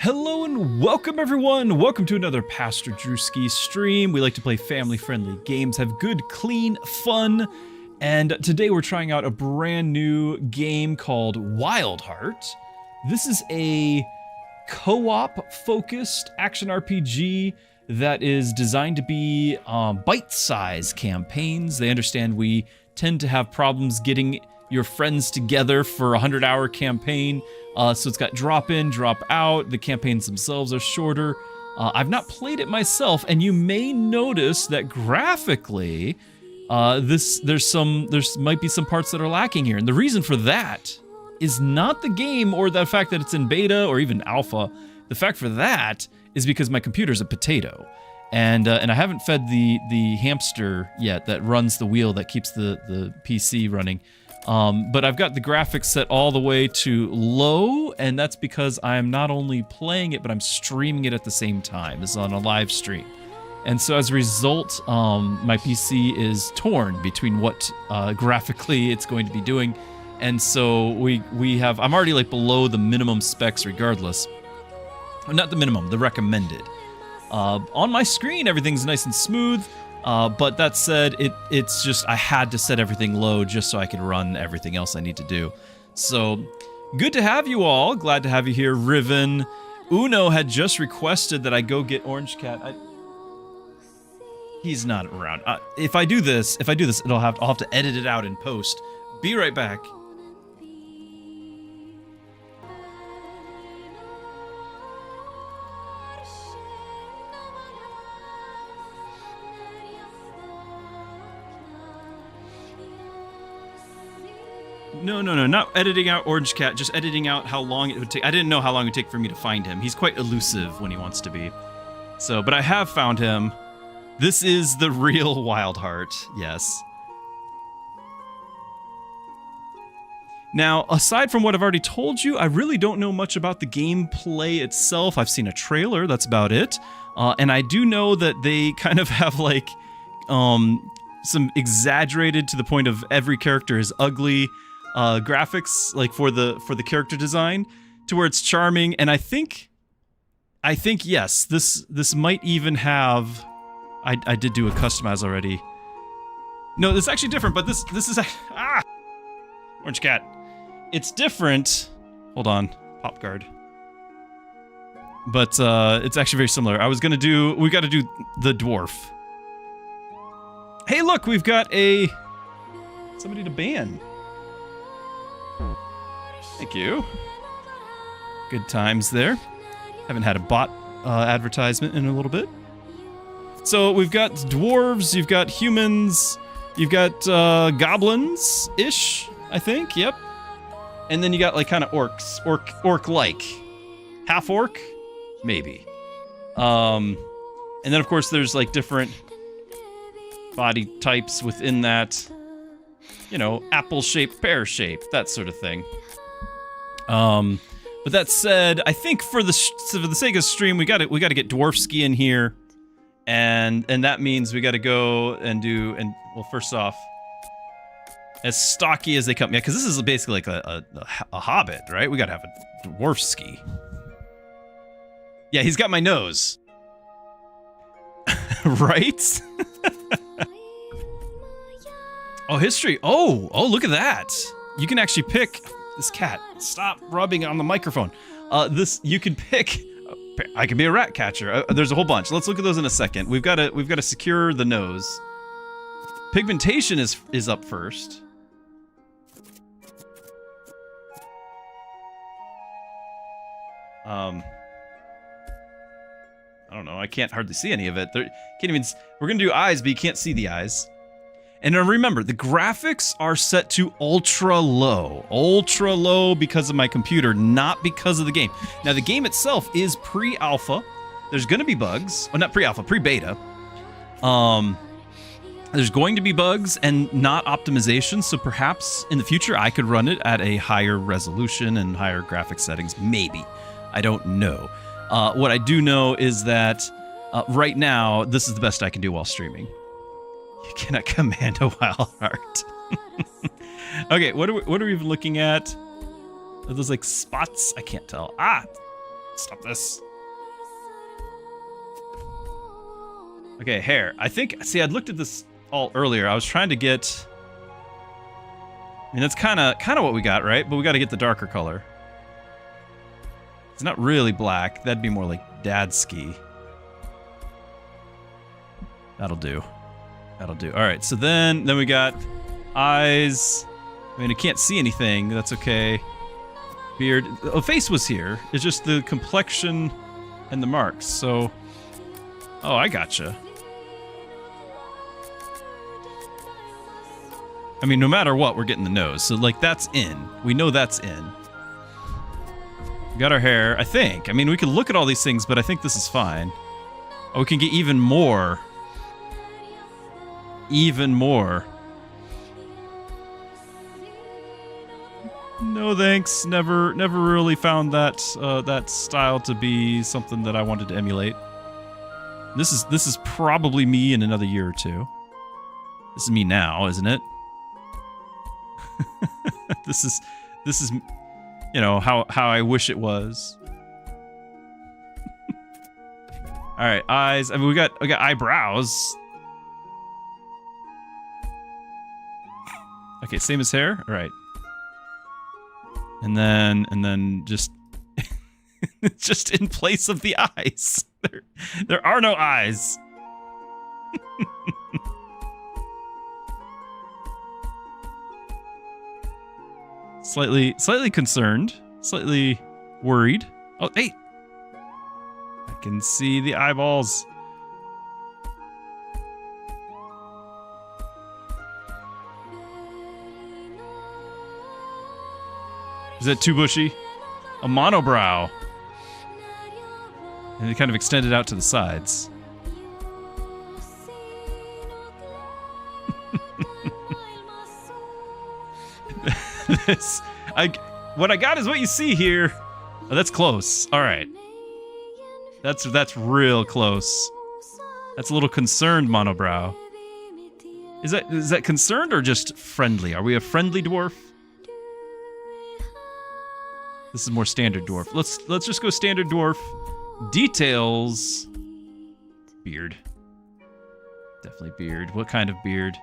Hello and welcome everyone! Welcome to another Pastor Druski stream. We like to play family-friendly games, have good, clean fun, and today we're trying out a brand new game called Wyldheart. This is a co-op focused action RPG that is designed to be bite-sized campaigns. They understand we tend to have problems getting your friends together for a 100-hour campaign. So it's got drop in, drop out. The campaigns themselves are shorter. I've not played it myself, and you may notice that graphically, there might be some parts that are lacking here. And the reason for that is not the game or the fact that it's in beta or even alpha. The fact for that is because my computer's a potato. And I haven't fed the hamster yet that runs the wheel that keeps the PC running. But I've got the graphics set all the way to low, and that's because I'm not only playing it, but I'm streaming it at the same time. This is on a live stream. And so as a result, my PC is torn between what graphically it's going to be doing. And so I'm already like below the minimum specs regardless. Not the minimum, the recommended. On my screen, everything's nice and smooth. But that said, it's just, I had to set everything low just so I could run everything else I need to do. So, good to have you all. Glad to have you here, Riven. Uno had just requested that I go get Orange Cat. He's not around. If I do this, I'll have to edit it out in post. Be right back. No, not editing out Orange Cat, just editing out how long it would take. I didn't know how long it would take for me to find him. He's quite elusive when he wants to be. So, but I have found him. This is the real Wyldheart, yes. Now, aside from what I've already told you, I really don't know much about the gameplay itself. I've seen a trailer, that's about it. And I do know that they kind of have like, some exaggerated to the point of every character is ugly, graphics, like for the character design, to where it's charming. And I think yes, this might even have. I did do a customize already. No, this is actually different, but this is Orange Cat. It's different. Hold on, pop guard. But it's actually very similar. We got to do the dwarf. Hey, look, we've got somebody to ban. Thank you. Good times there. Haven't had a bot advertisement in a little bit. So we've got dwarves, you've got humans, you've got goblins-ish, I think, yep. And then you got like kind of orcs, orc-like. Half orc? Maybe. And then of course there's like different body types within that, you know, apple shape, pear shape, that sort of thing. But that said, I think for the sake of stream, we got to get Dwarfski in here, and that means we got to go and well, first off, as stocky as they come, yeah, because this is basically like a hobbit, right? We got to have a Dwarfski. Yeah, he's got my nose, right? Oh, history. Oh, look at that. You can actually pick this cat. Stop rubbing on the microphone. You can pick. I can be a rat catcher. There's a whole bunch. Let's look at those in a second. We've got to secure the nose. Pigmentation is up first. I don't know. I can't hardly see any of it. We're gonna do eyes, but you can't see the eyes. And remember, the graphics are set to ultra low because of my computer, not because of the game. Now, the game itself is pre-alpha. There's going to be bugs. Well, not pre-alpha, pre-beta. There's going to be bugs and not optimization, so perhaps in the future I could run it at a higher resolution and higher graphic settings, maybe. I don't know. What I do know is that right now, this is the best I can do while streaming. You cannot command a Wyldheart. Okay, what are we even looking at? Are those like spots? I can't tell. Stop this. Okay, hair. I think, see, I'd looked at this all earlier. I was trying to get, I mean, that's kind of what we got, right? But we got to get the darker color. It's not really black. That'd be more like Druski. That'll do. That'll do. All right, so then we got eyes. I mean, I can't see anything. That's okay. Beard. The face was here. It's just the complexion and the marks. So, oh, I gotcha. I mean, no matter what, we're getting the nose. So, like, that's in. We know that's in. We got our hair, I think. I mean, we can look at all these things, but I think this is fine. Oh, we can get even more. Even more. No thanks. Never really found that that style to be something that I wanted to emulate. This is probably me in another year or two. This is me now, isn't it? This is you know how I wish it was. All right, eyes. I mean, we got eyebrows. Okay, same as hair. All right. And then just just in place of the eyes. There are no eyes. Slightly concerned, slightly worried. Oh, hey. I can see the eyeballs. Is that too bushy? A monobrow. And it kind of extended out to the sides. What I got is what you see here. Oh, that's close. All right. That's real close. That's a little concerned monobrow. Is that concerned or just friendly? Are we a friendly dwarf? This is more standard dwarf. Let's just go standard dwarf. Details. Beard. Definitely beard. What kind of beard?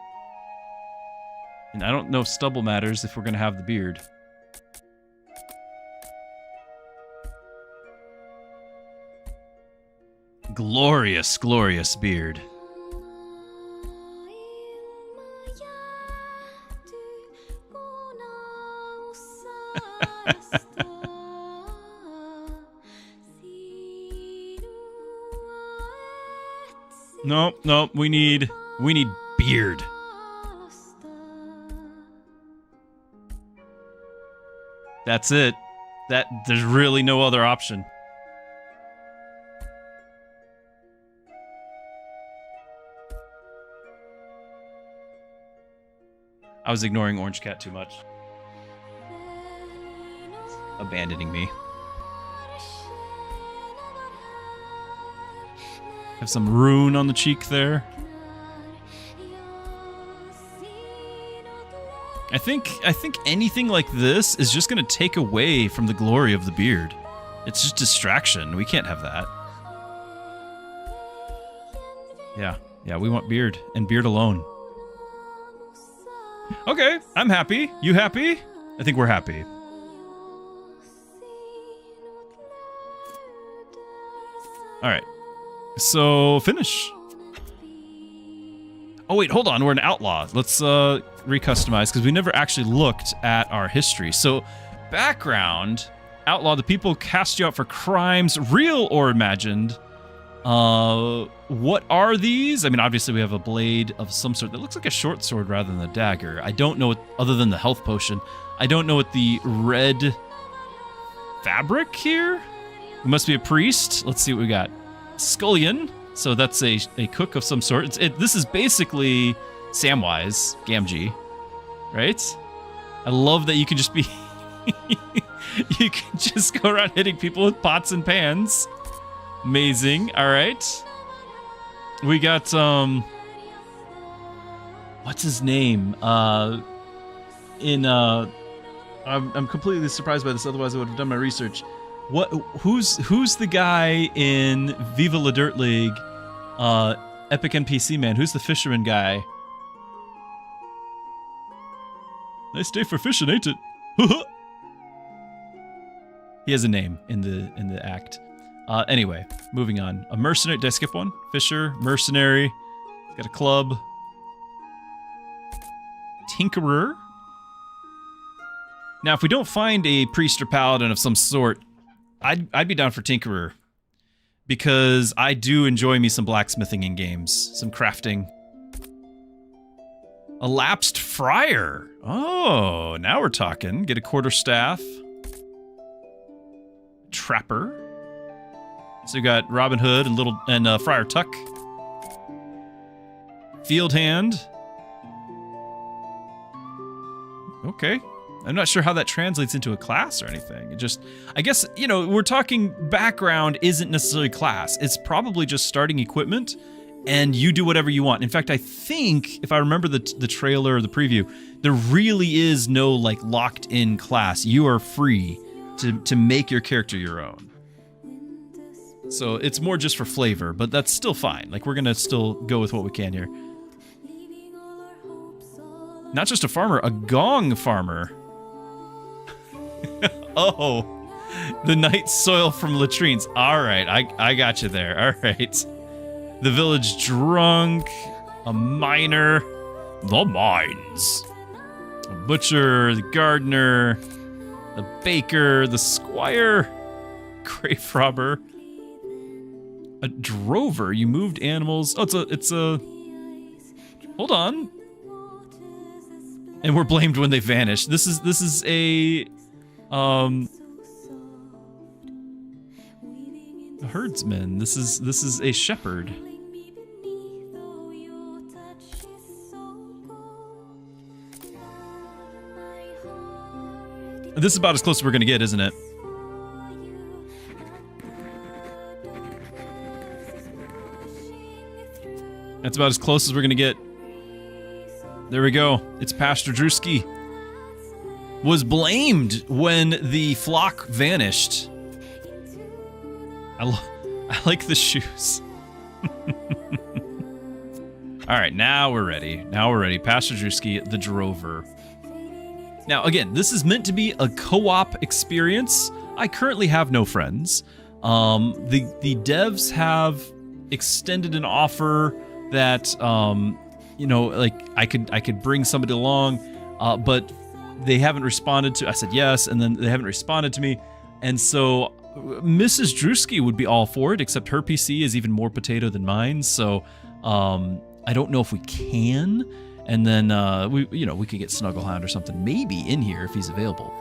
And I don't know if stubble matters if we're gonna have the beard. Glorious, glorious beard. Nope, we need beard. That's it. There's really no other option. I was ignoring Orange Cat too much. Abandoning me. Have some rune on the cheek there. I think anything like this is just gonna take away from the glory of the beard. It's just distraction. We can't have that. Yeah, we want beard and beard alone. Okay, I'm happy. You happy? I think we're happy. All right. So, finish. Oh, wait, hold on. We're an outlaw. Let's recustomize, because we never actually looked at our history. So, background, outlaw, the people cast you out for crimes, real or imagined. What are these? I mean, obviously we have a blade of some sort that looks like a short sword rather than a dagger. I don't know what, other than the health potion, I don't know what the red fabric here? It must be a priest. Let's see what we got. Scullion. So that's a cook of some sort. This is basically Samwise Gamgee, right? I love that you can just be... you can just go around hitting people with pots and pans. Amazing. All right. We got, what's his name? I'm completely surprised by this, otherwise I would have done my research. What? Who's the guy in Viva La Dirt League? Epic NPC man. Who's the fisherman guy? Nice day for fishing, ain't it? He has a name in the act. Anyway, moving on. A mercenary. Did I skip one? Fisher, mercenary. Got a club. Tinkerer. Now, if we don't find a priest or paladin of some sort, I'd be down for Tinkerer. Because I do enjoy me some blacksmithing in games. Some crafting. A lapsed friar. Oh, now we're talking. Get a quarterstaff. Trapper. So you got Robin Hood and Friar Tuck. Field hand. Okay. I'm not sure how that translates into a class or anything. It just, I guess, you know, we're talking background isn't necessarily class. It's probably just starting equipment, and you do whatever you want. In fact, I think, if I remember the trailer or the preview, there really is no, like, locked-in class. You are free to make your character your own. So it's more just for flavor, but that's still fine. Like, we're gonna still go with what we can here. Not just a farmer, a gong farmer. Oh, the night soil from latrines. All right, I got you there. All right. The village drunk, a miner, the mines, a butcher, the gardener, the baker, the squire, grave robber, a drover. You moved animals. Oh, it's a. Hold on. And we're blamed when they vanish. This is a herdsman. This is a shepherd. This is about as close as we're gonna get, isn't it? That's about as close as we're gonna get. There we go. It's Pastor Druski. Was blamed when the flock vanished. I like the shoes. All right, now we're ready. Now we're ready. Pastor Druski, the drover. Now, again, this is meant to be a co-op experience. I currently have no friends. The devs have extended an offer that, you know, like I could bring somebody along, but they haven't responded to. I said yes, and then they haven't responded to me, and so Mrs. Druski would be all for it. Except her PC is even more potato than mine, so I don't know if we can. And then we could get Snugglehound or something maybe in here if he's available.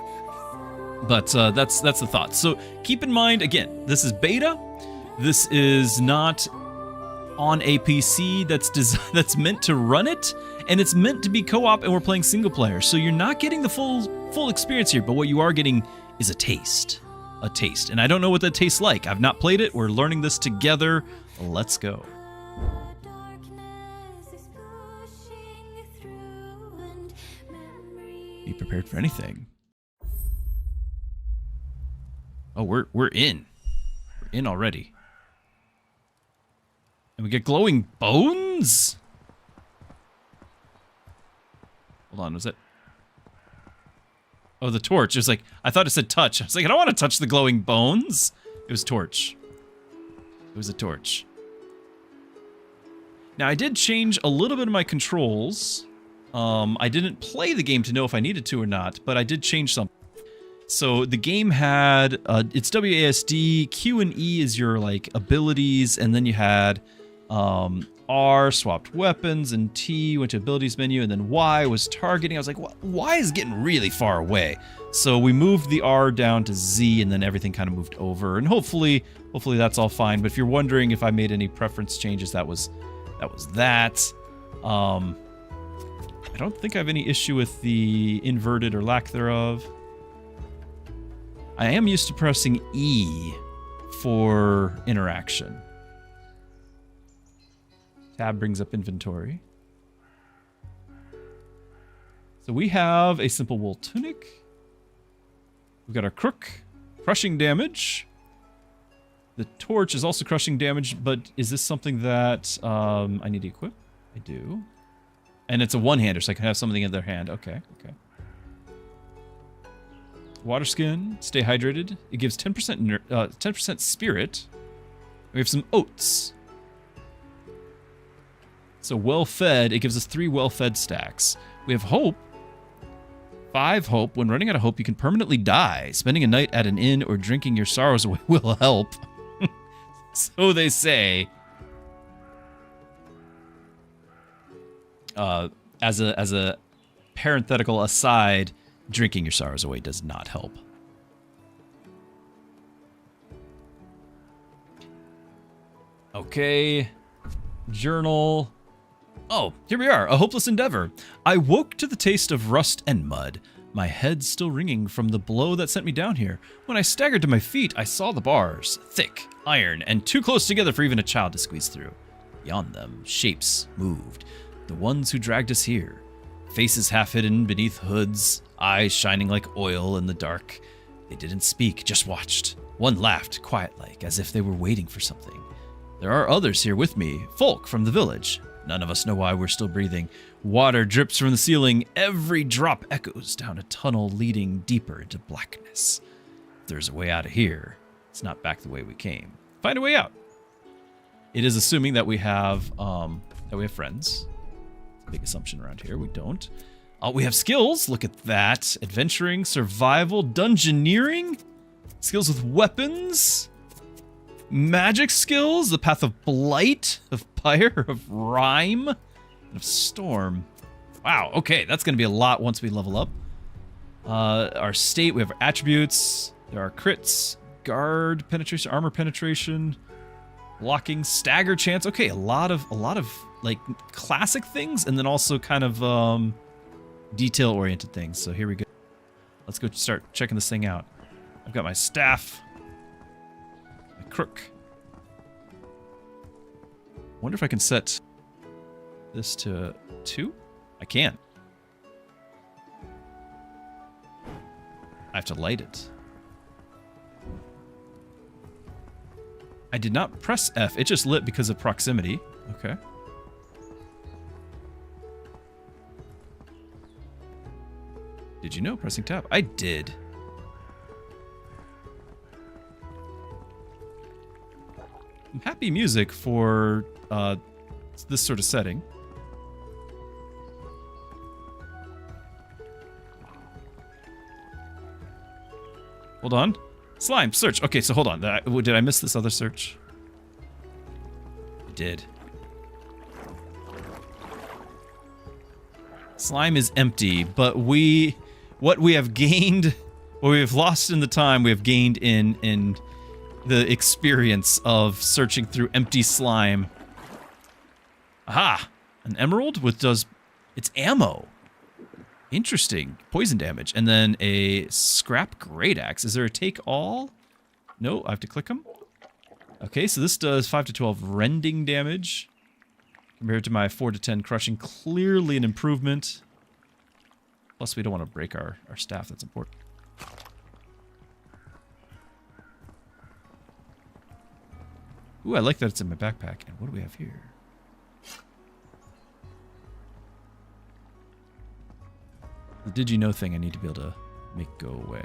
But that's the thought. So keep in mind, again, this is beta. This is not on a PC that's meant to run it, and it's meant to be co-op, and we're playing single player. So you're not getting the full experience here, but what you are getting is a taste. A taste. And I don't know what that tastes like. I've not played it. We're learning this together. Let's go. Be prepared for anything. Oh, we're in. We're in already. And we get glowing bones? Hold on, was that? Oh, the torch. It was like, I thought it said touch. I was like, I don't want to touch the glowing bones. It was torch. It was a torch. Now, I did change a little bit of my controls. I didn't play the game to know if I needed to or not, but I did change something. So the game had, it's WASD, Q and E is your, like, abilities, and then you had R, swapped weapons, and T went to abilities menu, and then Y was targeting. I was like, well, Y is getting really far away. So we moved the R down to Z, and then everything kind of moved over, and hopefully that's all fine. But if you're wondering if I made any preference changes, that was that. I don't think I have any issue with the inverted or lack thereof. I am used to pressing E for interaction. Tab brings up inventory. So we have a simple wool tunic. We've got our crook. Crushing damage. The torch is also crushing damage, but is this something that I need to equip? I do. And it's a one-hander, so I can have something in their hand. Okay, okay. Water skin, stay hydrated. It gives 10% spirit. We have some oats. So well-fed, it gives us 3 well-fed stacks. We have hope. 5 hope. When running out of hope, you can permanently die. Spending a night at an inn or drinking your sorrows away will help. So they say. As a parenthetical aside, drinking your sorrows away does not help. Okay. Journal. Oh, here we are. A hopeless endeavor. I woke to the taste of rust and mud, my head still ringing from the blow that sent me down here. When I staggered to my feet, I saw the bars, thick, iron, and too close together for even a child to squeeze through. Beyond them, shapes moved. The ones who dragged us here. Faces half hidden beneath hoods, eyes shining like oil in the dark. They didn't speak, just watched. One laughed, quiet-like, as if they were waiting for something. There are others here with me, folk from the village. None of us know why we're still breathing. Water drips from the ceiling. Every drop echoes down a tunnel leading deeper into blackness. If there's a way out of here, it's not back the way we came. Find a way out. It is assuming that we have friends. Big assumption around here. We don't. We have skills. Look at that. Adventuring, survival, dungeoneering. Skills with weapons. Magic skills. The path of blight, of fire, of rhyme, and of storm. Wow. Okay, that's going to be a lot once we level up. Our state. We have our attributes. There are crits, guard penetration, armor penetration, blocking, stagger chance. Okay, a lot of like classic things, and then also kind of detail-oriented things. So here we go. Let's go start checking this thing out. I've got my staff, my crook. Wonder if I can set this to 2? I can. I have to light it. I did not press F. It just lit because of proximity. Okay. Did you know pressing tab? I did. Happy music for this sort of setting. Hold on. Slime, search. Okay, so hold on. Did I miss this other search? I did. Slime is empty, but what we have gained, what we have lost in the time, we have gained in the experience of searching through empty slime. Aha! An emerald it's ammo. Interesting. Poison damage. And then a scrap great axe. Is there a take all? No, I have to click them. Okay, so this does 5 to 12 rending damage compared to my 4 to 10 crushing. Clearly an improvement. Plus we don't want to break our staff. That's important. Ooh, I like that it's in my backpack. And what do we have here? The did you know thing I need to be able to make go away.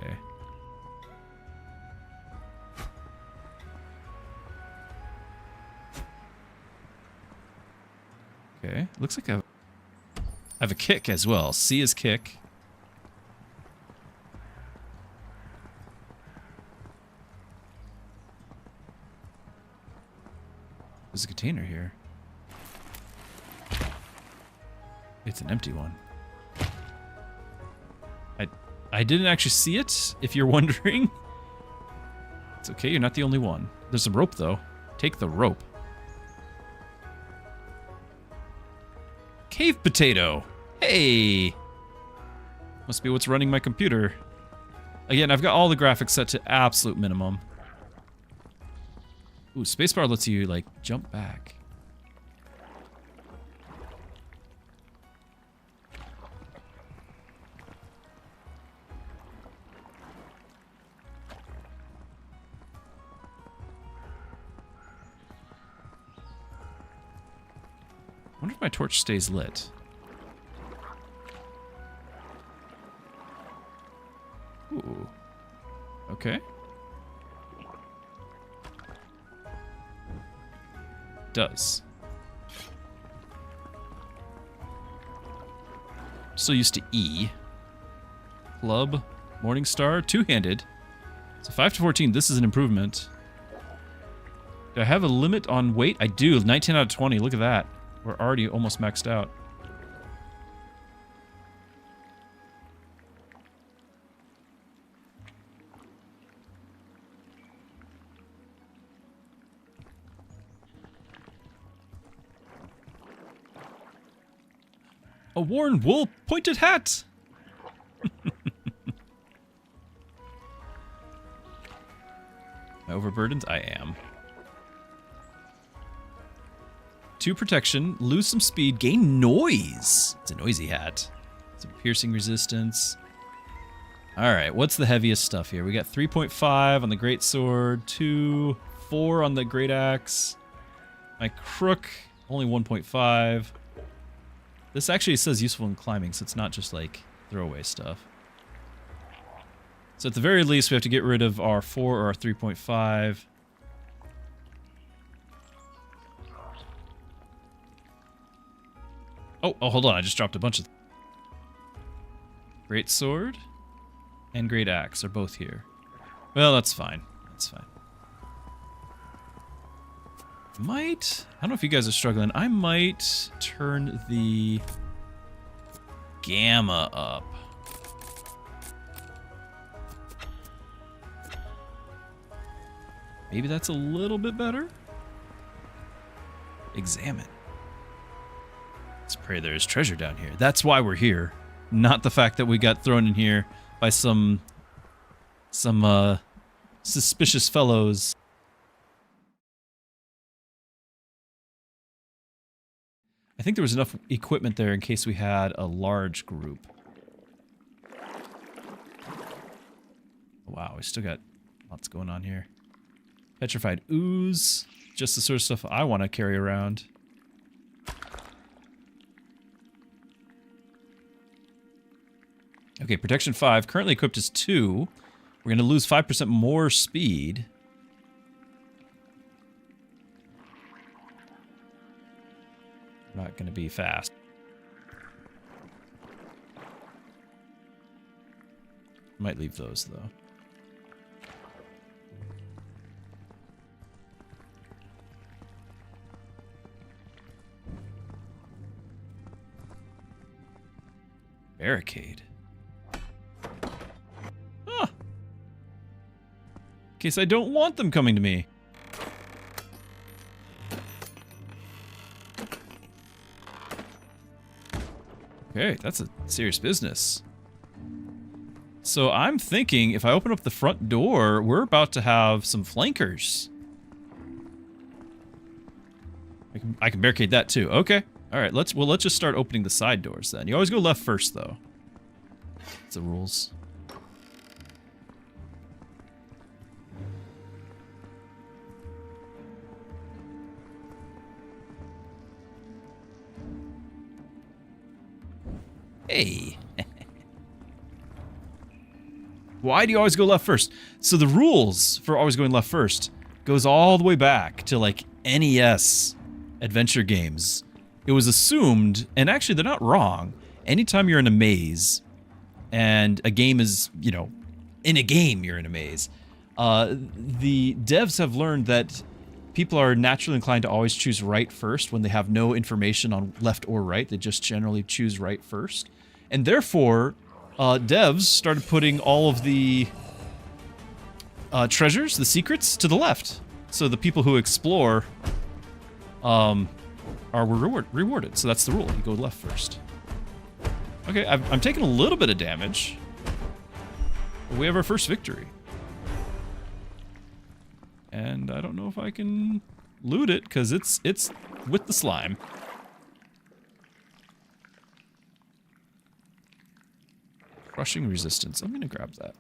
Okay, looks like I have a kick as well. C is kick. There's a container here. It's an empty one. I didn't actually see it, if you're wondering. It's okay, you're not the only one. There's some rope, though. Take the rope. Cave potato! Hey! Must be what's running my computer. Again, I've got all the graphics set to absolute minimum. Ooh, spacebar lets you, like, jump back. wonder if my torch stays lit. Ooh. Okay. Does. Still used to E. Club, Morningstar, two-handed. So 5 to 14, this is an improvement. Do I have a limit on weight? I do, 19 out of 20, look at that. We're already almost maxed out. A worn wool pointed hat! Am I overburdened? I am. 2 protection, lose some speed, gain noise. It's a noisy hat. Some piercing resistance. Alright, what's the heaviest stuff here? We got 3.5 on the great sword, 2, 4 on the great axe. My crook, only 1.5. This actually says useful in climbing, so it's not just like throwaway stuff. So at the very least, we have to get rid of our 4 or our 3.5. Oh, hold on, I just dropped a bunch of... Great sword and great axe are both here. Well, that's fine. That's fine. I don't know if you guys are struggling. I might turn the gamma up. Maybe that's a little bit better. Examine. Let's pray there is treasure down here. That's why we're here. Not the fact that we got thrown in here by some suspicious fellows. I think there was enough equipment there in case we had a large group. Wow, we still got lots going on here. Petrified ooze, just the sort of stuff I want to carry around. Okay, protection 5, currently equipped as 2. We're going to lose 5% more speed. Not going to be fast. Might leave those, though. Barricade. Huh. In case I don't want them coming to me. Okay, that's a serious business. So I'm thinking if I open up the front door, we're about to have some flankers. I can barricade that too. Okay. All right, let's just start opening the side doors then. You always go left first though. That's the rules. Hey. Why do you always go left first? So the rules for always going left first goes all the way back to like NES adventure games. It was assumed, and actually they're not wrong, anytime you're in a maze and a game is, you know, in a game you're in a maze, the devs have learned that people are naturally inclined to always choose right first when they have no information on left or right. They just generally choose right first. And therefore, devs started putting all of the treasures, the secrets, to the left. So the people who explore are rewarded. So that's the rule. You go left first. Okay, I'm taking a little bit of damage. But we have our first victory. And I don't know if I can loot it, because it's with the slime. Crushing resistance. I'm going to grab that.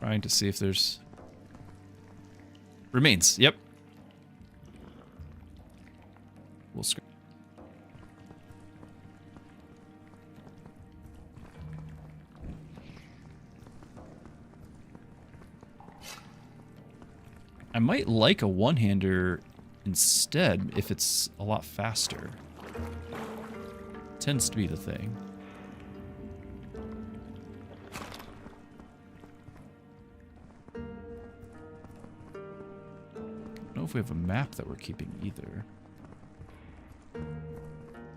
Trying to see if there's Remains. Yep. We'll scrap. I might like a one-hander instead if it's a lot faster. Tends to be the thing. I don't know if we have a map that we're keeping either.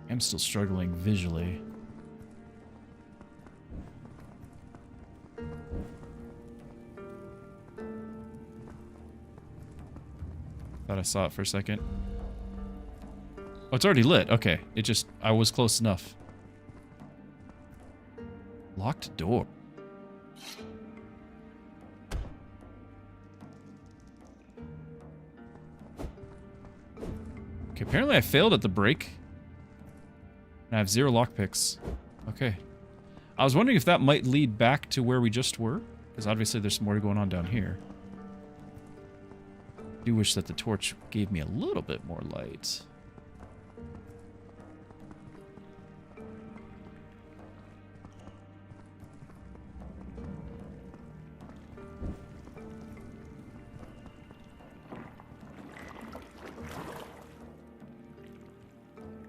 I'm still struggling visually. Thought I saw it for a second. Oh, it's already lit. Okay. It just... I was close enough. Locked door. Okay, apparently I failed at the break. And I have 0 lockpicks. Okay. I was wondering if that might lead back to where we just were. Because obviously there's more going on down here. I do wish that the torch gave me a little bit more light.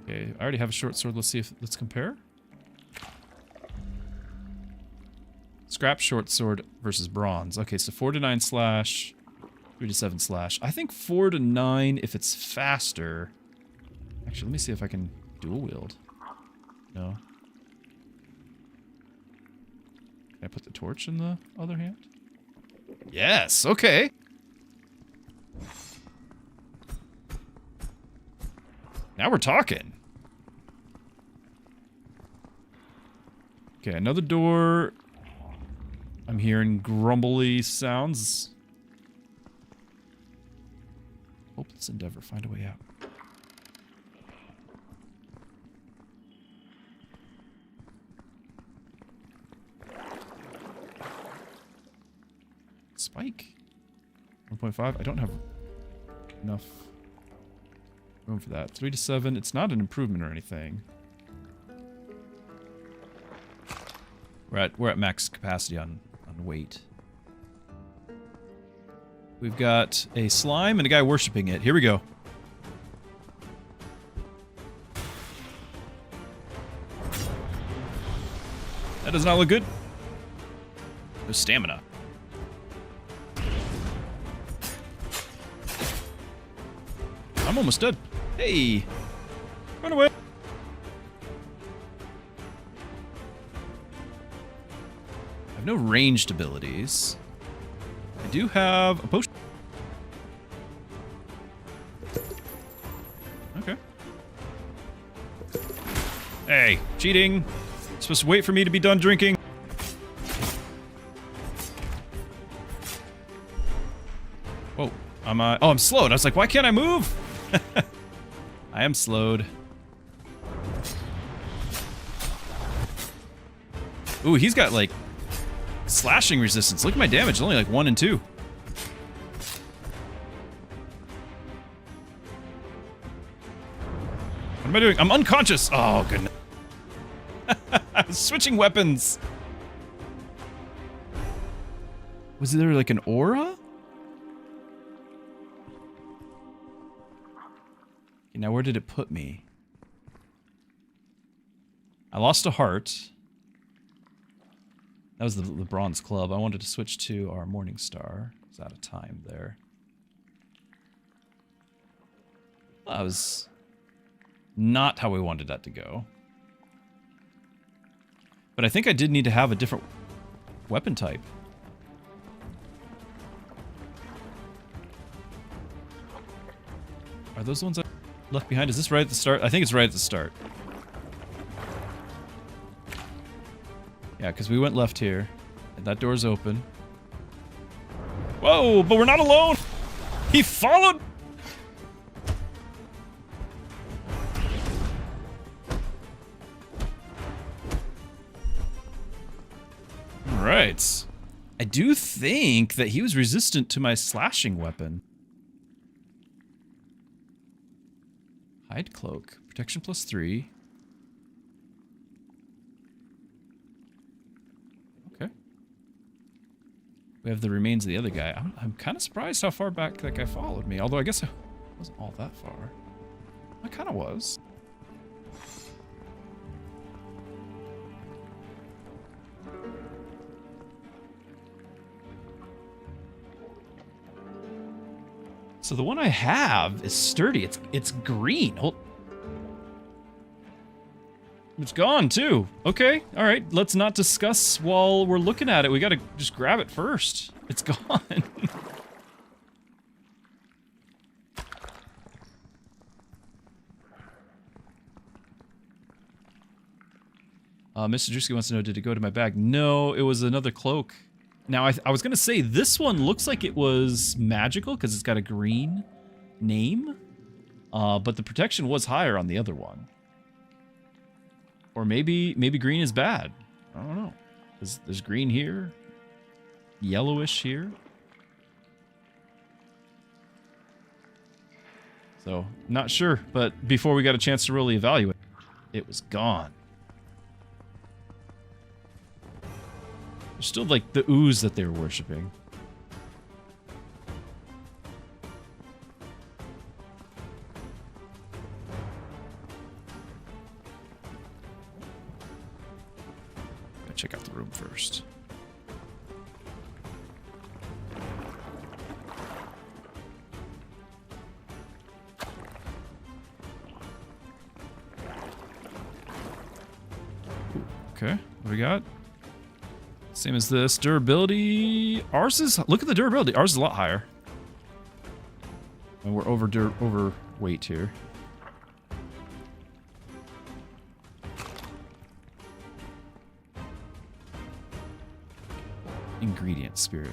Okay, I already have a short sword. Let's see if... Let's compare. Scrap short sword versus bronze. Okay, so 4 to 9 slash... 3 to 7 slash. I think 4 to 9 if it's faster. Actually, let me see if I can dual wield. No. Can I put the torch in the other hand? Yes, okay. Now we're talking. Okay, another door. I'm hearing grumbly sounds. Hopeless endeavor, find a way out. Spike? 1.5? I don't have enough room for that. 3 to 7, it's not an improvement or anything. We're at max capacity on weight. We've got a slime and a guy worshipping it. Here we go. That does not look good. No stamina. I'm almost dead. Hey! Run away! I have no ranged abilities. I do have a potion. Okay. Hey, cheating. You're supposed to wait for me to be done drinking. Whoa. Oh, I'm slowed. I was like, why can't I move? I am slowed. Ooh, he's got like slashing resistance. Look at my damage. It's only like 1 and 2. What am I doing? I'm unconscious. Oh, goodness. I was switching weapons. Was there like an aura? Okay, now where did it put me? I lost a heart. That was the bronze club. I wanted to switch to our morning star. I was out of time there. Well, that was not how we wanted that to go. But I think I did need to have a different weapon type. Are those the ones I left behind? Is this right at the start? I think it's right at the start. Yeah, because we went left here. And that door's open. Whoa, but we're not alone! He followed! Alright. I do think that he was resistant to my slashing weapon. Hide cloak. Protection +3. Okay. We have the remains of the other guy. I'm kind of surprised how far back that guy followed me. Although I guess I wasn't all that far. I kind of was. So the one I have is sturdy. It's green. It's gone too. Okay, all right. Let's not discuss while we're looking at it. We gotta just grab it first. It's gone. Mr. Druski wants to know, did it go to my bag? No, it was another cloak. Now, I was going to say, this one looks like it was magical because it's got a green name. But the protection was higher on the other one. Or maybe green is bad. I don't know. There's green here. Yellowish here. So, not sure. But before we got a chance to really evaluate, it was gone. There's still, like, the ooze that they were worshipping. Gotta check out the room first. Ooh, okay, what do we got? Same as this. Durability. Ours is... Look at the durability. Ours is a lot higher. And we're overweight here. Ingredient spirit.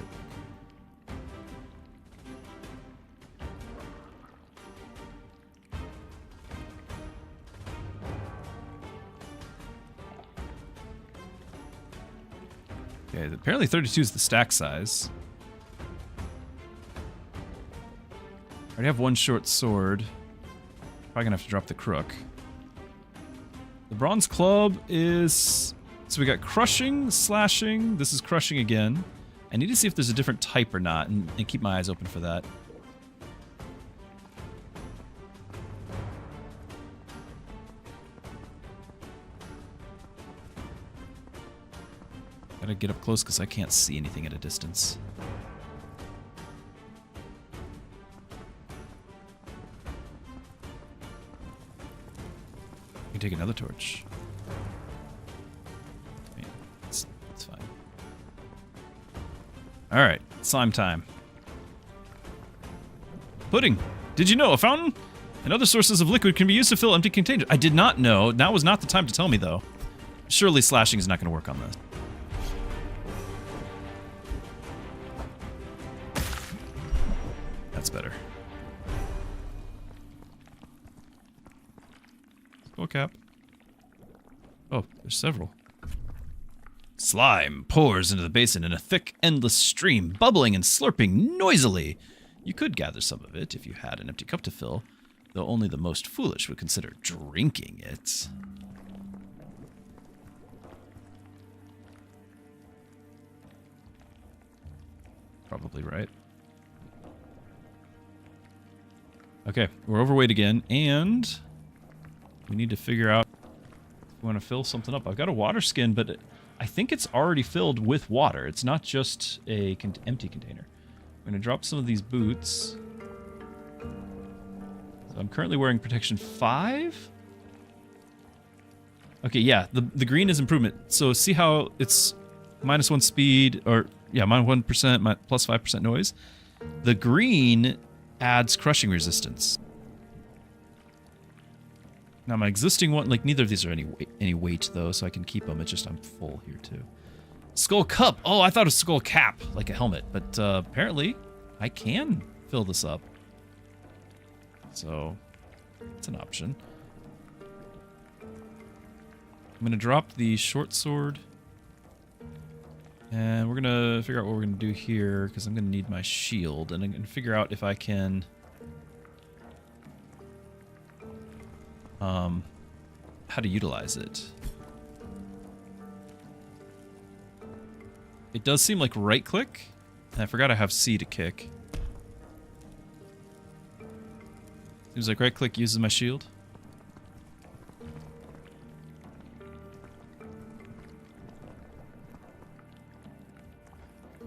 Okay, apparently 32 is the stack size. I already have one short sword. Probably gonna have to drop the crook. The bronze club is... So we got crushing, slashing. This is crushing again. I need to see if there's a different type or not, and keep my eyes open for that. Gotta get up close because I can't see anything at a distance. I can take another torch. Yeah, it's fine. Alright, slime time. Pudding! Did you know a fountain and other sources of liquid can be used to fill empty containers? I did not know. Now was not the time to tell me, though. Surely slashing is not going to work on this. That's better. Skull cap. Oh, there's several. Slime pours into the basin in a thick, endless stream, bubbling and slurping noisily. You could gather some of it if you had an empty cup to fill, though only the most foolish would consider drinking it. Probably right. Okay, we're overweight again, and we need to figure out if we want to fill something up. I've got a water skin, but I think it's already filled with water. It's not just a empty container. I'm going to drop some of these boots. So I'm currently wearing protection 5. Okay, yeah, the green is improvement. So see how it's -1 speed, or yeah, -1%, plus 5% noise. The green adds crushing resistance. Now my existing one, like neither of these are any weight though, so I can keep them. It's just I'm full here too. Skull cup. Oh, I thought it was skull cap, like a helmet, but apparently I can fill this up. So it's an option. I'm gonna drop the short sword. And we're gonna figure out what we're gonna do here, because I'm gonna need my shield, and I'm gonna figure out if I can how to utilize it. It does seem like right click, and I forgot I have C to kick. Seems like right click uses my shield.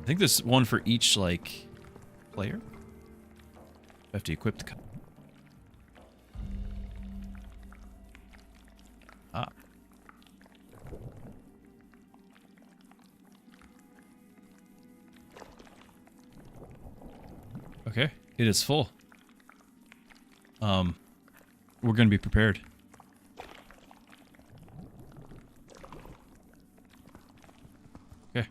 I think there's one for each, like, player. I have to equip the... Ah. Okay, it is full. We're gonna be prepared. Okay.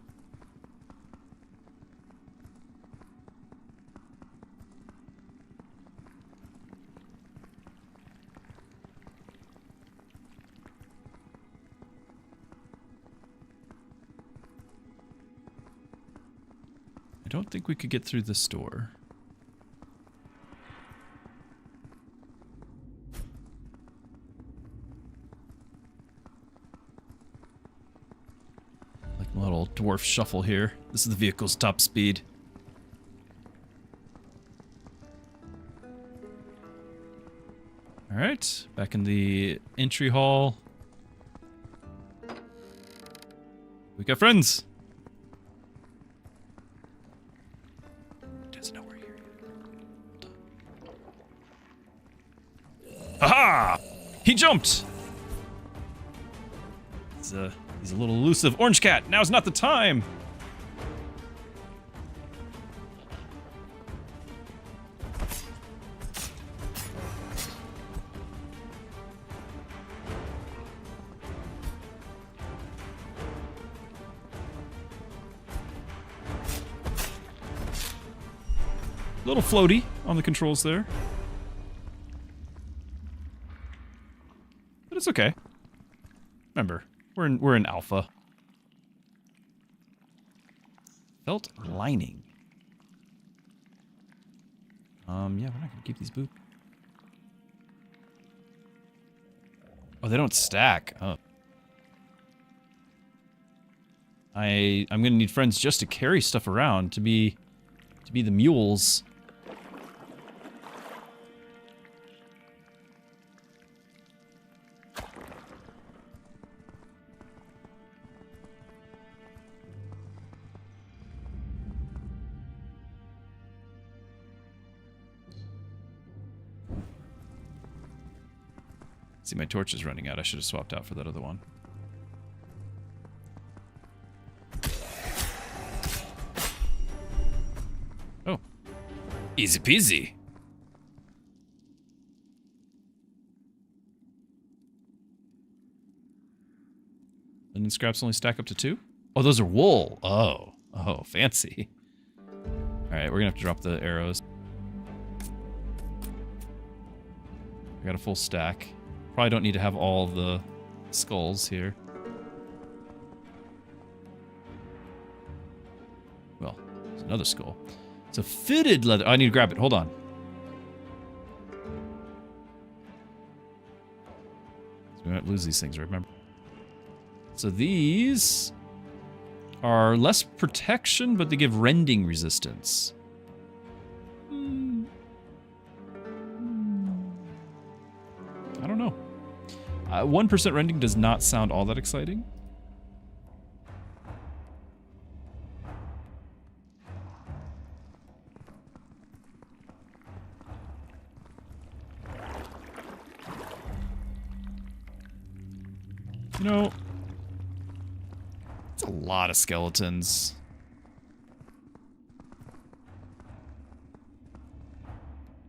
I don't think we could get through this door. Little dwarf shuffle here. This is the vehicle's top speed. Alright, back in the entry hall. We got friends! He doesn't know we're here yet. Aha! He jumped! He's a little elusive. Orange cat, now's not the time! Little floaty on the controls there. But it's okay. Remember, we're in alpha. Felt lining. Yeah, we're not gonna keep these boots. Oh, they don't stack. Oh. I'm gonna need friends just to carry stuff around, to be the mules. See, my torch is running out. I should have swapped out for that other one. Oh. Easy peasy. Linen scraps only stack up to 2? Oh, those are wool. Oh. Oh, fancy. Alright, we're gonna have to drop the arrows. I got a full stack. Probably don't need to have all the skulls here. Well, there's another skull. It's a fitted leather. Oh, I need to grab it. Hold on. So we might lose these things, remember? So these are less protection, but they give rending resistance. I don't know. 1% rending does not sound all that exciting. You know, it's a lot of skeletons.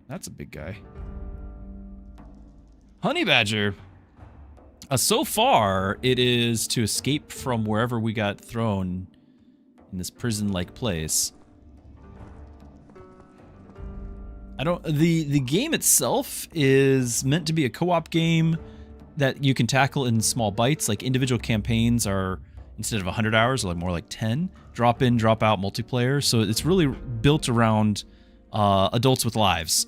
That's a big guy. Honey badger. So far, it is to escape from wherever we got thrown in this prison-like place. The game itself is meant to be a co-op game that you can tackle in small bites. Like individual campaigns are, instead of 100 hours, like more like 10. Drop in, drop out multiplayer. So it's really built around adults with lives.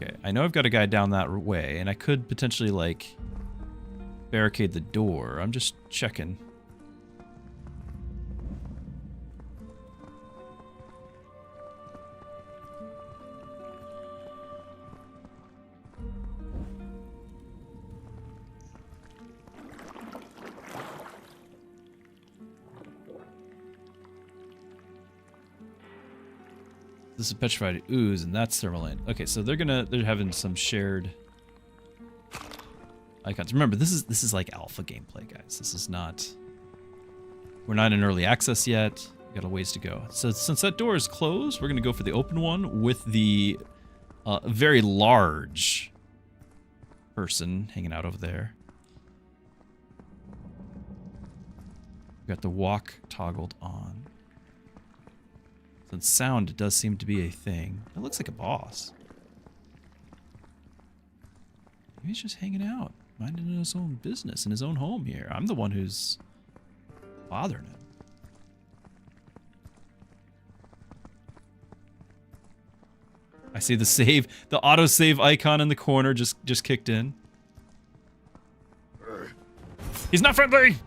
Okay, I know I've got a guy down that way, and I could potentially, like, barricade the door. I'm just checking. This is petrified ooze, and that's thermal. Okay, so they're having some shared icons. Remember, this is like alpha gameplay, guys. This is not. We're not in early access yet. We got a ways to go. So since that door is closed, we're gonna go for the open one with the very large person hanging out over there. We got the walk toggled on. Since sound does seem to be a thing. It looks like a boss. Maybe he's just hanging out, minding his own business in his own home here. I'm the one who's bothering him. I see the save, the auto-save icon in the corner just kicked in. He's not friendly!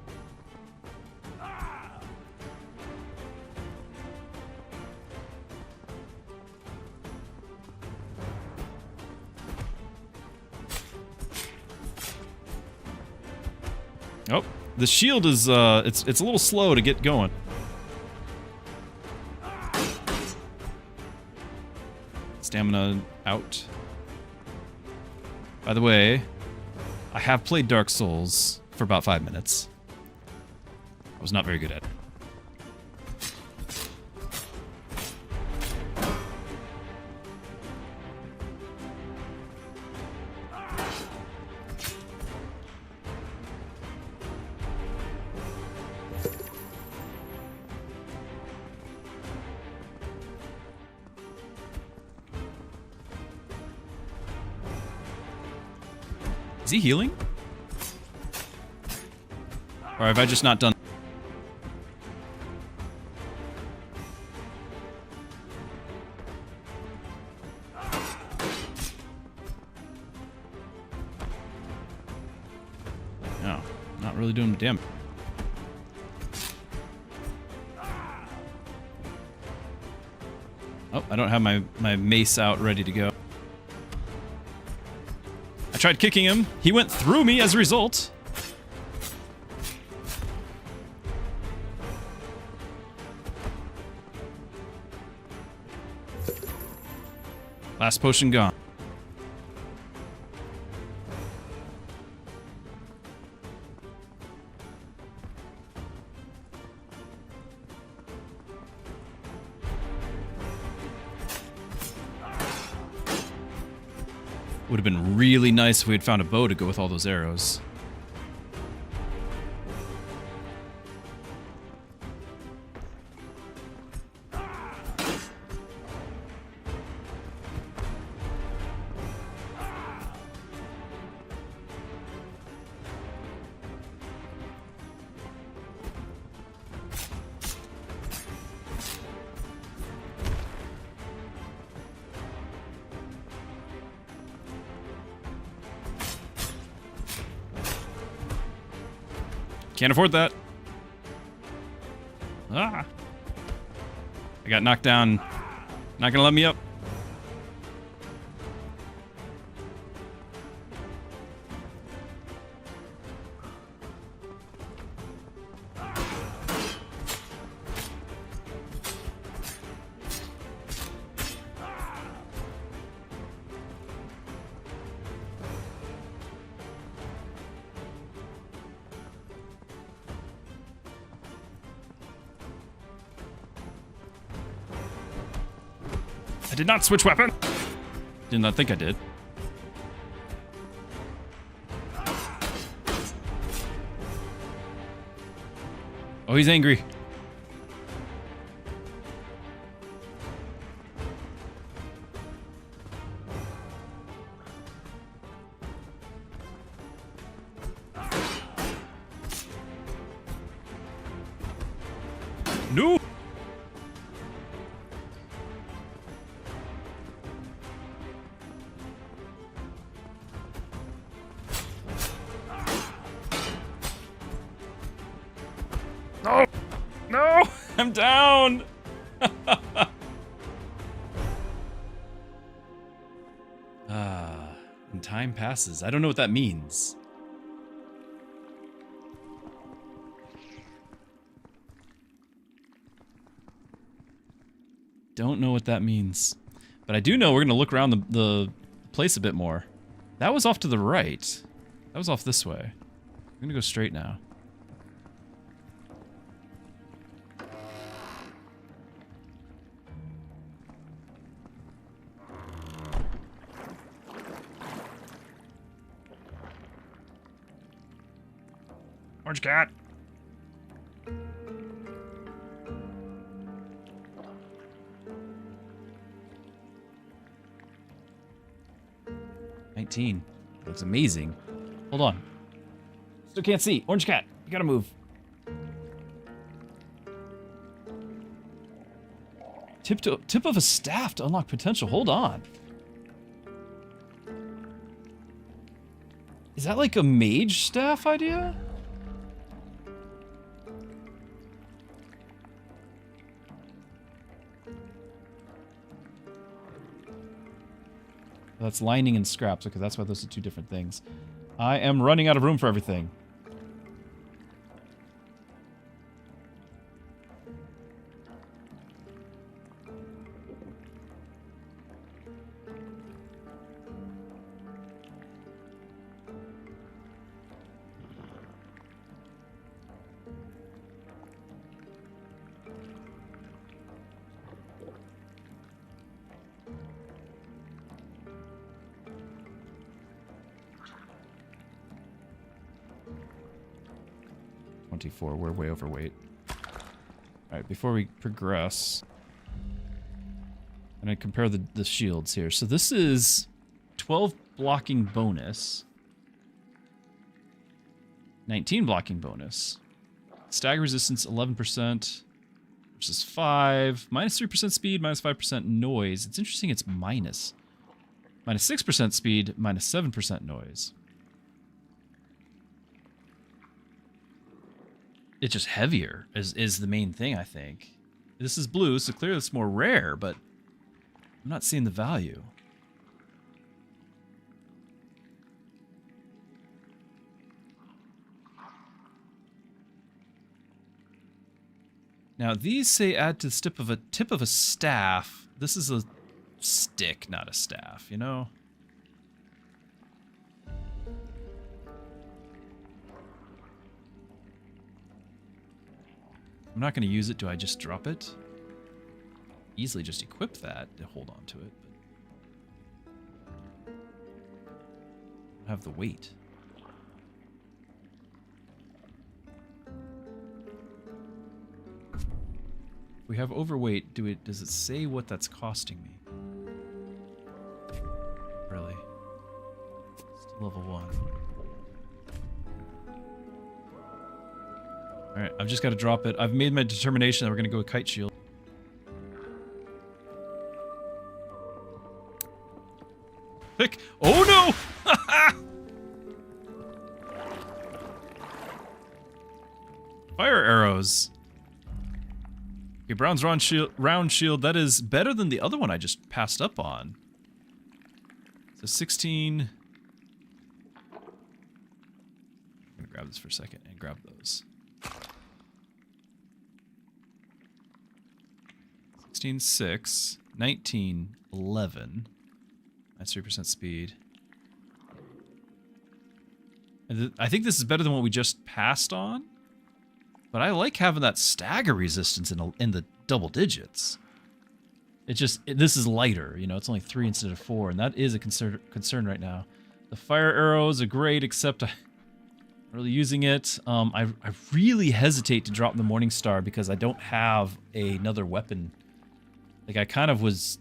Oh, the shield is, it's a little slow to get going. Stamina out. By the way, I have played Dark Souls for about 5 minutes. I was not very good at it. Is he healing? Or have I just not done? No, not really doing damage. Oh, I don't have my mace out ready to go. I tried kicking him. He went through me as a result. Last potion gone. Would have been really nice if we had found a bow to go with all those arrows. Can't afford that. Ah. I got knocked down. Not gonna let me up. I did not switch weapon. Did not think I did. Oh, he's angry. No. No! No! I'm down! And time passes. I don't know what that means. Don't know what that means. But I do know we're going to look around the place a bit more. That was off to the right. That was off this way. I'm going to go straight now. Orange cat. Looks amazing. Hold on. Still can't see. Orange cat, you gotta move. Tip of a staff to unlock potential. Hold on. Is that like a mage staff idea? That's lining and scraps. Okay, that's why those are two different things. I am running out of room for everything. We're way overweight. Alright, before we progress, I'm going to compare the shields here. So this is 12 blocking bonus. 19 blocking bonus. Stagger resistance 11% versus 5. Minus 3% speed, minus 5% noise. It's interesting it's minus. Minus 6% speed, minus 7% noise. It's just heavier is the main thing, I think. This is blue, so clearly it's more rare, but I'm not seeing the value. Now, these say add to the tip of a staff. This is a stick, not a staff, you know? I'm not going to use it. Do I just drop it? Easily just equip that to hold on to it. But I have the weight. If we have overweight, does it say what that's costing me? Really? Still level 1. Alright, I've just got to drop it. I've made my determination that we're going to go with Kite Shield. Pick! Oh no! Fire arrows. Okay, Brown's round shield. That is better than the other one I just passed up on. So 16. I'm going to grab this for a second and grab those. 16, 6, 19, 11. That's 3% speed. And I think this is better than what we just passed on. But I like having that stagger resistance in the double digits. This is lighter, you know, it's only 3 instead of 4, and that is a concern right now. The fire arrows are great, except I'm really using it. I really hesitate to drop the Morning Star because I don't have another weapon. Like, I kind of was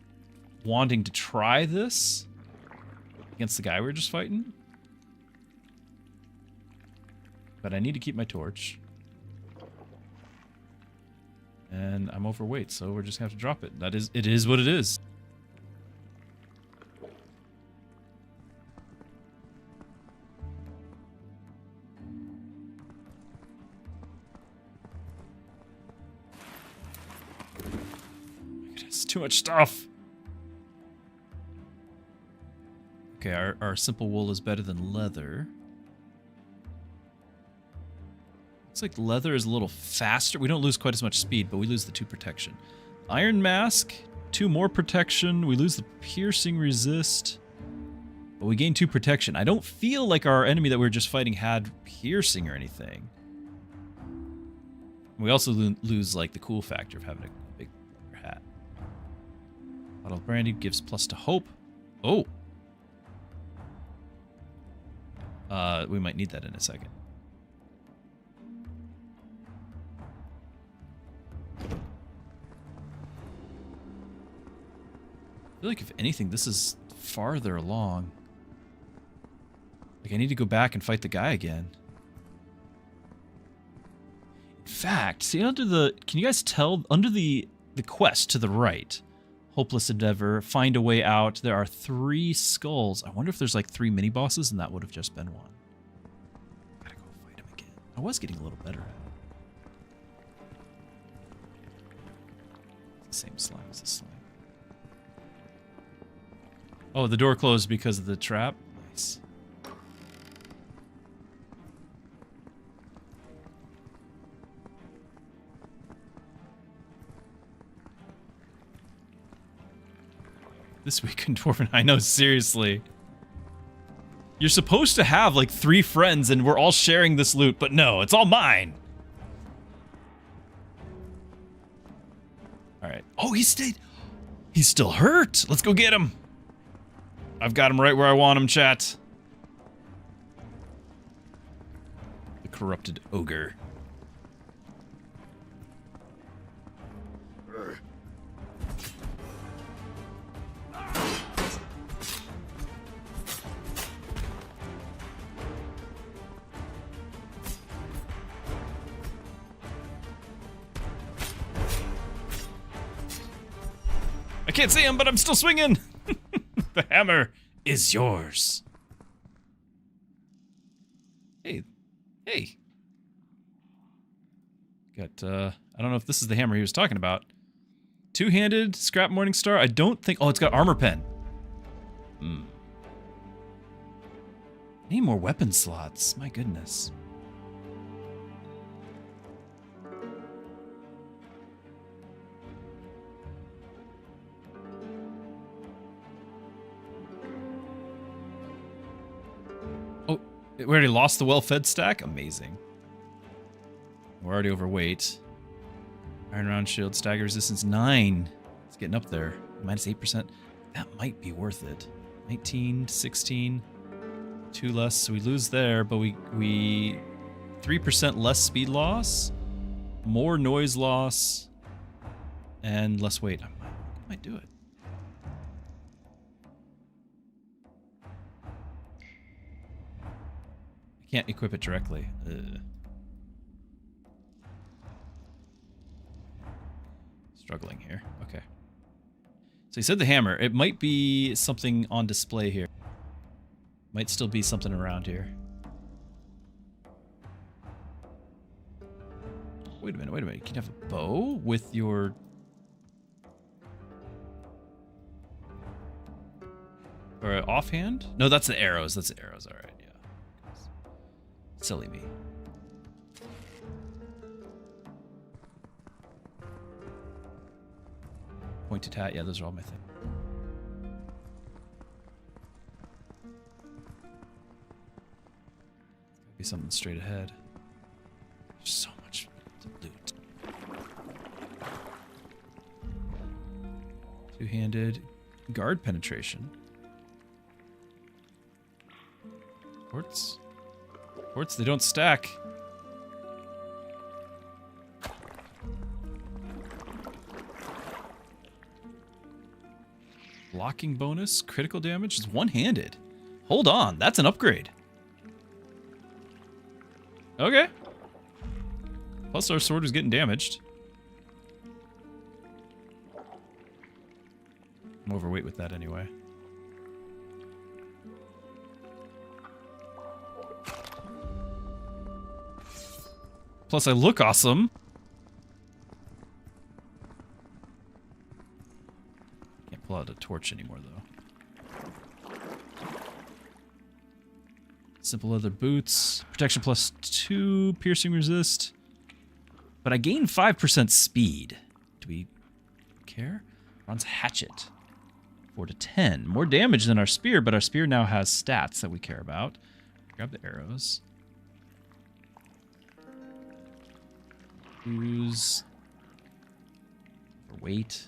wanting to try this against the guy we were just fighting. But I need to keep my torch. And I'm overweight, so we're just going to have to drop it. It is what it is. too much stuff. Okay, our simple wool is better than leather. Looks like leather is a little faster. We don't lose quite as much speed, but we lose the 2 protection. Iron mask, 2 more protection. We lose the piercing resist, but we gain 2 protection. I don't feel like our enemy that we were just fighting had piercing or anything. We also lose like the cool factor of having a big hat. Bottle of brandy gives plus to hope. Oh. We might need that in a second. I feel like if anything, this is farther along. Like I need to go back and fight the guy again. In fact, see under the, can you guys tell, under the quest to the right, Hopeless Endeavor, Find a Way Out, there are 3 skulls. I wonder if there's like 3 mini bosses and that would have just been one. Gotta go fight him again. I was getting a little better at it. It's the same slime as the slime. Oh, the door closed because of the trap? Nice. This week in Dwarven, I know, seriously. You're supposed to have like 3 friends and we're all sharing this loot, but no, it's all mine. Alright. Oh, he stayed. He's still hurt. Let's go get him. I've got him right where I want him, chat. The corrupted ogre. I can't see him, but I'm still swinging. The hammer is yours. Hey. Hey. Got, I don't know if this is the hammer he was talking about. 2-handed, scrap Morningstar. I don't think, oh, it's got armor pen. Hmm. Need more weapon slots. My goodness. We already lost the well-fed stack? Amazing. We're already overweight. Iron round shield, stagger resistance 9. It's getting up there. Minus 8%. That might be worth it. 19, 16. 2 less, so we lose there, but we 3% less speed loss, more noise loss, and less weight. I might do it. Can't equip it directly. Ugh. Struggling here. Okay. So he said the hammer. It might be something on display here. Might still be something around here. Wait a minute, wait a minute. You can have a bow with your... Or offhand? No, that's the arrows. That's the arrows. All right. Silly me. Pointed hat, yeah, those are all my things. Be something straight ahead. There's so much loot. 2-handed guard penetration. Quartz. Quartz, they don't stack. Blocking bonus, critical damage, is one-handed. Hold on, that's an upgrade. Okay. Plus our sword is getting damaged. I'm overweight with that anyway. Plus, I look awesome. torch anymore, though. Simple leather boots. Protection +2. Piercing resist. But I gain 5% speed. Do we care? Bronze hatchet. 4 to 10. More damage than our spear, but our spear now has stats that we care about. Grab the arrows. Use for weight.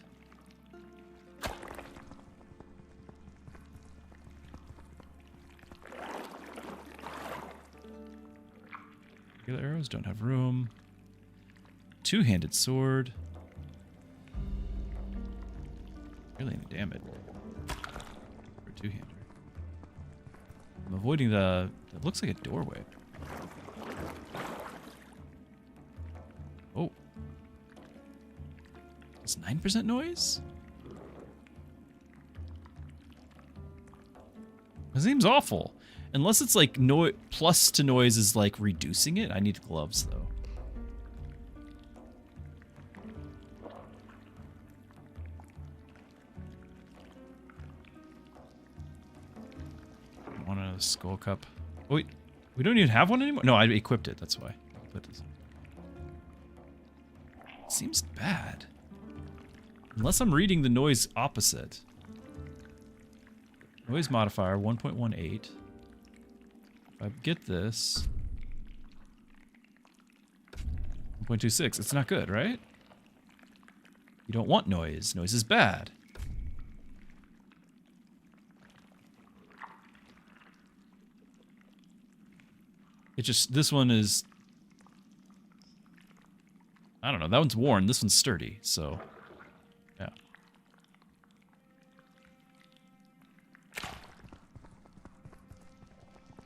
Regular arrows don't have room. Two-handed sword. Really any damage. For a two-hander. I'm avoiding the... It looks like a doorway. Oh. It's 9% noise? That seems awful. Unless it's like plus to noise is like reducing it. I need gloves though. Want a skull cup. Oh, wait, we don't even have one anymore? No, I equipped it, that's why. It seems bad. Unless I'm reading the noise opposite. Noise modifier 1.18. If I get this 1.26, it's not good, right? You don't want noise. Noise is bad. It just, this one is, I don't know, that one's worn, this one's sturdy, so, yeah.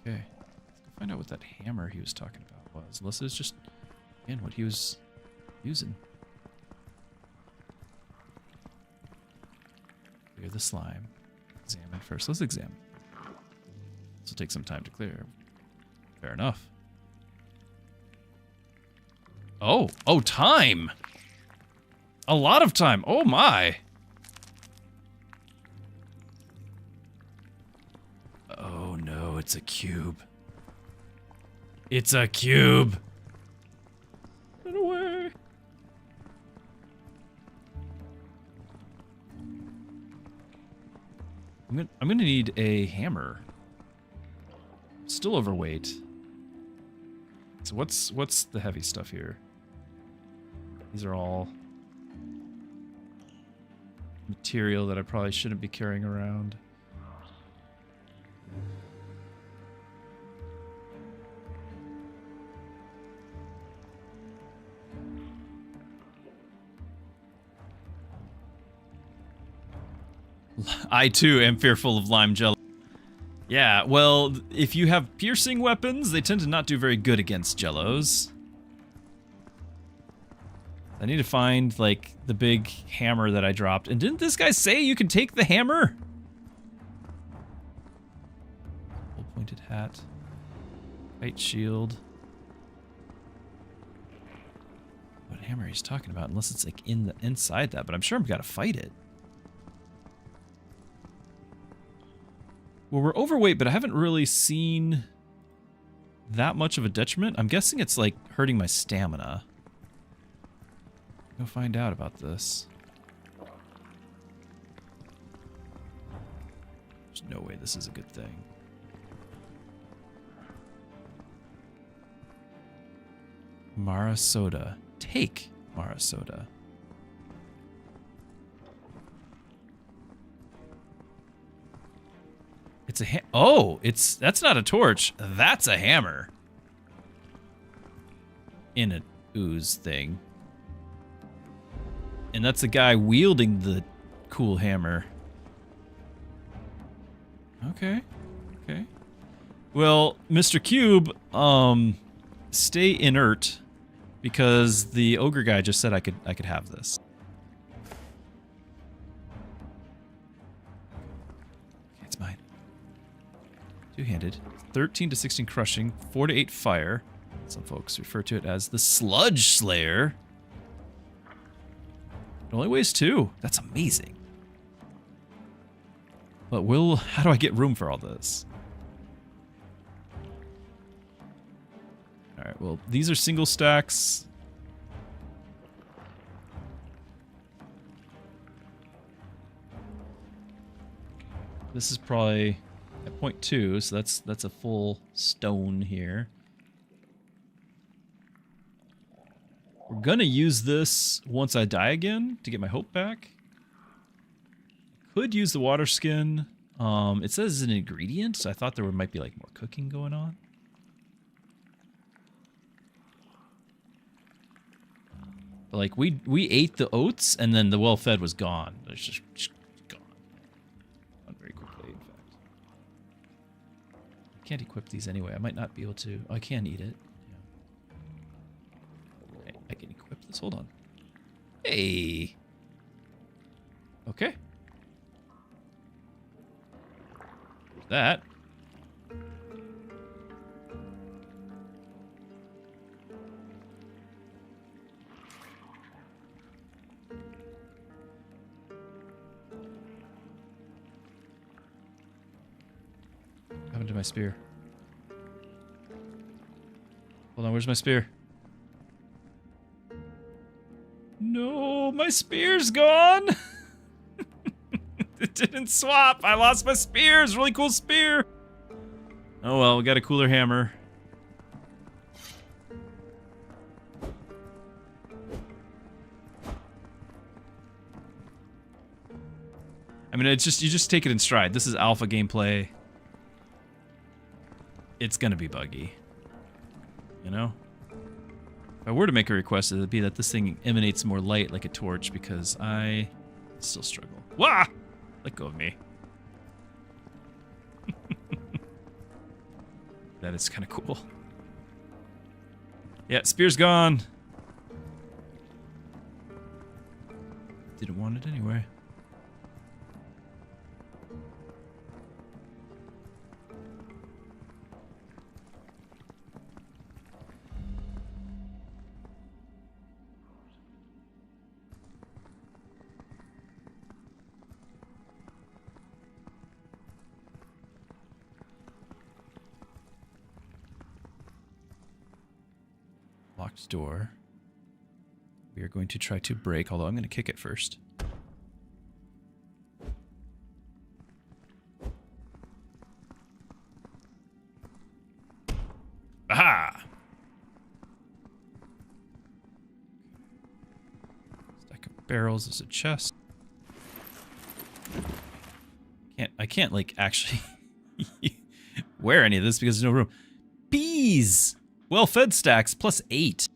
Okay, let's find out what that hammer he was talking about was. Unless it's just, again, what he was using. Clear the slime. Examine first. Let's examine. This will take some time to clear. Fair enough. Oh, time! A lot of time. Oh my! Oh no, it's a cube. It's a cube! Get away! I'm gonna need a hammer. Still overweight. So what's the heavy stuff here? These are all material that I probably shouldn't be carrying around. I too am fearful of lime jello. Yeah, well, if you have piercing weapons, they tend to not do very good against jellos. I need to find, like, the big hammer that I dropped. And didn't this guy say you can take the hammer? Full pointed hat. White shield. What hammer he's talking about, unless it's, like, inside that. But I'm sure I've got to fight it. Well, we're overweight, but I haven't really seen that much of a detriment. I'm guessing it's, like, hurting my stamina. Go find out about this. There's no way this is a good thing. Mara soda. Take Mara soda. It's a that's not a torch. That's a hammer. In a ooze thing. And that's the guy wielding the cool hammer. Okay. Okay. Well, Mr. Cube, stay inert because the ogre guy just said I could have this. Okay, it's mine. Two-handed. 13 to 16 crushing, 4 to 8 fire. Some folks refer to it as the Sludge Slayer. It only weighs 2. That's amazing. But how do I get room for all this? Alright, well, these are single stacks. This is probably at 0.2, so that's a full stone here. We're gonna use this once I die again to get my hope back. Could use the water skin. It says it's an ingredient, so I thought there might be like more cooking going on. But like we ate the oats and then the well-fed was gone. It's just gone. Gone very quickly, in fact. I can't equip these anyway. I might not be able to. Oh, I can eat it. Yeah. I can equip this. Hold on. Hey. Okay. That. What happened to my spear? Hold on, where's my spear? No, my spear's gone! It didn't swap. I lost my spear. It's a really cool spear. Oh well, we got a cooler hammer. I mean, it's just you just take it in stride. This is alpha gameplay. It's gonna be buggy. You know? If I were to make a request, it'd be that this thing emanates more light like a torch because I still struggle. Wah! Let go of me. That is kind of cool. Yeah, spear's gone. Didn't want it anyway. Locked door. We are going to try to break, although I'm going to kick it first. Aha! Stack of barrels. There's a chest. I can't like actually wear any of this because there's no room. Bees! Well-fed stacks +8.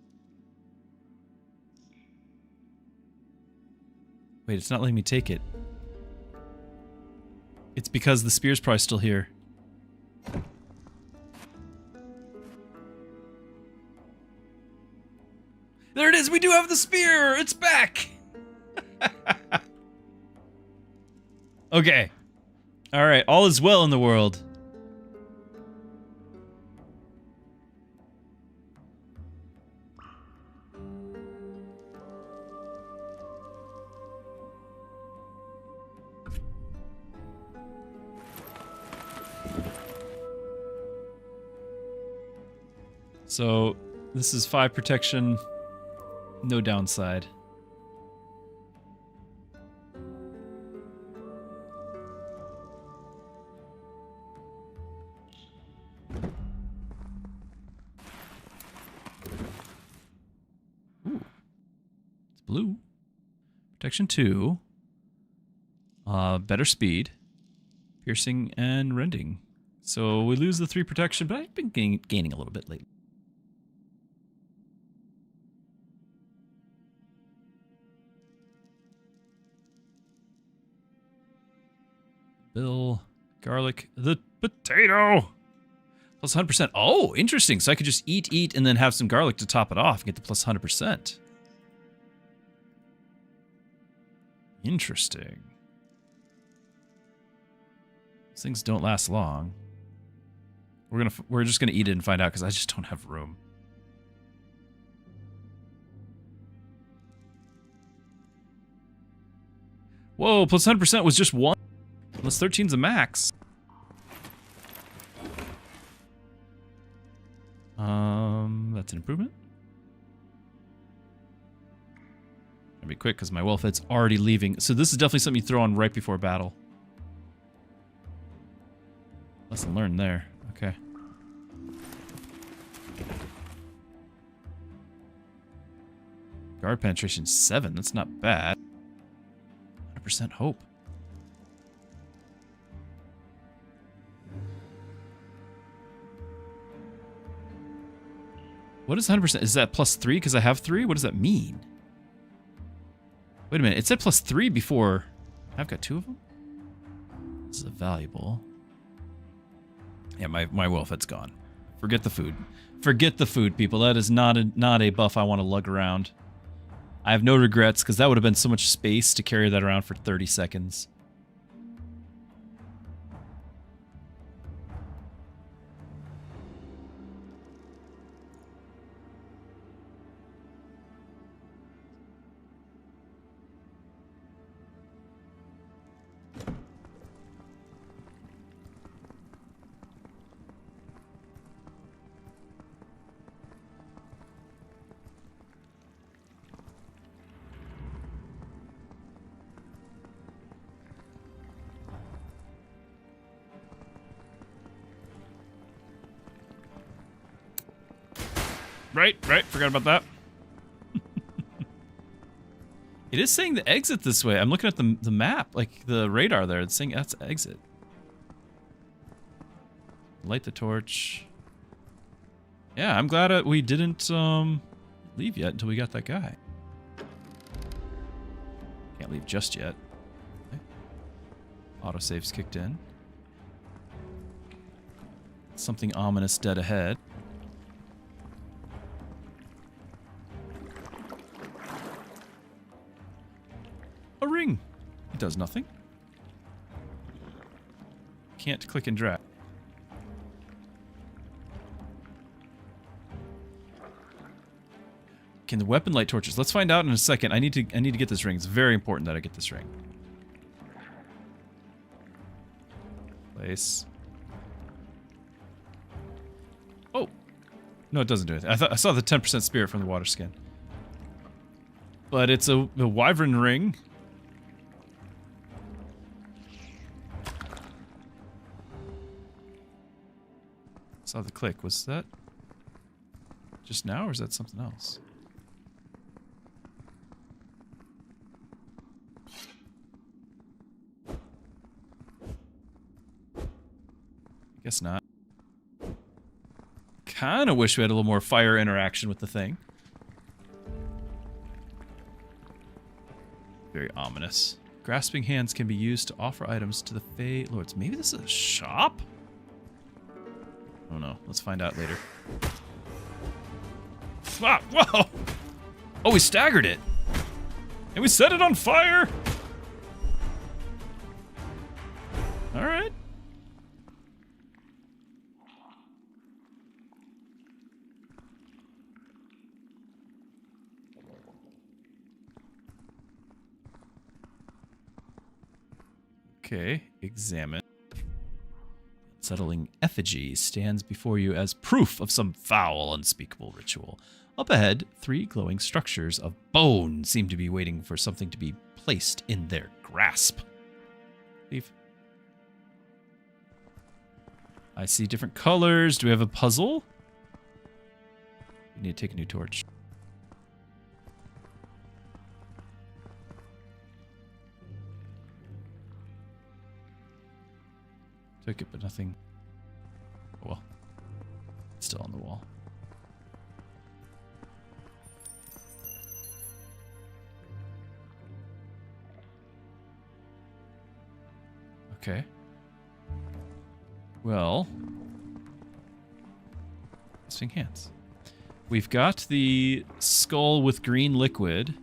Wait, it's not letting me take it. It's because the spear's probably still here. There it is! We do have the spear! It's back! Okay. Alright, all is well in the world. So, this is 5 protection, no downside. Ooh. It's blue. Protection 2. Better speed. Piercing and rending. So we lose the 3 protection, but I've been gaining a little bit lately. Bill, garlic, the potato. Plus 100%. Oh, interesting. So I could just eat, and then have some garlic to top it off and get the plus 100%. Interesting. These things don't last long. We're just gonna eat it and find out because I just don't have room. Whoa, plus 100% was just 1. Unless 13's a max. That's an improvement. I'll be quick because my welfed's already leaving. So this is definitely something you throw on right before battle. Lesson learned there. Okay. Guard penetration 7. That's not bad. 100% hope. What is 100%? Is that plus 3 because I have 3? What does that mean? Wait a minute. It said plus 3 before. I've got 2 of them? This is a valuable. Yeah, my welfed's gone. Forget the food. Forget the food, people. That is not a buff I want to lug around. I have no regrets because that would have been so much space to carry that around for 30 seconds. Right. Forgot about that. It is saying the exit this way. I'm looking at the map, like the radar there. It's saying that's exit. Light the torch. Yeah, I'm glad we didn't leave yet until we got that guy. Can't leave just yet. Okay. Autosave's kicked in. Something ominous dead ahead. A ring. It does nothing. Can't click and drag. Can the weapon light torches? Let's find out in a second. I need to get this ring. It's very important that I get this ring. Place. Oh. No, it doesn't do anything. I saw the 10% spirit from the water skin. But it's a wyvern ring. Saw the click. Was that just now or is that something else? Guess not. Kinda wish we had a little more fire interaction with the thing. Very ominous. Grasping hands can be used to offer items to the Fey Lords. Maybe this is a shop? Oh no, let's find out later. Ah, whoa! Oh, we staggered it! And we set it on fire! Alright. Okay, examine. Settling effigy stands before you as proof of some foul, unspeakable ritual. Up ahead, 3 glowing structures of bone seem to be waiting for something to be placed in their grasp. Leave. I see different colors. Do we have a puzzle? We need to take a new torch. Took it, but nothing. Well, it's still on the wall. Okay. Well, testing hands. We've got the skull with green liquid,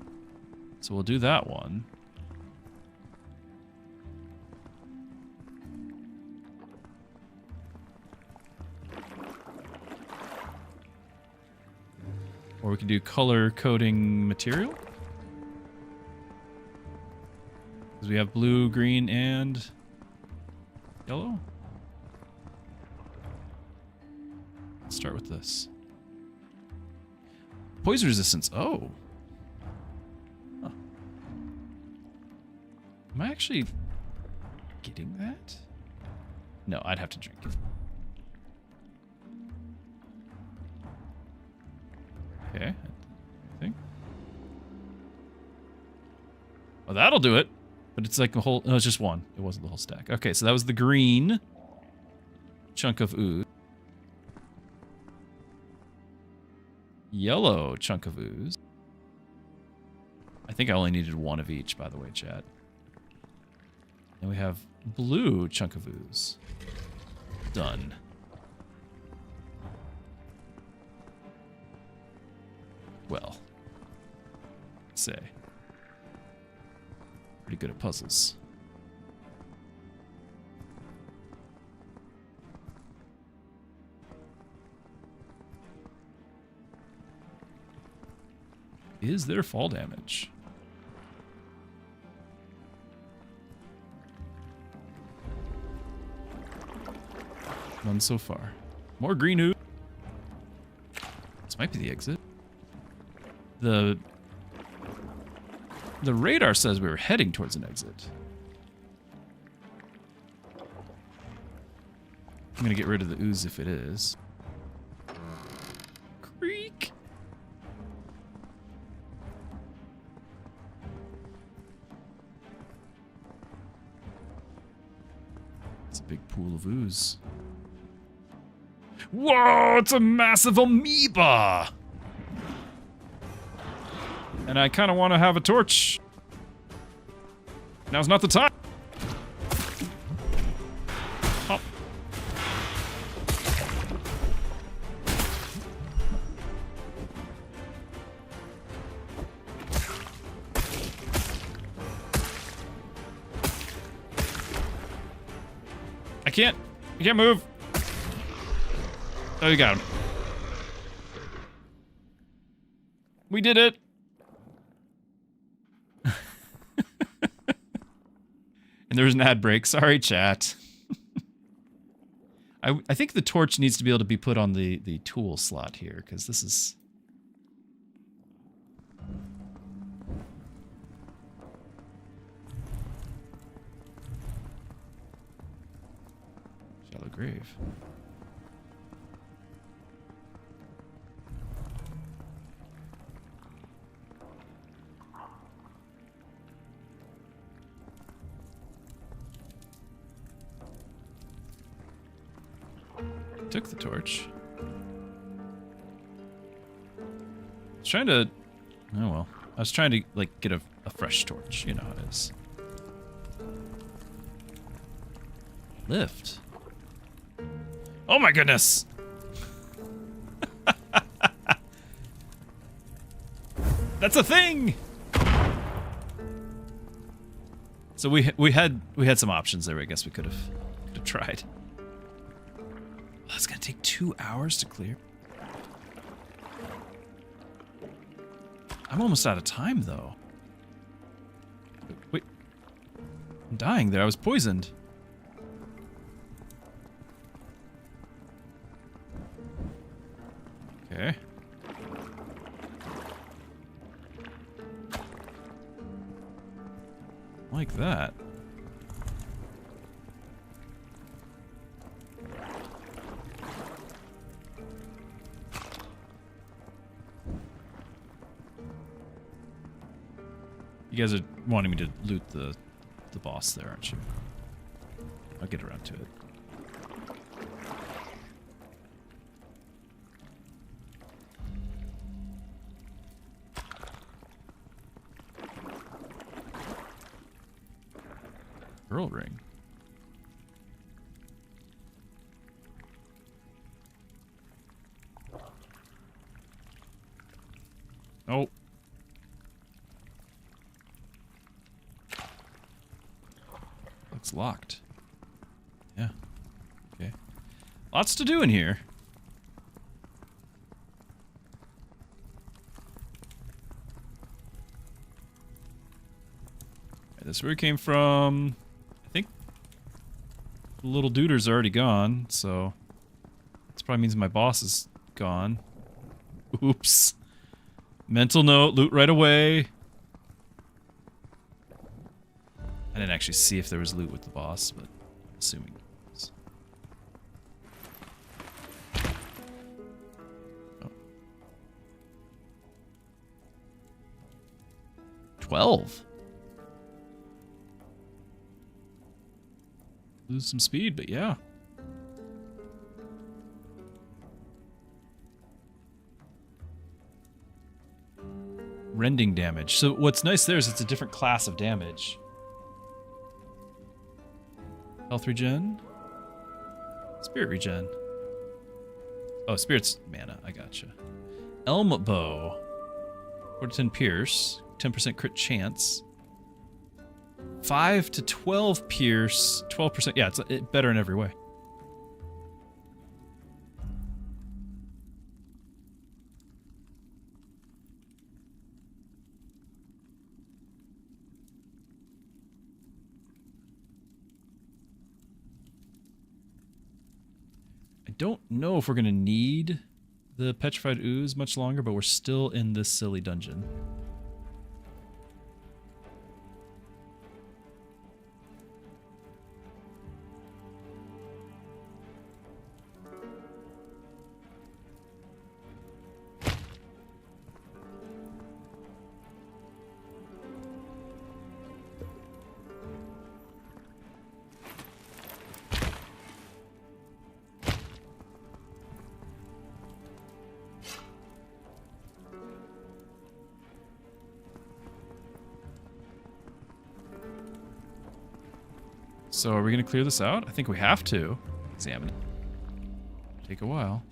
so we'll do that one. Or we can do color coding material. Because we have blue, green, and Yellow? Let's start with this. Poison resistance. Oh. Huh. Am I actually getting that? No, I'd have to drink it. Okay. Anything? Oh, that'll do it. But it's like a whole... No, it's just one. It wasn't the whole stack. Okay, so that was the green chunk of ooze. Yellow chunk of ooze. I think I only needed one of each, by the way, chat. And we have blue chunk of ooze. Done. Well, say. Pretty good at puzzles. Is there fall damage? None so far. More green ooze. This might be the exit. The radar says we were heading towards an exit. I'm gonna get rid of the ooze if it is. Creak. It's a big pool of ooze. Whoa, it's a massive amoeba! And I kind of want to have a torch. Now's not the time. Hop. I can't move. Oh, you got him. We did it. And there was an ad break. Sorry, chat. I think the torch needs to be able to be put on the tool slot here, because this is... Shallow grave. Took the torch. I was trying to... Oh well. I was trying to, like, get a fresh torch. You know how it is. Lift. Oh my goodness! That's a thing! So we had some options there. I guess we could have tried. That's gonna take 2 hours to clear. I'm almost out of time, though. Wait. I'm dying there. I was poisoned. Okay. Like that. You guys are wanting me to loot the boss there, aren't you? I'll get around to it. Pearl ring. Oh. Looks locked. Yeah. Okay. Lots to do in here. This is where we came from. I think. The little duder's already gone, so this probably means my boss is gone. Oops. Mental note, loot right away. I didn't actually see if there was loot with the boss, but I'm assuming there was. Oh. 12. Lose some speed, but yeah. Rending damage. So what's nice there is it's a different class of damage. Health regen. Spirit regen. Oh, spirit's mana. I gotcha. Elm bow. 4 to 10 pierce. 10% crit chance. 5 to 12 pierce. 12%. Yeah, it's better in every way. I don't know if we're going to need the Petrified Ooze much longer, but we're still in this silly dungeon. So are we going to clear this out? I think we have to. Examine it. Take a while.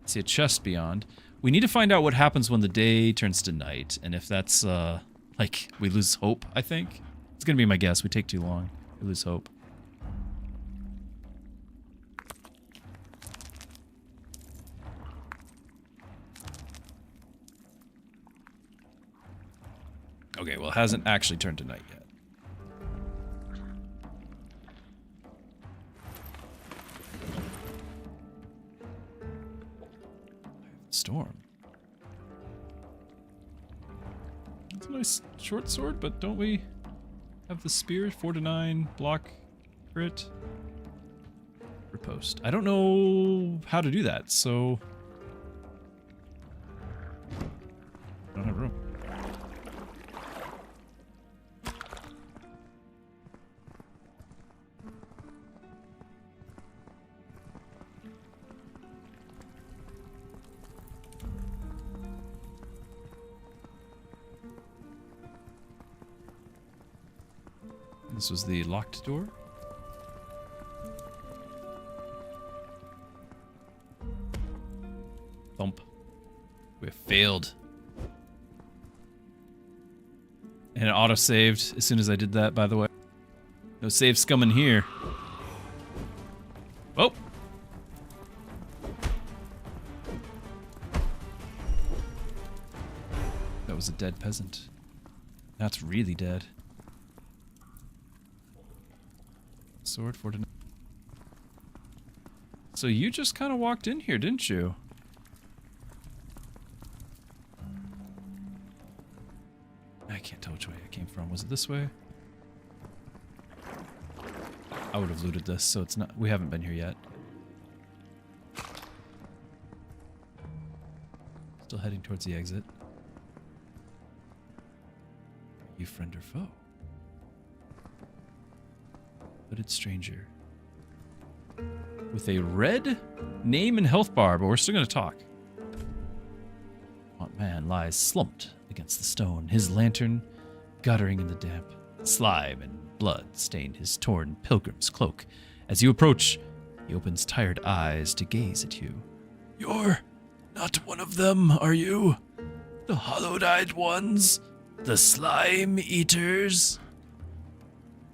See a chest beyond. We need to find out what happens when the day turns to night. And if that's, like, we lose hope, I think. It's going to be my guess. We take too long. We lose hope. Okay, well, it hasn't actually turned to night yet. Storm. It's a nice short sword, but don't we have the spear? 4 to 9, block, crit, riposte. I don't know how to do that, so I don't have room. This was the locked door. Thump. We have failed. And it auto-saved as soon as I did that, by the way. No save scum in here. Oh! That was a dead peasant. That's really dead. Sword 4 to 9. So you just kind of walked in here, didn't you? I can't tell which way I came from. Was it this way? I would have looted this, so it's not. We haven't been here yet. Still heading towards the exit. Are you friend or foe? Hooded stranger. With a red name and health bar, but we're still going to talk. Gaunt man lies slumped against the stone, his lantern guttering in the damp. Slime and blood stain his torn pilgrim's cloak. As you approach, he opens tired eyes to gaze at you. You're not one of them, are you? The hollowed-eyed ones? The slime eaters?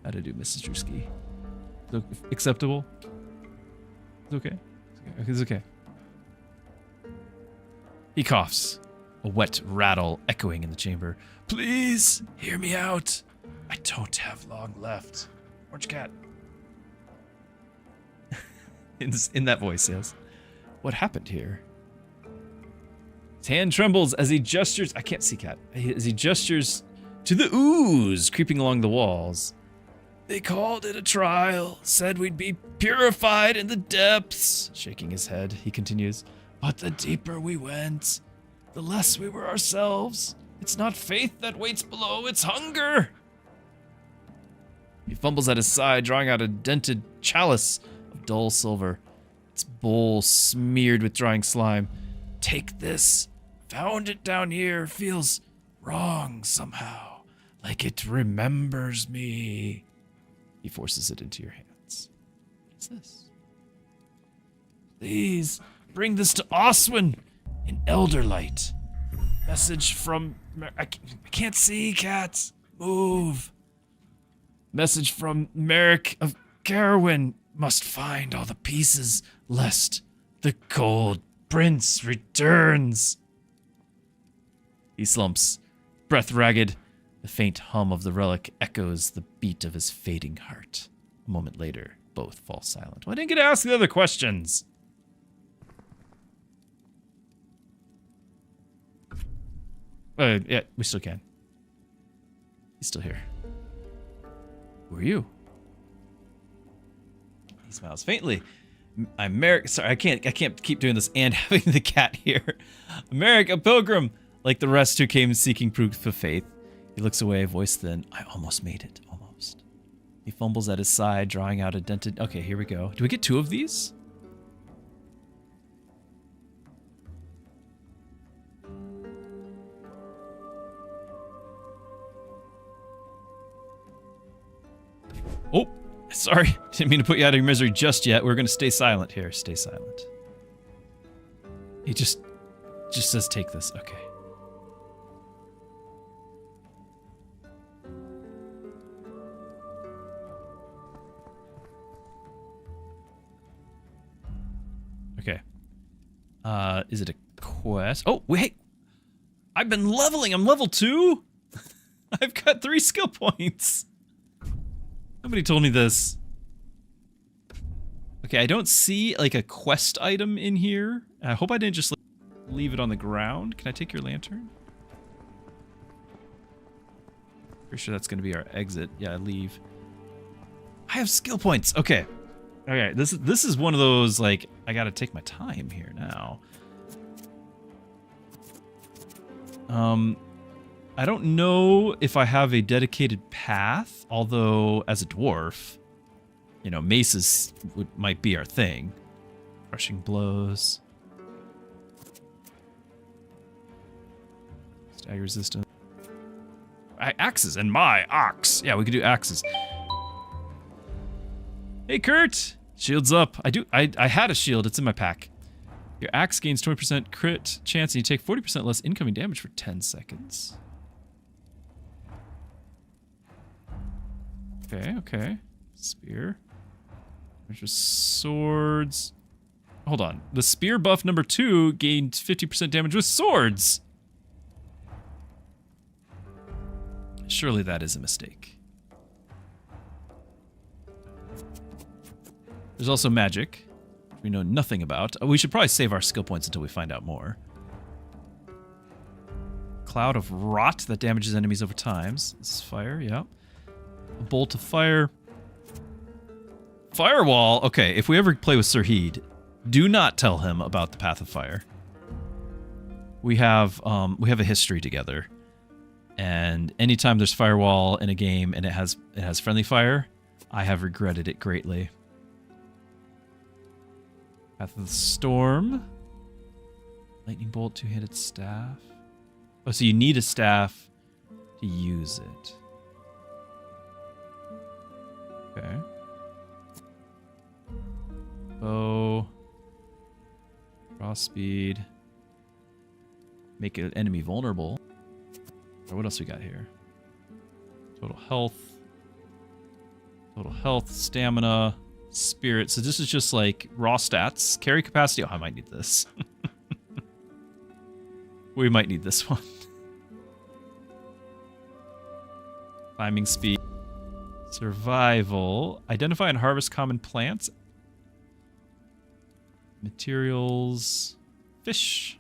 How to do, Mrs. Druski? Acceptable? It's okay. It's okay. He coughs, a wet rattle echoing in the chamber. Please, hear me out. I don't have long left. Orange cat. In that voice, yes. What happened here? His hand trembles as he gestures. I can't see Cat. As he gestures to the ooze creeping along the walls. They called it a trial, said we'd be purified in the depths. Shaking his head, he continues. But the deeper we went, the less we were ourselves. It's not faith that waits below, it's hunger. He fumbles at his side, drawing out a dented chalice of dull silver. Its bowl smeared with drying slime. Take this. Found it down here. Feels wrong somehow. Like it remembers me. He forces it into your hands. What's this? Please, bring this to Oswin in Elderlight. Message from... I can't see, Cat. Move. Message from Merrick of Caerwyn. Must find all the pieces, lest the cold prince returns. He slumps, breath ragged. The faint hum of the relic echoes the beat of his fading heart. A moment later, both fall silent. Well, I didn't get to ask the other questions. Yeah, we still can. He's still here. Who are you? He smiles faintly. I'm Merrick. Sorry, I can't keep doing this and having the cat here. Merrick, a pilgrim, like the rest who came seeking proof of faith. He looks away, voice thin. I almost made it. Almost. He fumbles at his side, drawing out a dented... Okay, here we go. Do we get 2 of these? Oh, sorry. Didn't mean to put you out of your misery just yet. We're going to stay silent here. Stay silent. He just says take this. Okay. Okay. Is it a quest? Oh, wait. I've been leveling. I'm level 2. I've got 3 skill points. Nobody told me this. Okay, I don't see like a quest item in here. I hope I didn't just leave it on the ground. Can I take your lantern? Pretty sure that's going to be our exit. Yeah, leave. I have skill points. Okay. Okay, this is one of those, like, I gotta take my time here now. I don't know if I have a dedicated path, although as a dwarf, you know, maces might be our thing. Crushing blows. Stagger resistance. Axes and my ox. Yeah, we could do axes. Hey, Kurt! Shield's up. I had a shield. It's in my pack. Your axe gains 20% crit chance and you take 40% less incoming damage for 10 seconds. Okay, okay. Spear. There's just swords. Hold on. The spear buff number 2 gained 50% damage with swords. Surely that is a mistake. There's also magic, which we know nothing about. We should probably save our skill points until we find out more. Cloud of Rot that damages enemies over time. This is fire, yeah. A bolt of fire. Firewall. Okay, if we ever play with Sirheed, do not tell him about the Path of Fire. We have a history together, and anytime there's firewall in a game and it has friendly fire, I have regretted it greatly. Path of the Storm. Lightning bolt, 2-handed staff. Oh, so you need a staff to use it. Okay. Bow. Draw speed. Make an enemy vulnerable. Or what else we got here? Total health. Total health, stamina, spirit. So this is just like raw stats. Carry capacity. Oh, I might need this. We might need this one. Climbing speed. Survival. Identify and harvest common plants. Materials. Fish.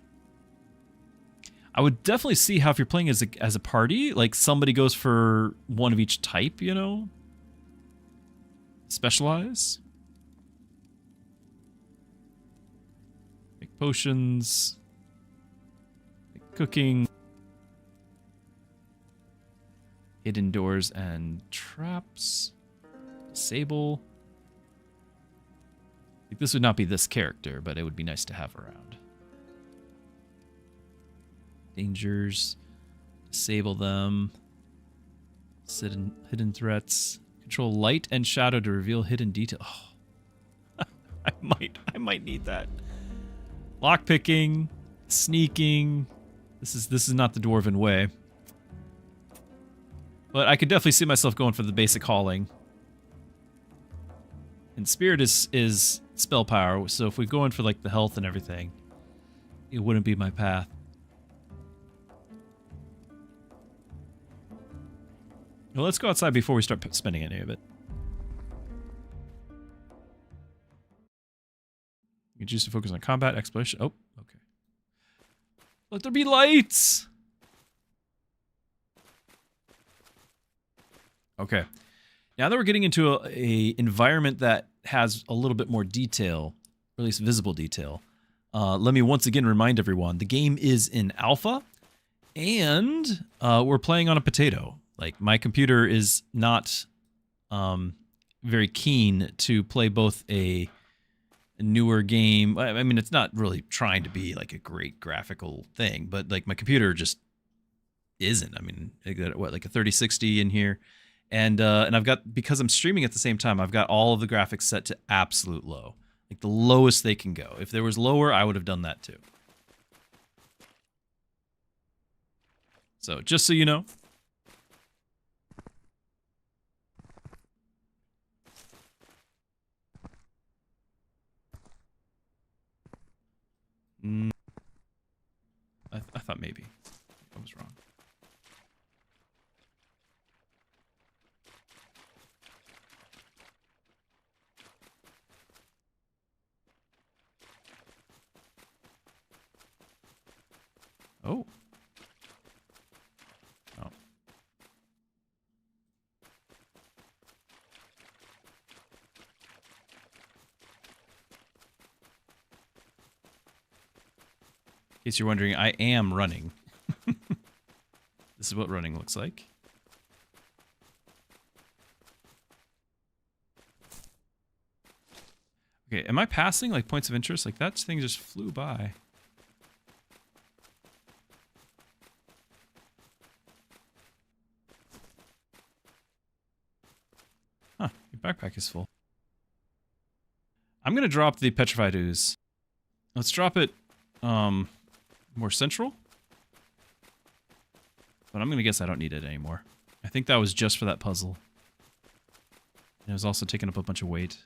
I would definitely see how if you're playing as a party, like somebody goes for one of each type, you know? Specialize. Make potions. Make cooking. Hidden doors and traps. Disable. Like, this would not be this character, but it would be nice to have around. Dangers. Disable them. Hidden threats. Control light and shadow to reveal hidden detail. Oh. I might need that. Lockpicking. Sneaking. This is not the dwarven way. But I could definitely see myself going for the basic hauling. And spirit is spell power, so if we go in for like the health and everything, it wouldn't be my path. Well, let's go outside before we start spending any of it. You can choose to focus on combat, exploration. Oh, okay. Let there be lights! Okay. Now that we're getting into a environment that has a little bit more detail, or at least visible detail, let me once again remind everyone, the game is in alpha, and we're playing on a potato. Like, my computer is not very keen to play both a newer game. I mean, it's not really trying to be like a great graphical thing, but like my computer just isn't. I mean, I got what, like a 3060 in here. And I've got, because I'm streaming at the same time, I've got all of the graphics set to absolute low. Like the lowest they can go. If there was lower, I would have done that too. So, just so you know. I thought maybe. I was wrong. Oh. Oh. In case you're wondering, I am running. This is what running looks like. Okay, am I passing like points of interest? Like that thing just flew by. Huh, your backpack is full. I'm gonna drop the petrified ooze. Let's drop it more central. But I'm gonna guess I don't need it anymore. I think that was just for that puzzle. And it was also taking up a bunch of weight.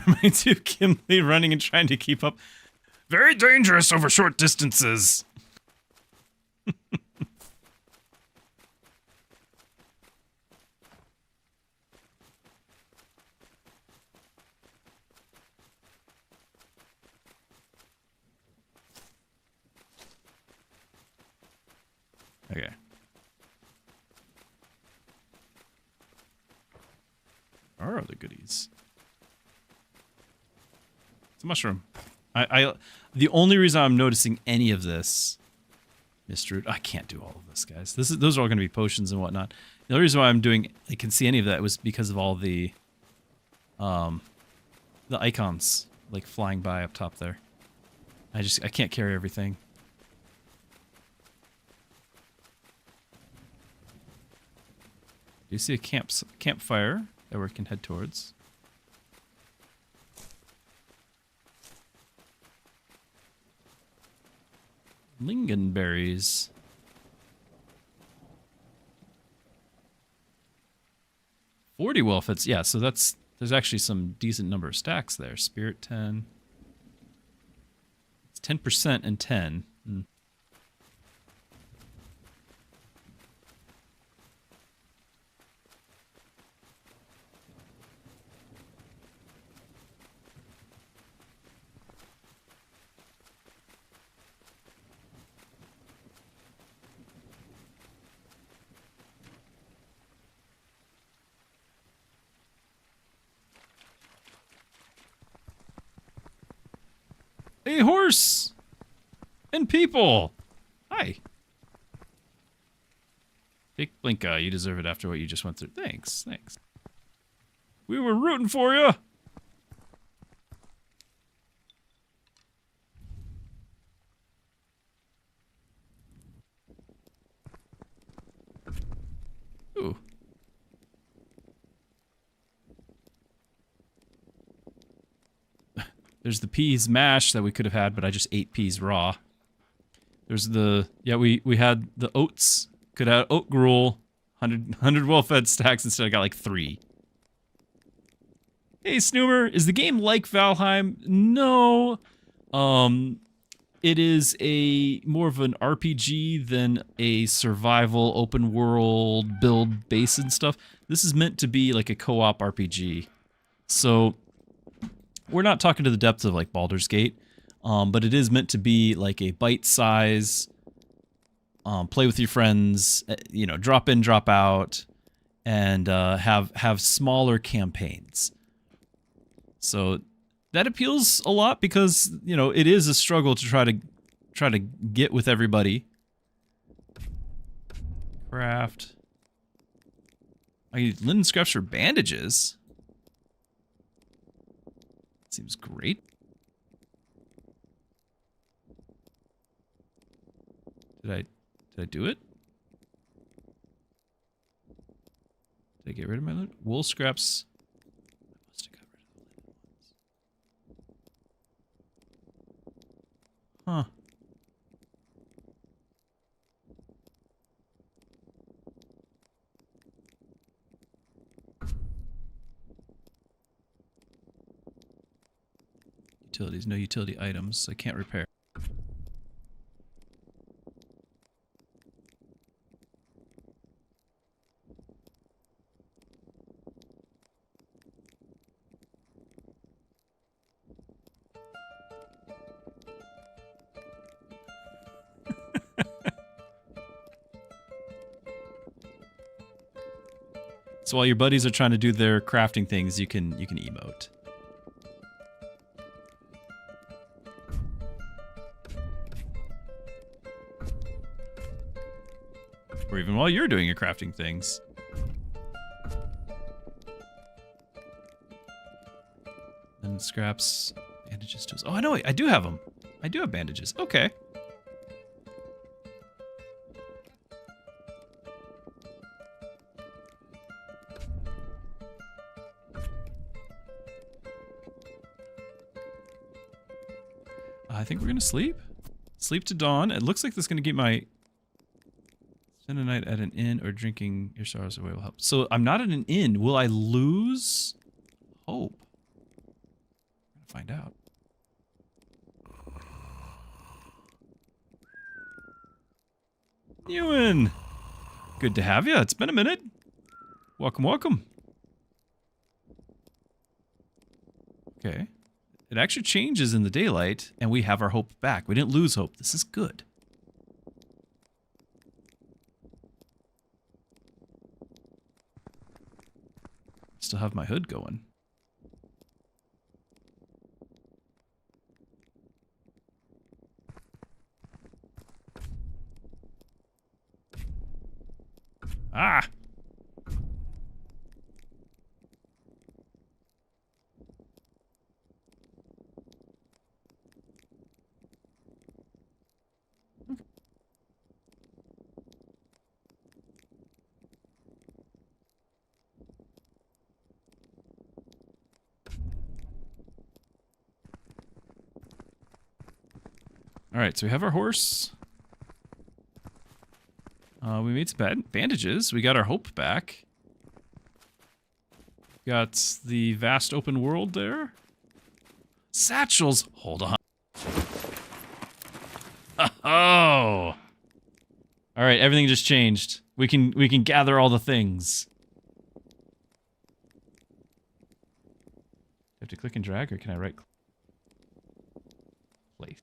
Reminds you of Gimli running and trying to keep up. Very dangerous over short distances. Okay. Where are the goodies? It's a mushroom. The only reason I'm noticing any of this, Mr. I can't do all of this, guys. Those are all going to be potions and whatnot. The only reason why I can see any of that was because of all the icons like flying by up top there. I can't carry everything. Do you see a campfire that we can head towards? Lingonberries. 40 Welfits. Yeah, so there's actually some decent number of stacks there. Spirit 10. It's 10% and 10. Hmm. Hey, horse! And people! Hi. Take Blinka, you deserve it after what you just went through. Thanks, thanks. We were rooting for you! Ooh. There's the peas mash that we could have had, but I just ate peas raw. There's the... Yeah, we had the oats. Could have oat gruel. 100 well-fed stacks instead I got like 3. Hey, Snoomer. Is the game like Valheim? No. It is more of an RPG than a survival, open world, build base and stuff. This is meant to be like a co-op RPG. So... We're not talking to the depths of like Baldur's Gate, but it is meant to be like a bite size, play with your friends, you know, drop in, drop out, and have smaller campaigns. So that appeals a lot because, you know, it is a struggle to try to get with everybody. Craft. I need linen scraps for bandages. Seems great. Did I do it? Did I get rid of my loot? Wool scraps. I must have got rid of the linen ones. Huh. Utilities, no utility items. I can't repair. So while your buddies are trying to do their crafting things, you can emote. Or even while you're doing your crafting things. And scraps, bandages, tools. Oh, I know, I do have them. I do have bandages. Okay. I think we're gonna sleep. Sleep to dawn. It looks like this is gonna get my... Spend a night at an inn or drinking your sorrows away will help. So I'm not at an inn. Will I lose hope? I'm gonna find out. Ewan! Good to have you. It's been a minute. Welcome, welcome. Okay. It actually changes in the daylight, and we have our hope back. We didn't lose hope. This is good. Still have my hood going. Ah! Alright, so we have our horse. We made some bandages. We got our hope back. Got the vast open world there. Satchels! Hold on. Oh! Alright, everything just changed. We can gather all the things. Do I have to click and drag, or can I right click? Place.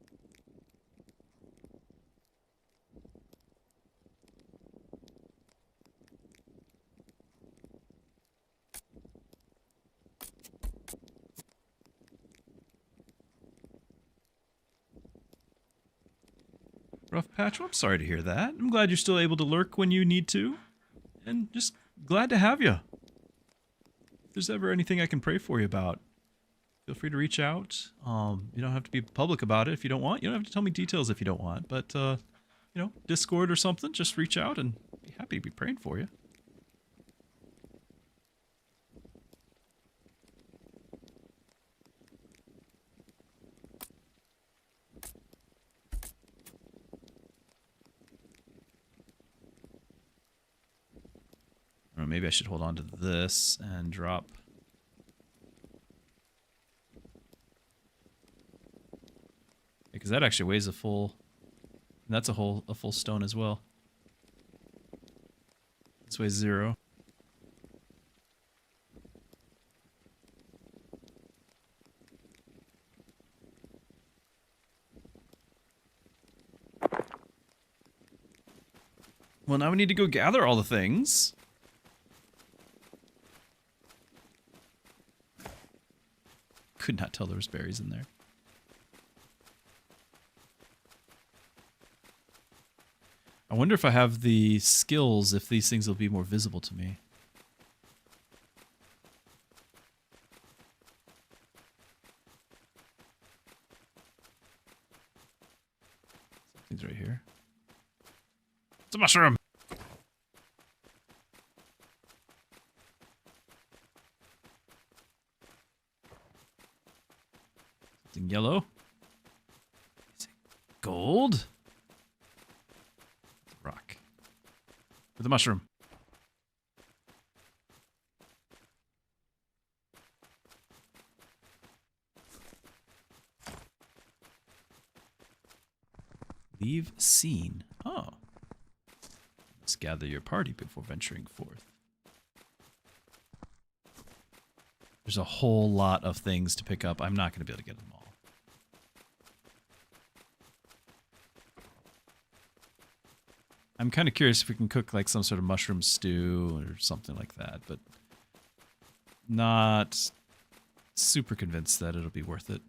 Rough patch. Well, I'm sorry to hear that. I'm glad you're still able to lurk when you need to. And just glad to have you. If there's ever anything I can pray for you about, feel free to reach out. You don't have to be public about it if you don't want. You don't have to tell me details if you don't want. But, you know, Discord or something, just reach out and be happy to be praying for you. Or maybe I should hold on to this and drop. Because that actually weighs a full. And that's a full stone as well. This weighs 0. Well, now we need to go gather all the things. Could not tell there was berries in there. I wonder if I have the skills, if these things will be more visible to me. Something's right here. It's a mushroom! Something yellow. Is it gold? Rock. With a mushroom. Leave scene. Oh. Let's gather your party before venturing forth. There's a whole lot of things to pick up. I'm not going to be able to get them all. I'm kind of curious if we can cook like some sort of mushroom stew or something like that, but not super convinced that it'll be worth it.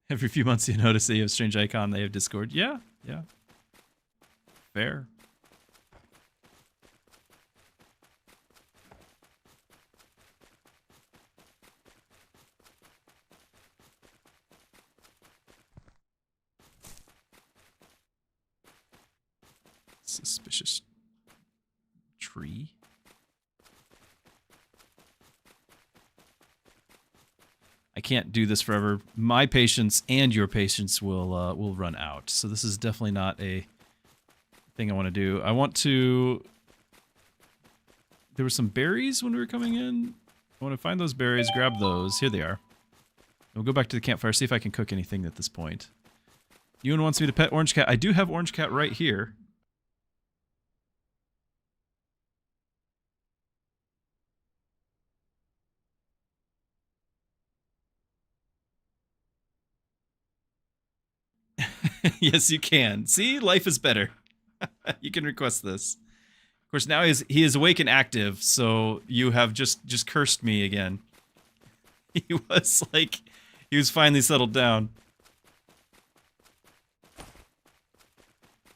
Every few months you notice that you have a strange icon, they have Discord. Yeah, yeah. Fair. Suspicious tree. I can't do this forever. My patience and your patience will run out. So this is definitely not a thing I want to do. I want to. There were some berries when we were coming in. I want to find those berries, grab those. Here they are. We'll go back to the campfire, see if I can cook anything at this point. Ewan wants me to pet Orange Cat. I do have Orange Cat right here. Yes, you can. See, life is better. You can request this. Of course, now he is awake and active, so you have just cursed me again. He was finally settled down.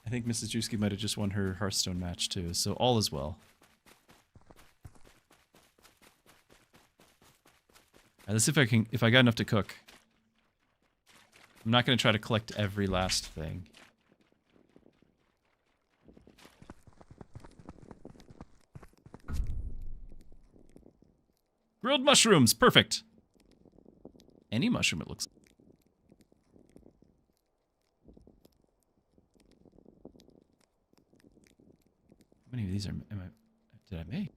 I think Mrs. Druski might have just won her Hearthstone match too, so all is well. Let's see if I got enough to cook. I'm not going to try to collect every last thing. Grilled mushrooms, perfect. Any mushroom, it looks like. many of these did I make?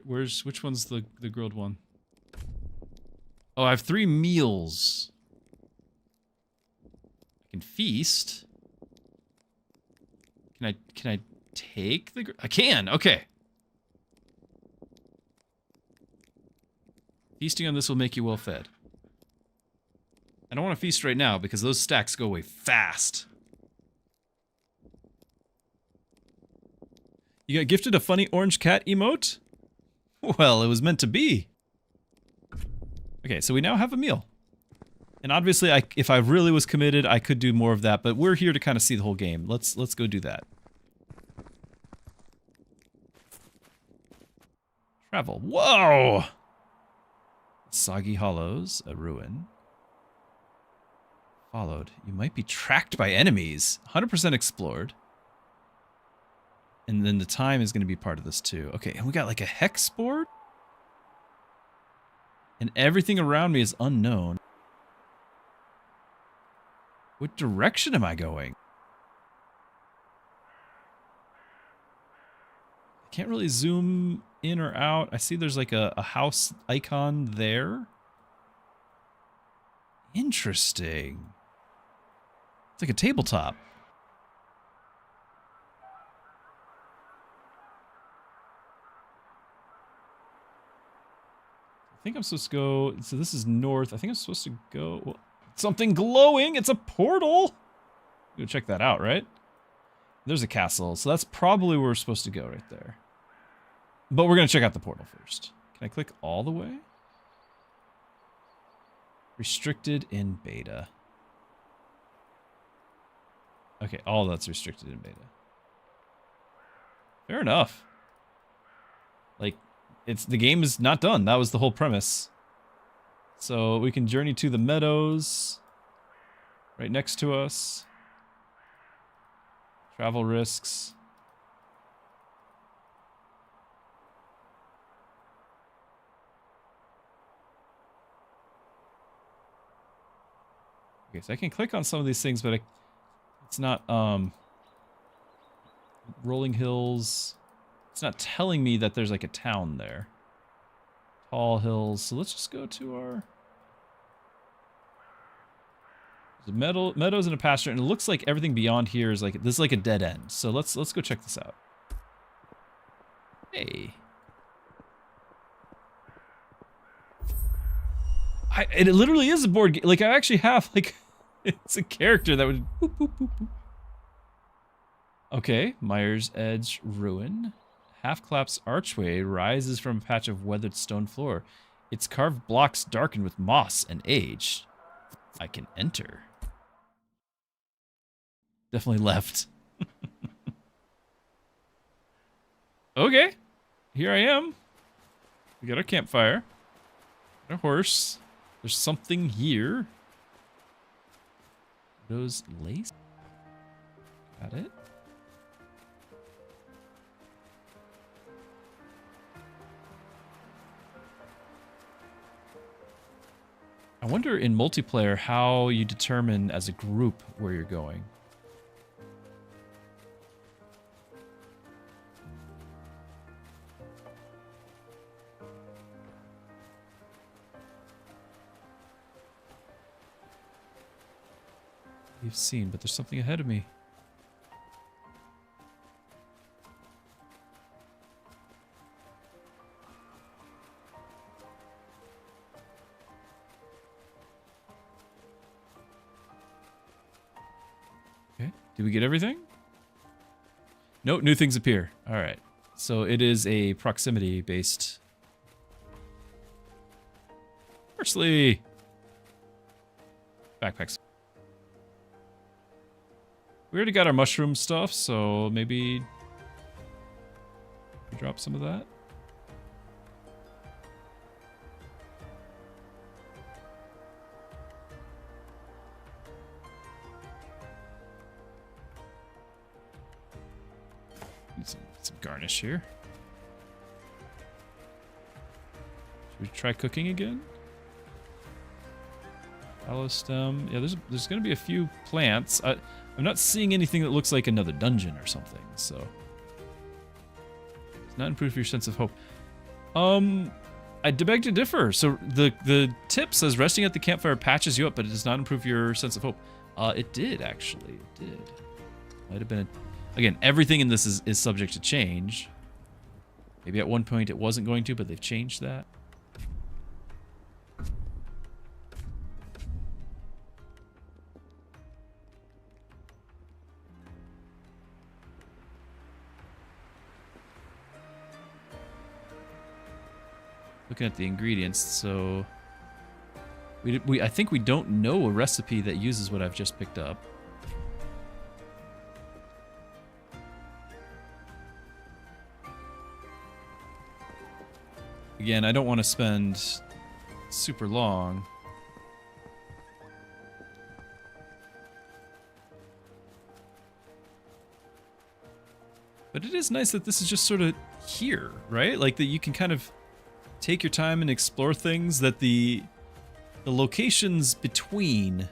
Which one's the grilled one? Oh, I have 3 meals. I can feast. Can I take the... I can, okay. Feasting on this will make you well fed. I don't want to feast right now because those stacks go away fast. You got gifted a funny orange cat emote? Well, it was meant to be. Okay, so we now have a meal. And obviously, if I really was committed, I could do more of that, but we're here to kind of see the whole game. Let's go do that. Travel. Whoa! Soggy Hollows, a ruin. Followed. You might be tracked by enemies. 100% explored. And then the time is going to be part of this too. Okay, and we got like a hex board? And everything around me is unknown. What direction am I going? I can't really zoom in or out. I see there's like a house icon there. Interesting. It's like a tabletop. I think I'm supposed to go... So this is north. I think I'm supposed to go... Well, something glowing! It's a portal! Go check that out, right? There's a castle, so that's probably where we're supposed to go right there. But we're going to check out the portal first. Can I click all the way? Restricted in beta. Okay, all that's restricted in beta. Fair enough. Like, the game is not done. That was the whole premise. So we can journey to the meadows. Right next to us. Travel risks. Okay, so I can click on some of these things, but it's not, rolling hills. It's not telling me that there's like a town there. Tall hills. So let's just go to our... There's a meadows and a pasture, and it looks like everything beyond here is like... This is like a dead end. So let's go check this out. Hey. It literally is a board game. Like, I actually have, like... It's a character that would... Boop, boop, boop, boop. Okay, Myers Edge Ruin. Half-collapsed archway rises from a patch of weathered stone floor. Its carved blocks darkened with moss and age. I can enter. Definitely left. Okay, here I am. We got our campfire. Got a horse. There's something here. Those lace. Got it. I wonder in multiplayer how you determine as a group where you're going. You've seen, but there's something ahead of me. Okay, did we get everything? Nope, new things appear. All right, so it is a proximity-based. Parsley! Backpacks. We already got our mushroom stuff, so maybe drop some of that. Need some garnish here. Should we try cooking again? Aloe stem. Yeah, there's going to be a few plants. I'm not seeing anything that looks like another dungeon or something, so. It's not improve your sense of hope. I beg to differ. So the tip says resting at the campfire patches you up, but it does not improve your sense of hope. It did, actually. It did. Might have been again, everything in this is subject to change. Maybe at one point it wasn't going to, but they've changed that. Looking at the ingredients, so I think we don't know a recipe that uses what I've just picked up. Again, I don't want to spend super long. But it is nice that this is just sort of here, right? Like that you can kind of take your time and explore things, that the locations between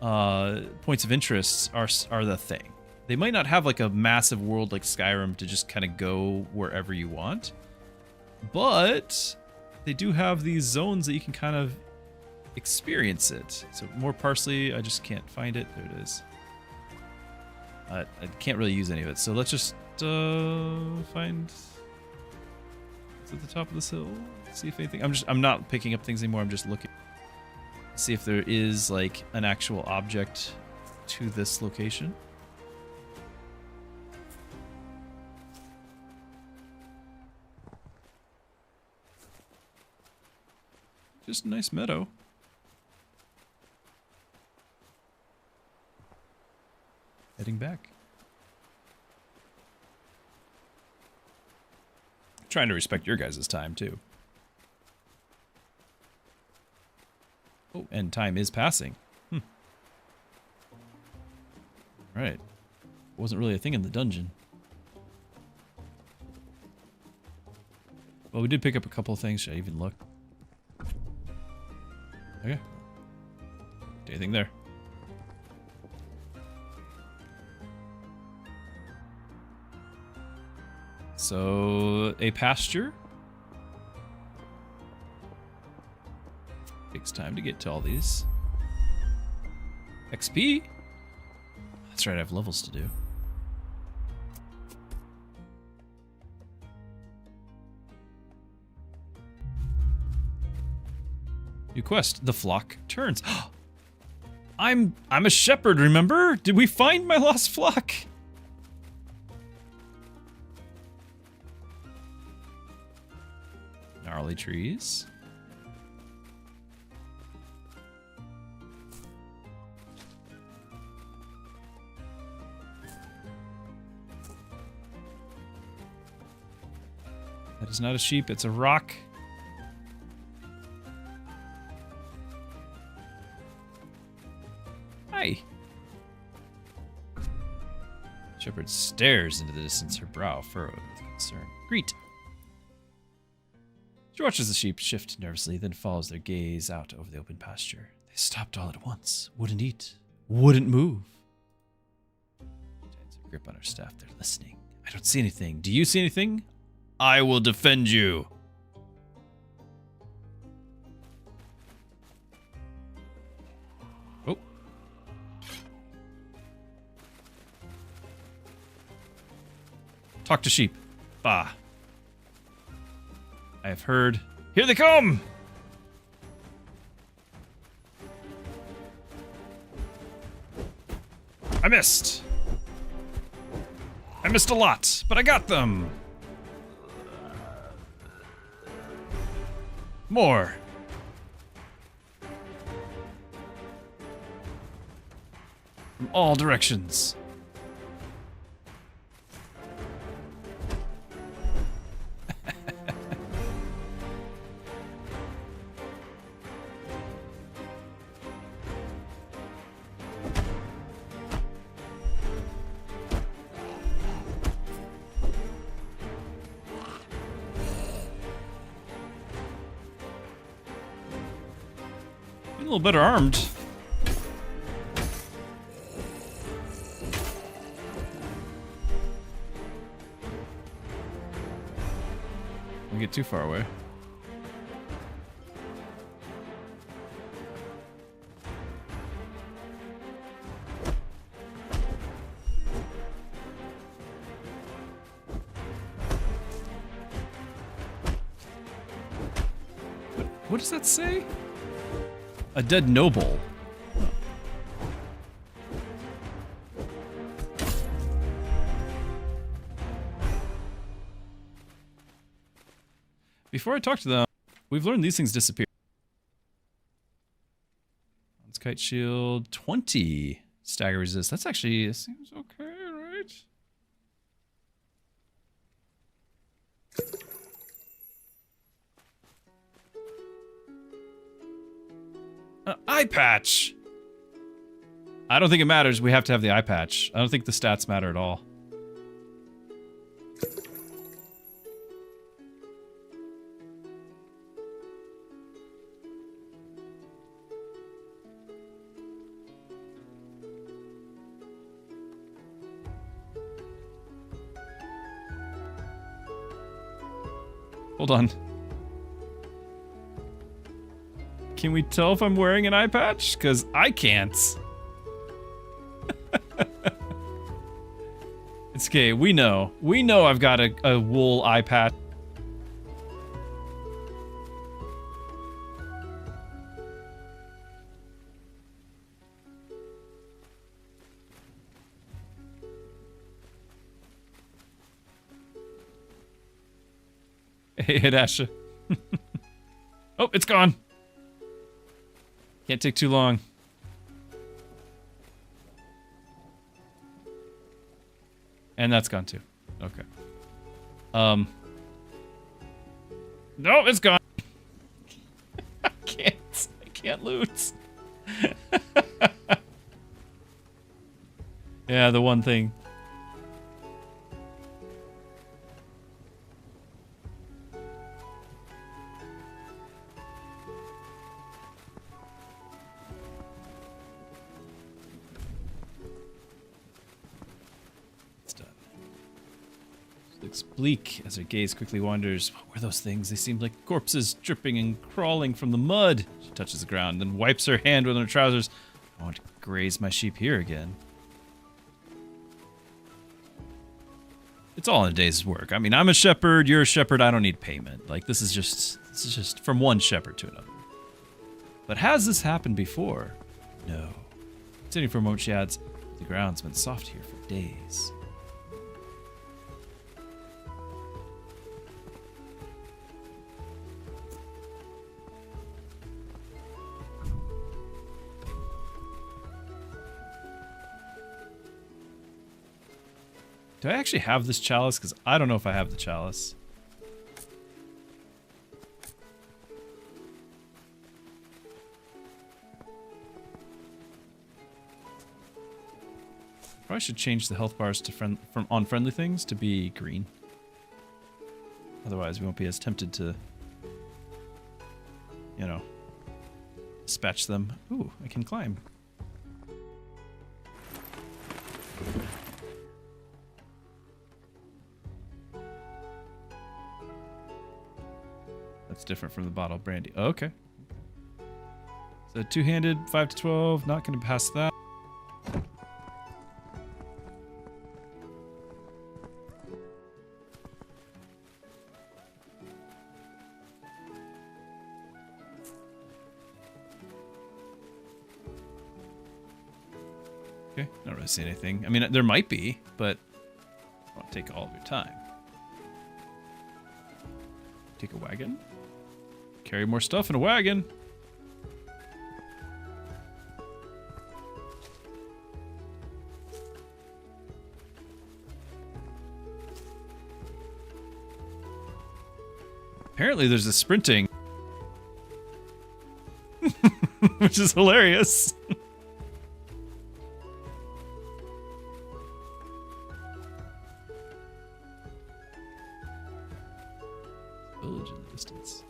points of interest are the thing. They might not have like a massive world like Skyrim to just kind of go wherever you want, but they do have these zones that you can kind of experience it. So more parsley, I just can't find it. There it is. I can't really use any of it, so let's just find... at the top of this hill. See if anything. I'm not picking up things anymore. I'm just looking. See if there is like an actual object to this location. Just a nice meadow. Heading back. Trying to respect your guys' time too. Oh, and time is passing. Right. Wasn't really a thing in the dungeon. Well, we did pick up a couple of things. Should I even look? Okay. Anything there? So, a pasture. Takes time to get to all these. XP? That's right, I have levels to do. New quest, the flock turns. I'm a shepherd, remember? Did we find my lost flock? Gnarly trees. That is not a sheep, it's a rock. Hi. Shepherd stares into the distance, her brow furrowed with concern. Greet. She watches the sheep shift nervously, then follows their gaze out over the open pasture. They stopped all at once. Wouldn't eat. Wouldn't move. Tights her grip on her staff. They're listening. I don't see anything. Do you see anything? I will defend you. Oh. Talk to sheep. Bah. I have heard. Here they come! I missed. I missed a lot, but I got them. More. From all directions. A little better armed. Don't get too far away. What does that say? A dead noble. Before I talk to them, we've learned these things disappear. Kite shield, 20 stagger resist. That's actually, it seems okay, right? Eye patch! I don't think it matters. We have to have the eye patch. I don't think the stats matter at all. Hold on. Can we tell if I'm wearing an eye patch? Because I can't. It's okay, we know. We know I've got a wool eye patch. Hey, Dasha. Oh, it's gone. Can't take too long. And that's gone too. Okay. No, it's gone. I can't loot. Yeah, the one thing. Looks bleak as her gaze quickly wanders. What were those things? They seemed like corpses dripping and crawling from the mud. She touches the ground, then wipes her hand with her trousers. I want to graze my sheep here again. It's all in a day's work. I mean, I'm a shepherd, you're a shepherd, I don't need payment. Like, this is just from one shepherd to another. But has this happened before? No. Sitting for a moment, she adds, the ground's been soft here for days. Do I actually have this chalice? Because I don't know if I have the chalice. Probably should change the health bars to from on friendly things to be green. Otherwise, we won't be as tempted to, you know, dispatch them. Ooh, I can climb. That's different from the bottle of brandy. Oh, okay. So two-handed, 5 to 12. Not going to pass that. Okay, not really see anything. I mean, there might be, but I won't take all of your time. Take a wagon. Carry more stuff in a wagon. Apparently there's a sprinting. Which is hilarious. Village in the distance.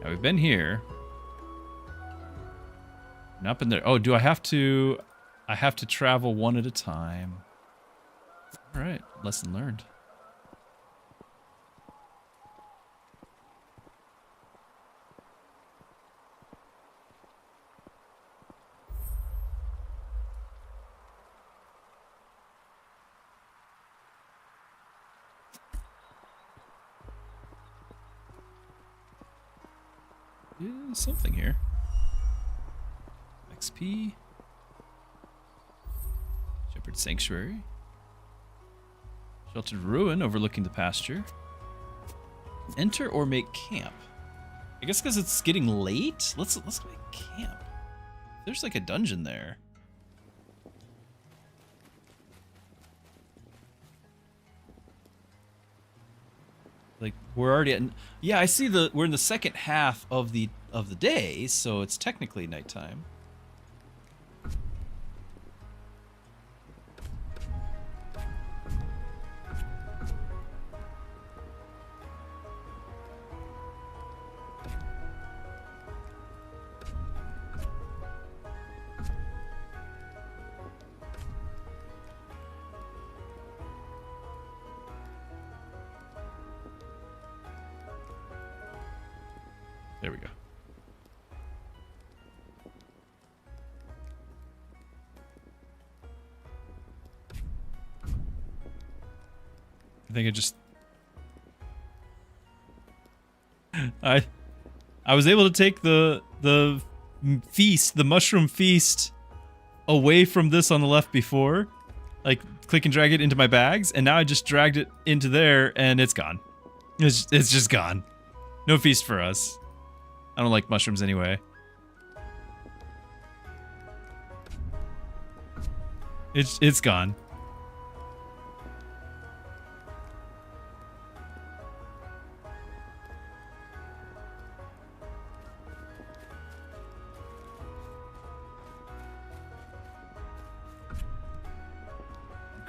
Now, we've been here. Not been there. Oh, do I have to... I have to travel one at a time. Alright, lesson learned. Yeah, something here. XP. Shepherd Sanctuary. Sheltered ruin overlooking the pasture. Enter or make camp. I guess because it's getting late. Let's make camp. There's like a dungeon there. Like we're already at, yeah, I see we're in the second half of the day, so it's technically nighttime. There we go. I think I was able to take the feast, the mushroom feast, away from this on the left before, like click and drag it into my bags, and now I just dragged it into there and it's gone. It's just gone. No feast for us. I don't like mushrooms anyway. It's gone.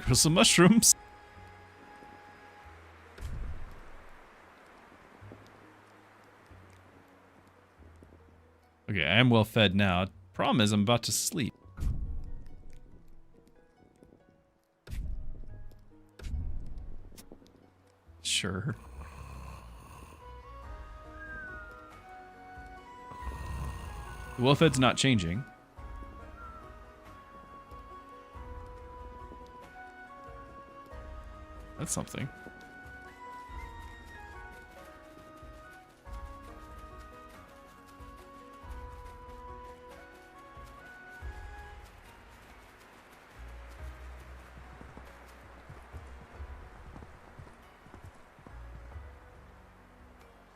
Grow some mushrooms. Okay, I am well fed now. Problem is I'm about to sleep. Sure. The well fed's not changing. That's something.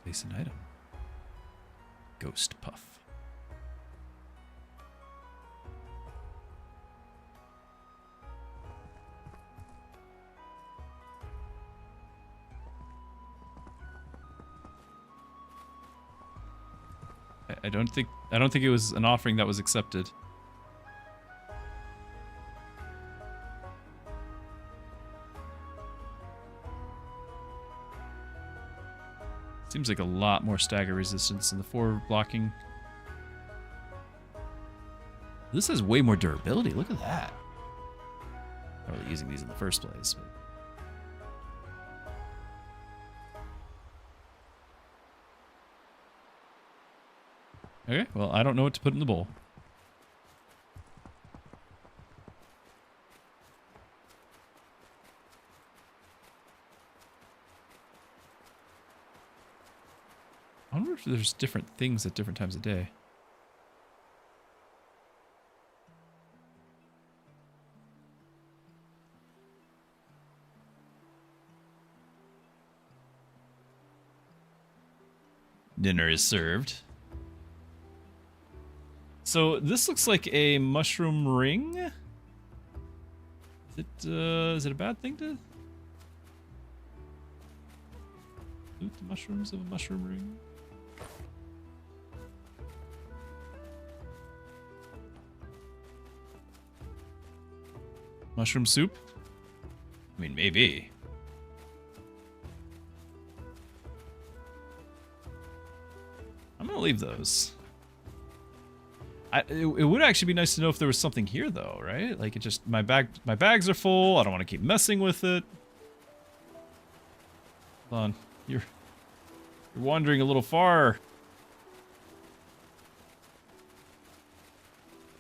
Place an item. Ghost puff. I don't think it was an offering that was accepted. Seems like a lot more stagger resistance in the 4 blocking. This has way more durability. Look at that. Not really using these in the first place, but. Okay, well, I don't know what to put in the bowl. I wonder if there's different things at different times of day. Dinner is served. So this looks like a mushroom ring. Is it a bad thing to loot the mushrooms of a mushroom ring? Mushroom soup? I mean, maybe. I'm gonna leave those. It would actually be nice to know if there was something here, though, right? Like, it just... My bags are full. I don't want to keep messing with it. Hold on. You're wandering a little far.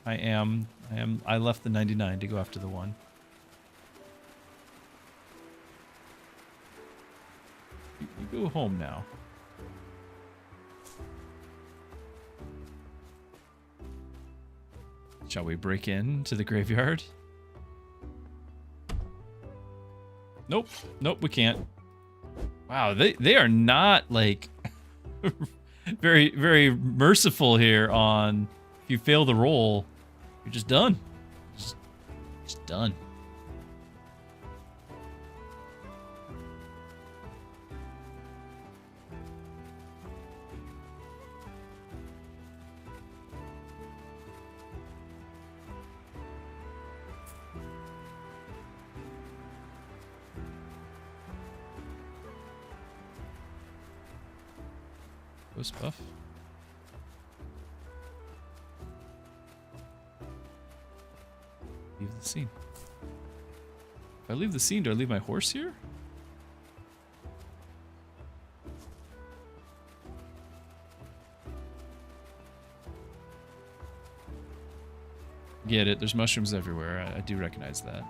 I left the 99 to go after the 1. You go home now. Shall we break into the graveyard? Nope. Nope, we can't. Wow, they are not, like, very, very merciful here on if you fail the roll, you're just done. Just done. Ghost buff. Leave the scene. If I leave the scene, do I leave my horse here? Get it. There's mushrooms everywhere. I do recognize that.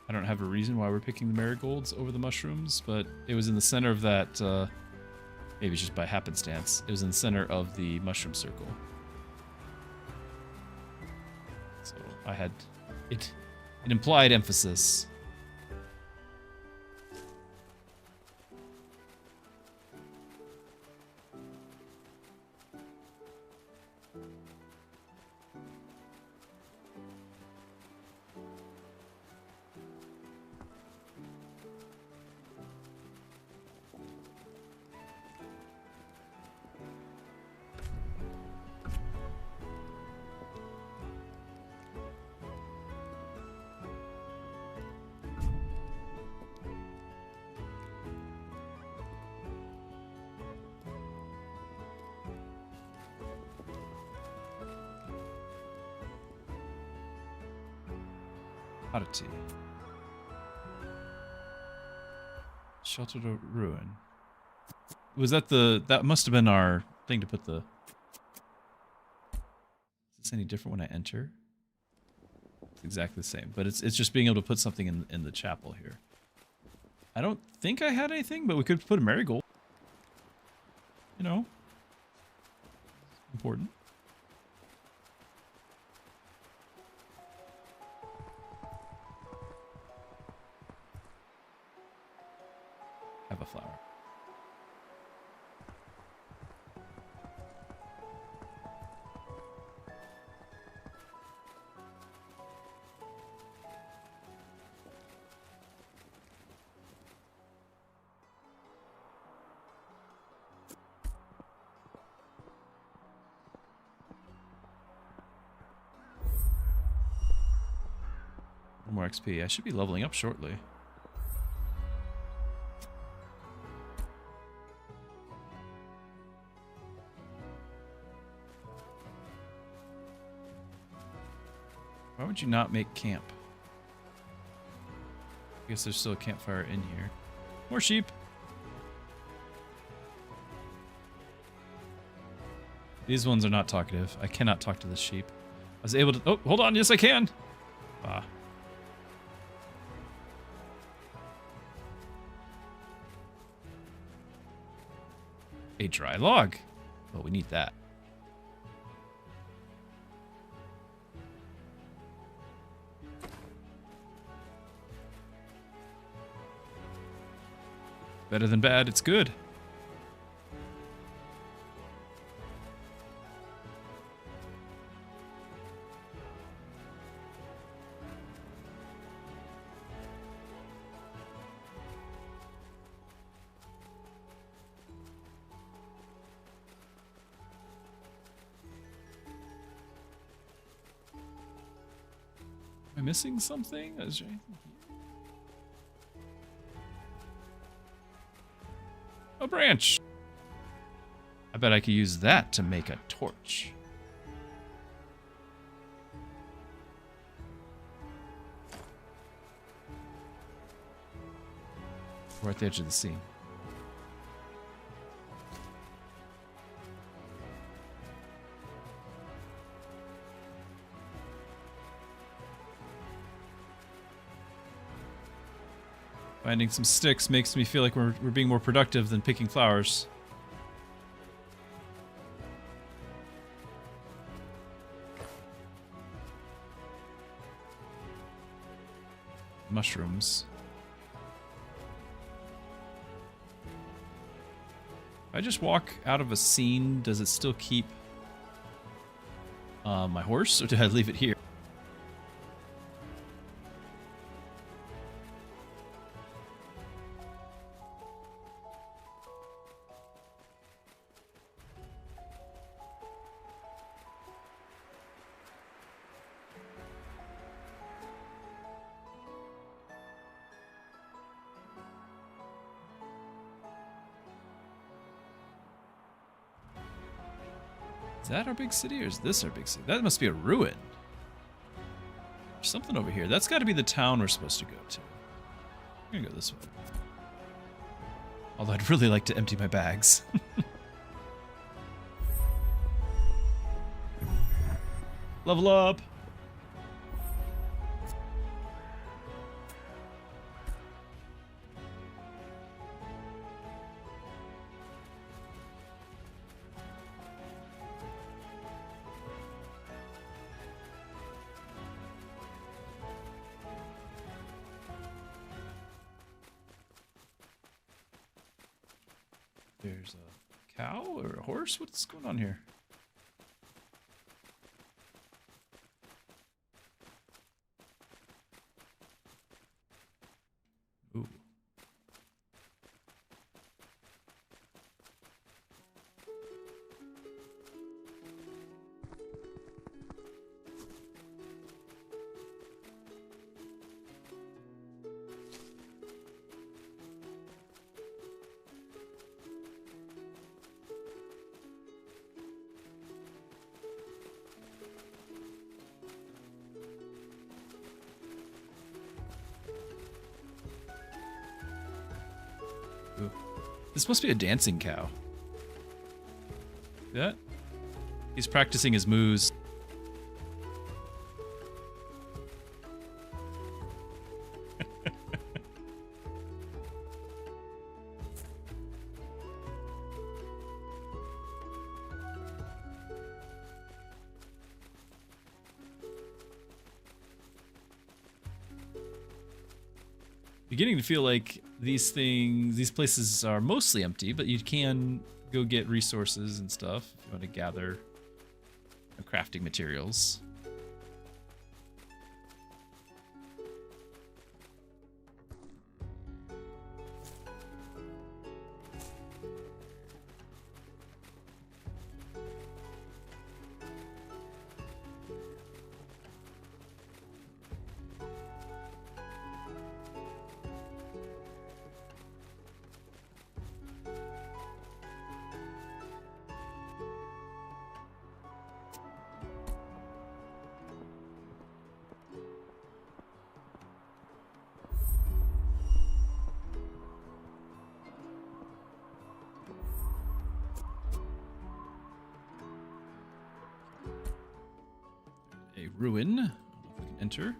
I don't have a reason why we're picking the marigolds over the mushrooms, but it was in the center of that, maybe it's just by happenstance, it was in the center of the mushroom circle. So I had an implied emphasis. Oddity. Sheltered a ruin. Was that that must have been our thing to put the... Is this any different when I enter? It's exactly the same, but it's just being able to put something in the chapel here. I don't think I had anything, but we could put a marigold. You know. Important. Have a flower. One more XP. I should be leveling up shortly. Why would you not make camp? I guess there's still a campfire in here. More sheep. These ones are not talkative. I cannot talk to the sheep. I was able to... Oh, hold on. Yes, I can. Ah. A dry log. Well, we need that. Better than bad, it's good. I missing something? Is there anything here? A branch. I bet I could use that to make a torch. We're at the edge of the scene. Finding some sticks makes me feel like we're being more productive than picking flowers. Mushrooms. If I just walk out of a scene, does it still keep my horse, or did I leave it here? Is that our big city, or is this our big city? That must be a ruin. There's something over here. That's got to be the town we're supposed to go to. I'm gonna go this way. Although I'd really like to empty my bags. Level up! There's a cow or a horse? What's going on here? Ooh. Ooh. This must be a dancing cow. See that? He's practicing his moves. Beginning to feel like these places are mostly empty, but you can go get resources and stuff if you want to gather crafting materials. A ruin. I don't know if we can enter.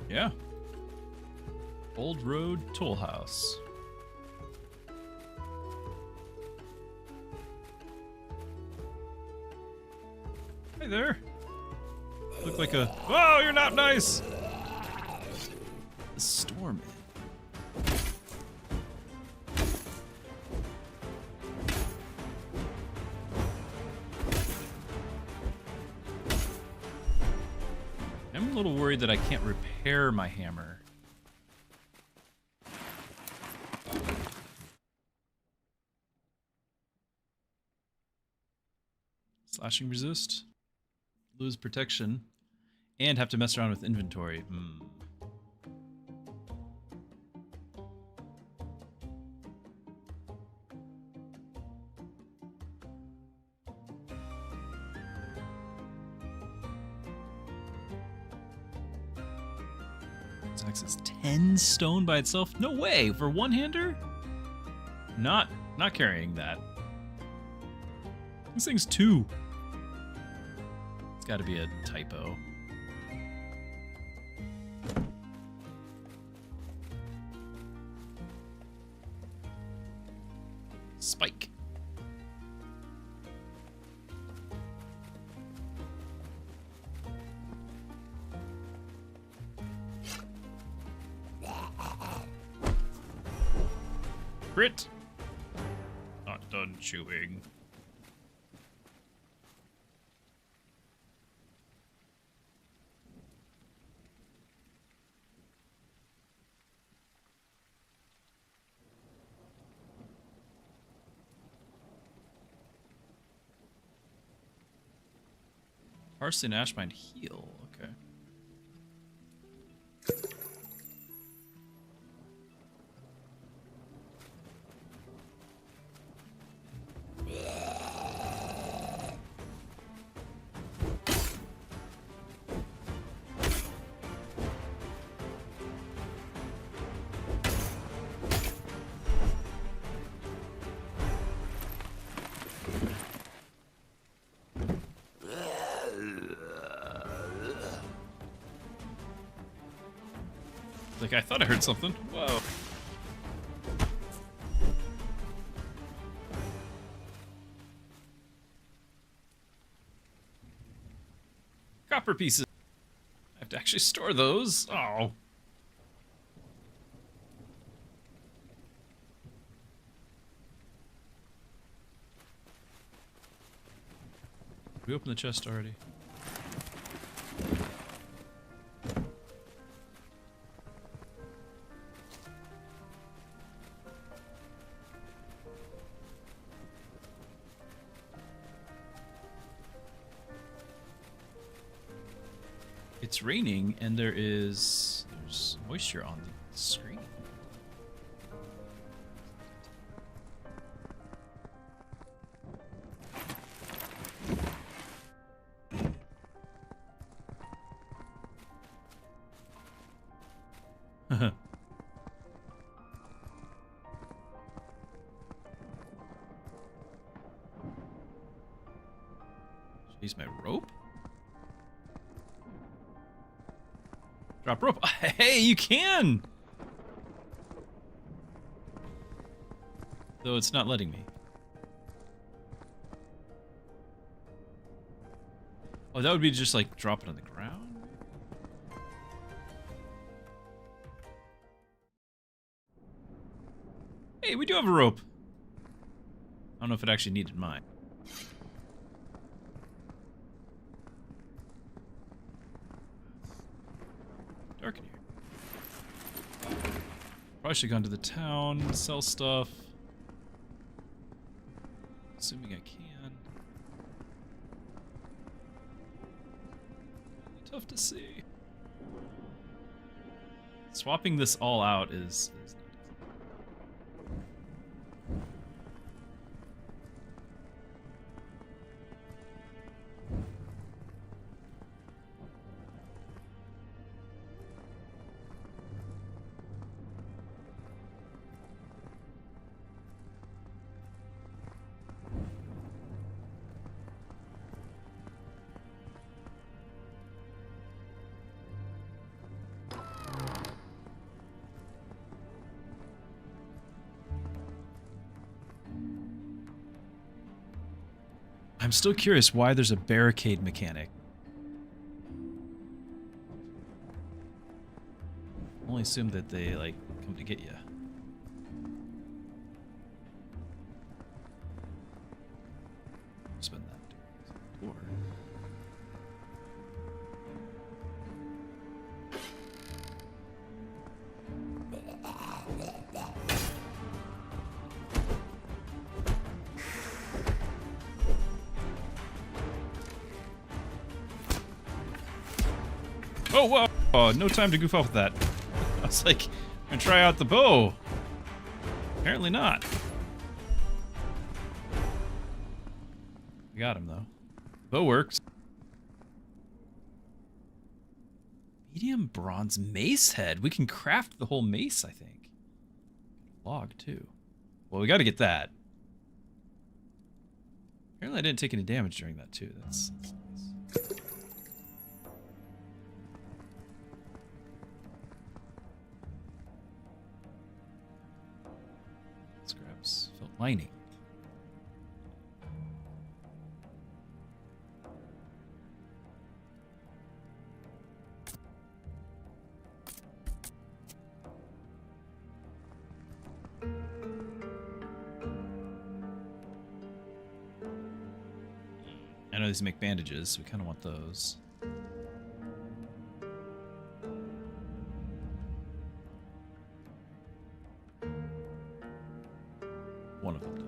Yeah. Old Road Toll House. Hey there. Look like a... Oh, you're not nice! The storm. I'm a little worried that I can't repair my hammer. Slashing resist. Lose protection. And have to mess around with inventory. This axe is 10 stone by itself? No way! For one-hander? Not carrying that. This thing's 2. It's gotta be a typo. Spike. Crit. Not done chewing. Parsley and Ashmine heal. Okay. Like, I thought I heard something. Whoa. Copper pieces. I have to actually store those. Oh. We opened the chest already. It's raining and there's moisture on the screen. Use my rope? Drop rope. Hey, you can! Though it's not letting me. Oh, that would be just like drop it on the ground? Hey, we do have a rope. I don't know if it actually needed mine. Dark in here. Probably should have gone to the town, sell stuff. Assuming I can. Tough to see. Swapping this all out is not easy. I'm still curious why there's a barricade mechanic. I only assume that they, like, come to get you. Spend that door. Oh, whoa! Oh, no time to goof off with that. I was like, I'm gonna try out the bow. Apparently not. We got him, though. Bow works. Medium bronze mace head. We can craft the whole mace, I think. Log, too. Well, we gotta get that. Apparently I didn't take any damage during that, too. That's nice. Scraps. Felt lining. I know these make bandages, so we kind of want those. One of them does.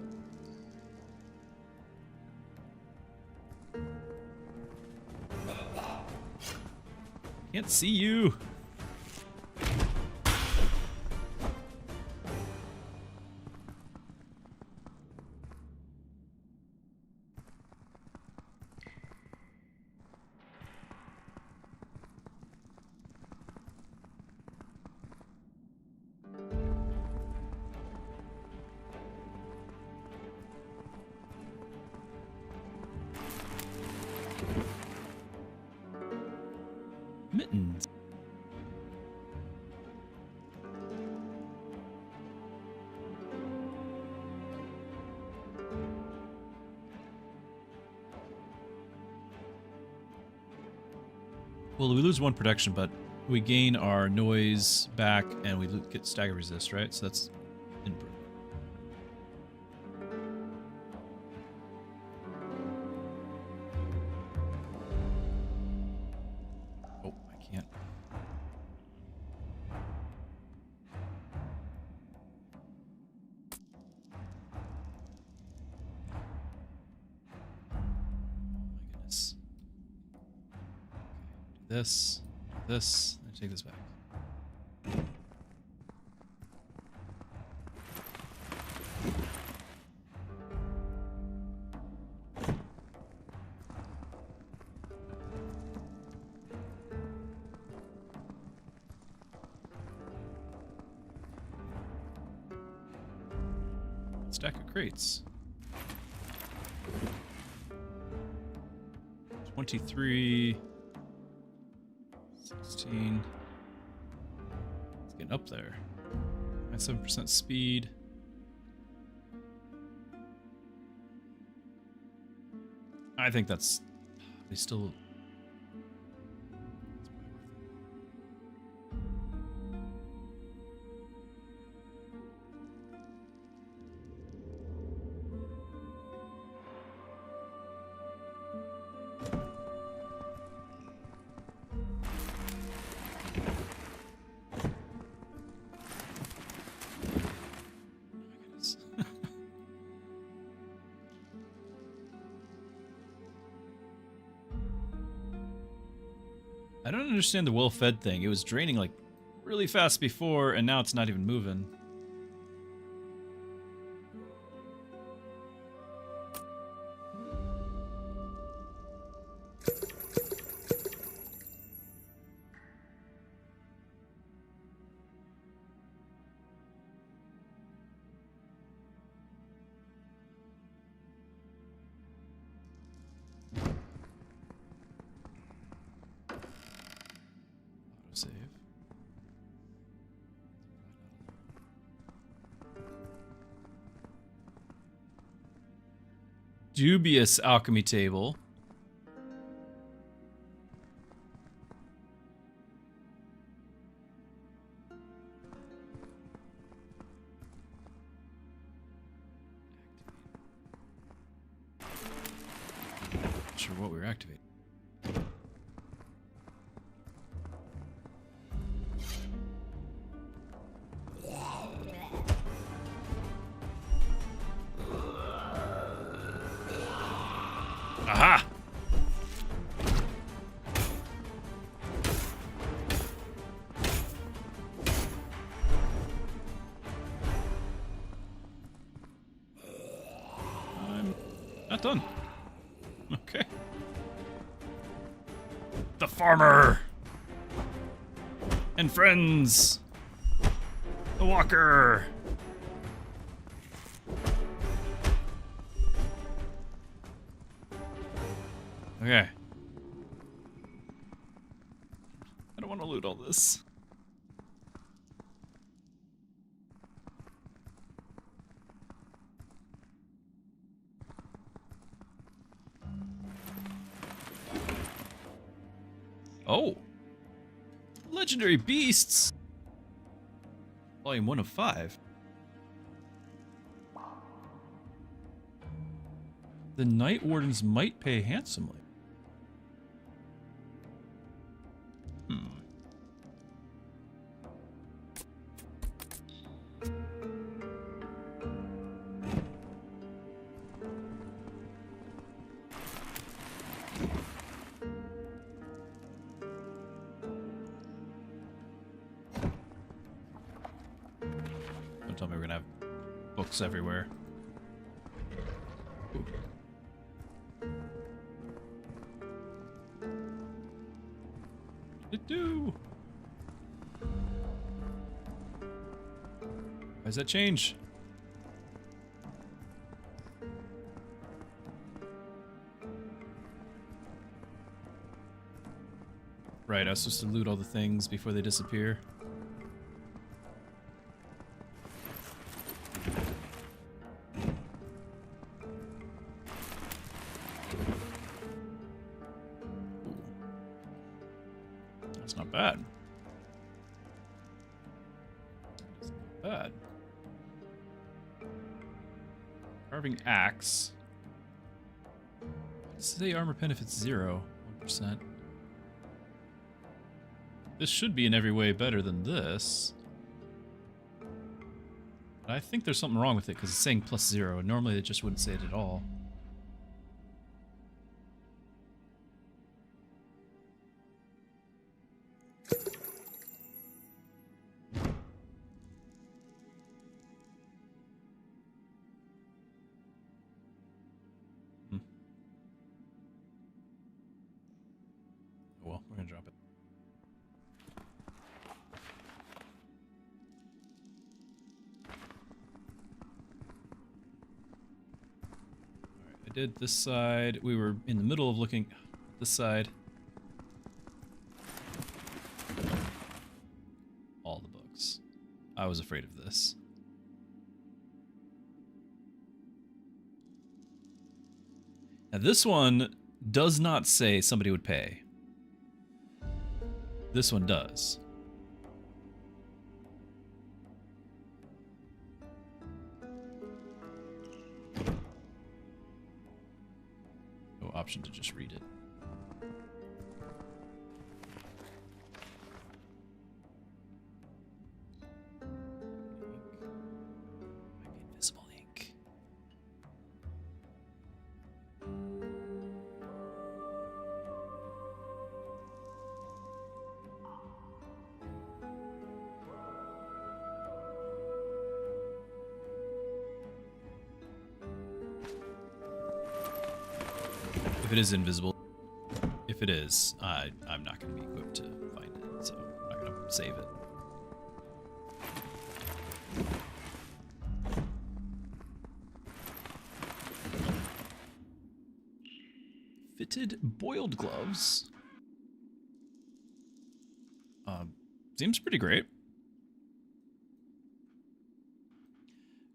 Can't see you. Mittens. Well, we lose 1 protection, but we gain our noise back, and we get stagger resist, right? So that's improved. Oh, I can't. Oh my goodness. This, and take this back. Stack of crates. 23. 16. It's getting up there. 7% speed. I think that's they still. I don't understand the well-fed thing. It was draining like really fast before, and now it's not even moving. Save. Dubious alchemy table. Not sure what we were activating. Aha! not done. Okay. The farmer! And friends! The walker! Okay. I don't want to loot all this. Oh! Legendary Beasts! Volume 1 of 5. The Night Wardens might pay handsomely. Don't tell me we're gonna have books everywhere. Ooh. It do. Why does that change? Right, I was supposed to loot all the things before they disappear. That's not bad. That's not bad. Carving axe. Say armor pen if it's 0, 1%. This should be in every way better than this. But I think there's something wrong with it because it's saying +0. Normally it just wouldn't say it at all. Well, we're gonna drop it. Alright, I did this side. We were in the middle of looking at this side. All the books. I was afraid of this. Now this one does not say somebody would pay. This one does. No option to just read it. Might be invisible ink. If it is invisible, if it is, I'm not going to be equipped to find it, so I'm not going to save it. Fitted boiled gloves. Seems pretty great.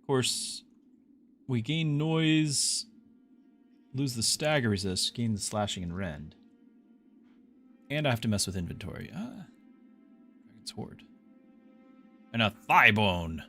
Of course, we gain noise. Lose the stagger resist, gain the slashing and rend. And I have to mess with inventory. Dragon sword. And a thigh bone.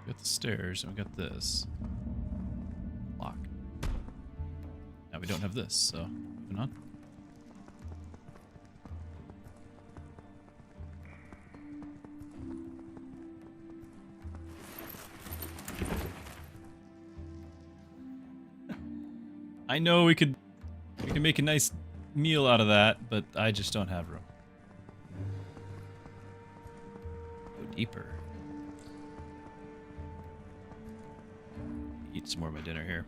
We got the stairs, and we got this. don't have this, so moving on. I know we can make a nice meal out of that, but I just don't have room. Go deeper. Eat some more of my dinner here.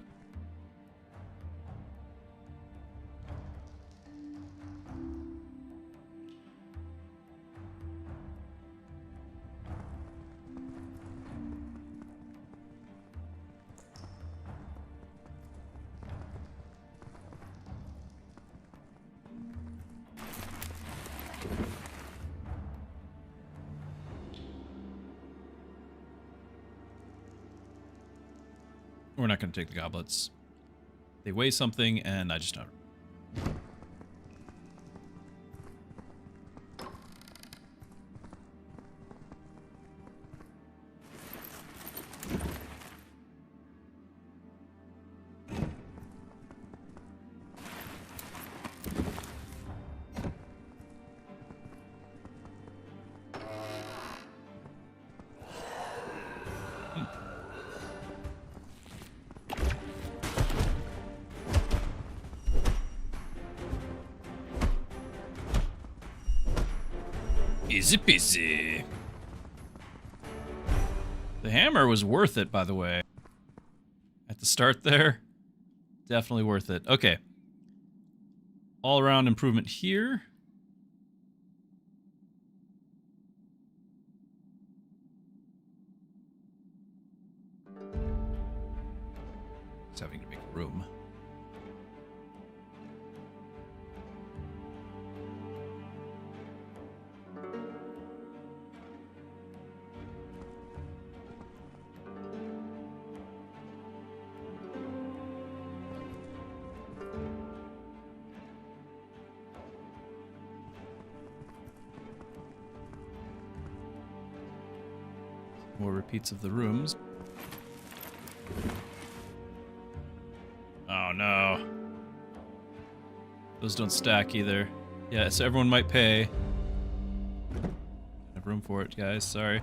We're not going to take the goblets. They weigh something, and I just don't. Easy peasy. The hammer was worth it, by the way. At the start there, definitely worth it. Okay. All around improvement here. Just having to make room. More repeats of the rooms. Oh no. Those don't stack either. Yeah, so everyone might pay. Don't have room for it, guys. Sorry.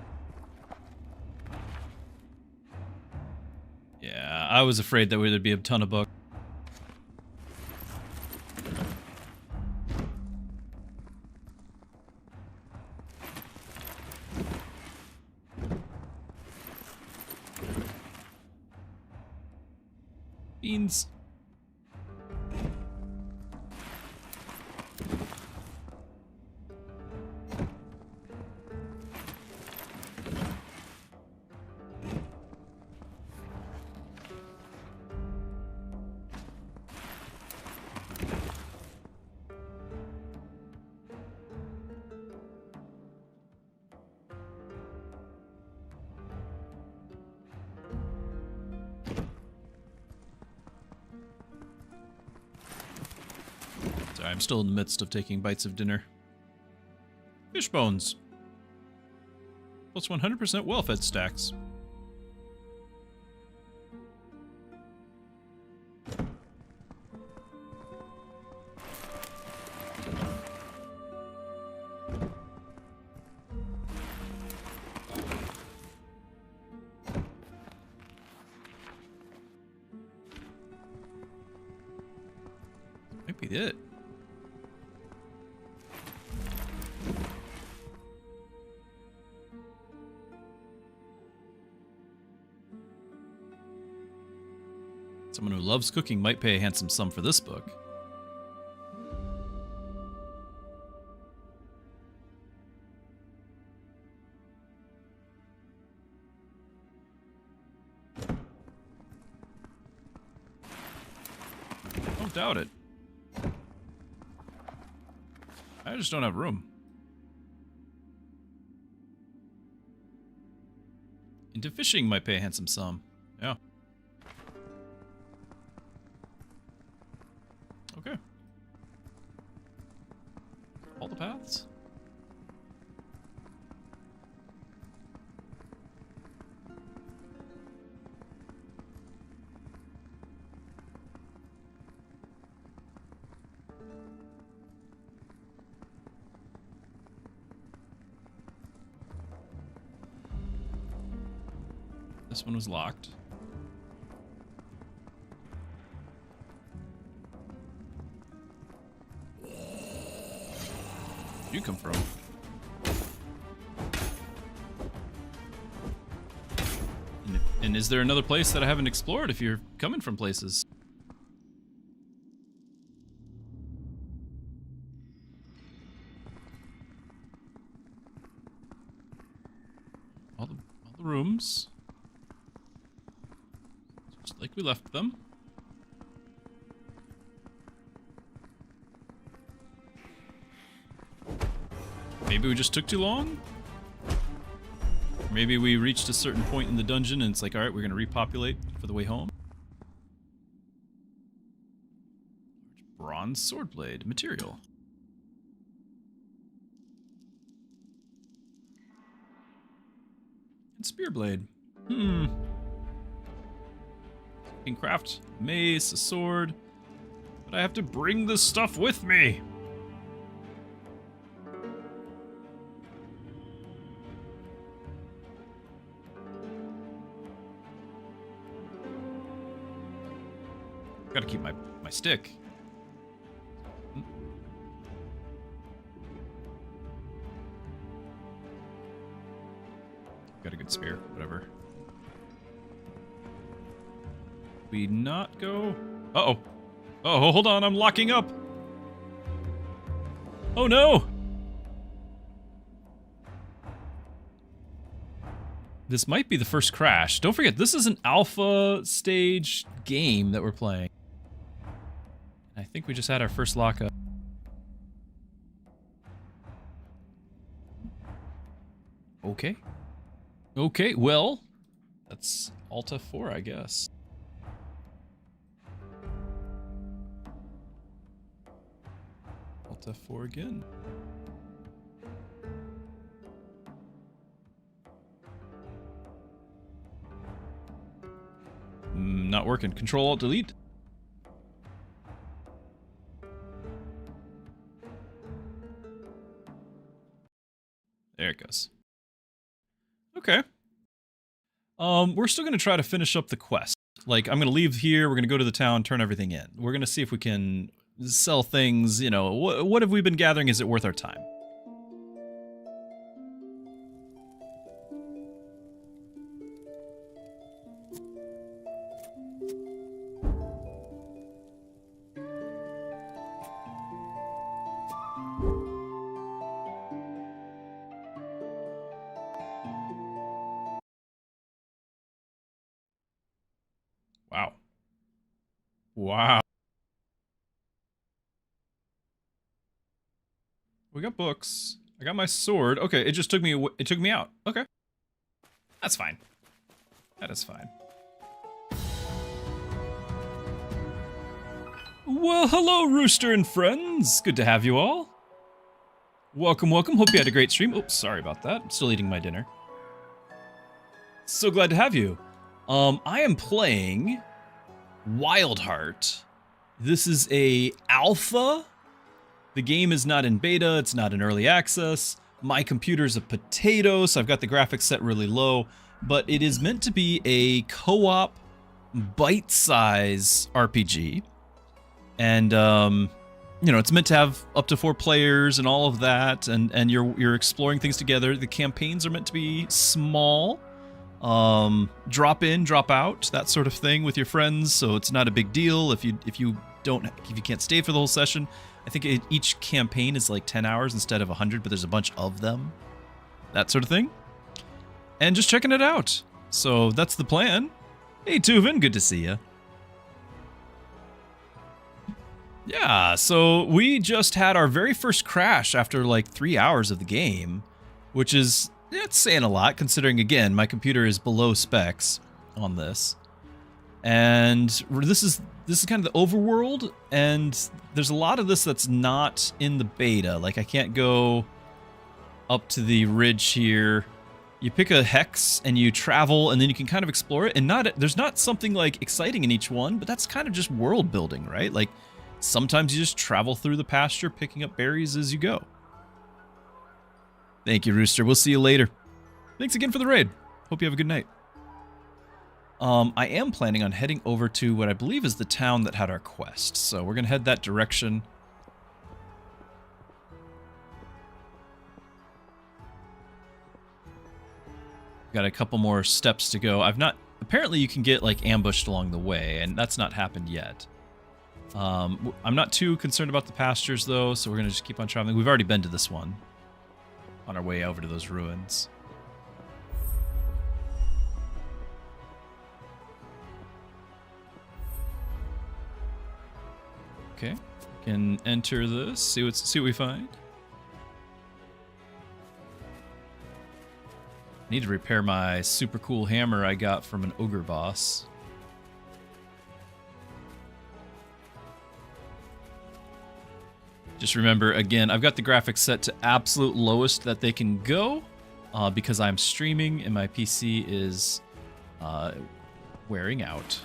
Yeah, I was afraid that there'd be a ton of books. Beans. Sorry, I'm still in the midst of taking bites of dinner. Fish bones. Plus 100% well-fed stacks. Might be it. Someone who loves cooking might pay a handsome sum for this book. Don't doubt it. I just don't have room. Into fishing might pay a handsome sum. Yeah. Okay. All the paths? This one was locked. Where'd you come from? And is there another place that I haven't explored if you're coming from places? All the rooms. Just like we left them. Maybe we just took too long? Maybe we reached a certain point in the dungeon and it's like, alright, we're gonna repopulate for the way home. Bronze sword blade material. And spear blade. You can craft a mace, a sword, but I have to bring this stuff with me. Gotta keep my stick. Got a good spear, whatever. We not go? Uh-oh. Oh, hold on, I'm locking up. Oh no! This might be the first crash. Don't forget, this is an alpha stage game that we're playing. I think we just had our first lockup. Okay. Okay, well, that's Alta 4, I guess. Alta 4 again. Not working. Control Alt Delete. There it goes. Okay. We're still gonna try to finish up the quest. Like, I'm gonna leave here, we're gonna go to the town, turn everything in. We're gonna see if we can sell things, you know, what have we been gathering? Is it worth our time? Wow. Wow. We got books. I got my sword. Okay, it just took me out. Okay. That's fine. That is fine. Well, hello, Rooster and friends. Good to have you all. Welcome, welcome. Hope you had a great stream. Oops, sorry about that. I'm still eating my dinner. So glad to have you. I am playing Wyldheart. This is a alpha. The game is not in beta, it's not in early access. My computer's a potato, so I've got the graphics set really low, but it is meant to be a co-op, bite-size RPG. And, you know, it's meant to have up to 4 players and all of that, and you're exploring things together. The campaigns are meant to be small. Drop in, drop out, that sort of thing with your friends, so it's not a big deal if you can't stay for the whole session. I think each campaign is like 10 hours instead of 100, but there's a bunch of them. That sort of thing. And just checking it out. So that's the plan. Hey Tuvin, good to see you. Yeah, so we just had our very first crash after like 3 hours of the game, which is, it's saying a lot considering, again, my computer is below specs on this. And this is kind of the overworld, and there's a lot of this that's not in the beta. Like, I can't go up to the ridge here. You pick a hex and you travel, and then you can kind of explore it. And there's not something like exciting in each one, but that's kind of just world building, right? Like, sometimes you just travel through the pasture, picking up berries as you go. Thank you, Rooster. We'll see you later. Thanks again for the raid. Hope you have a good night. I am planning on heading over to what I believe is the town that had our quest. So we're going to head that direction. Got a couple more steps to go. Apparently you can get like ambushed along the way, and that's not happened yet. I'm not too concerned about the pastures though, so we're going to just keep on traveling. We've already been to this one on our way over to those ruins. Okay, we can enter this, see what we find. Need to repair my super cool hammer I got from an ogre boss. Just remember, again, I've got the graphics set to absolute lowest that they can go because I'm streaming and my PC is wearing out.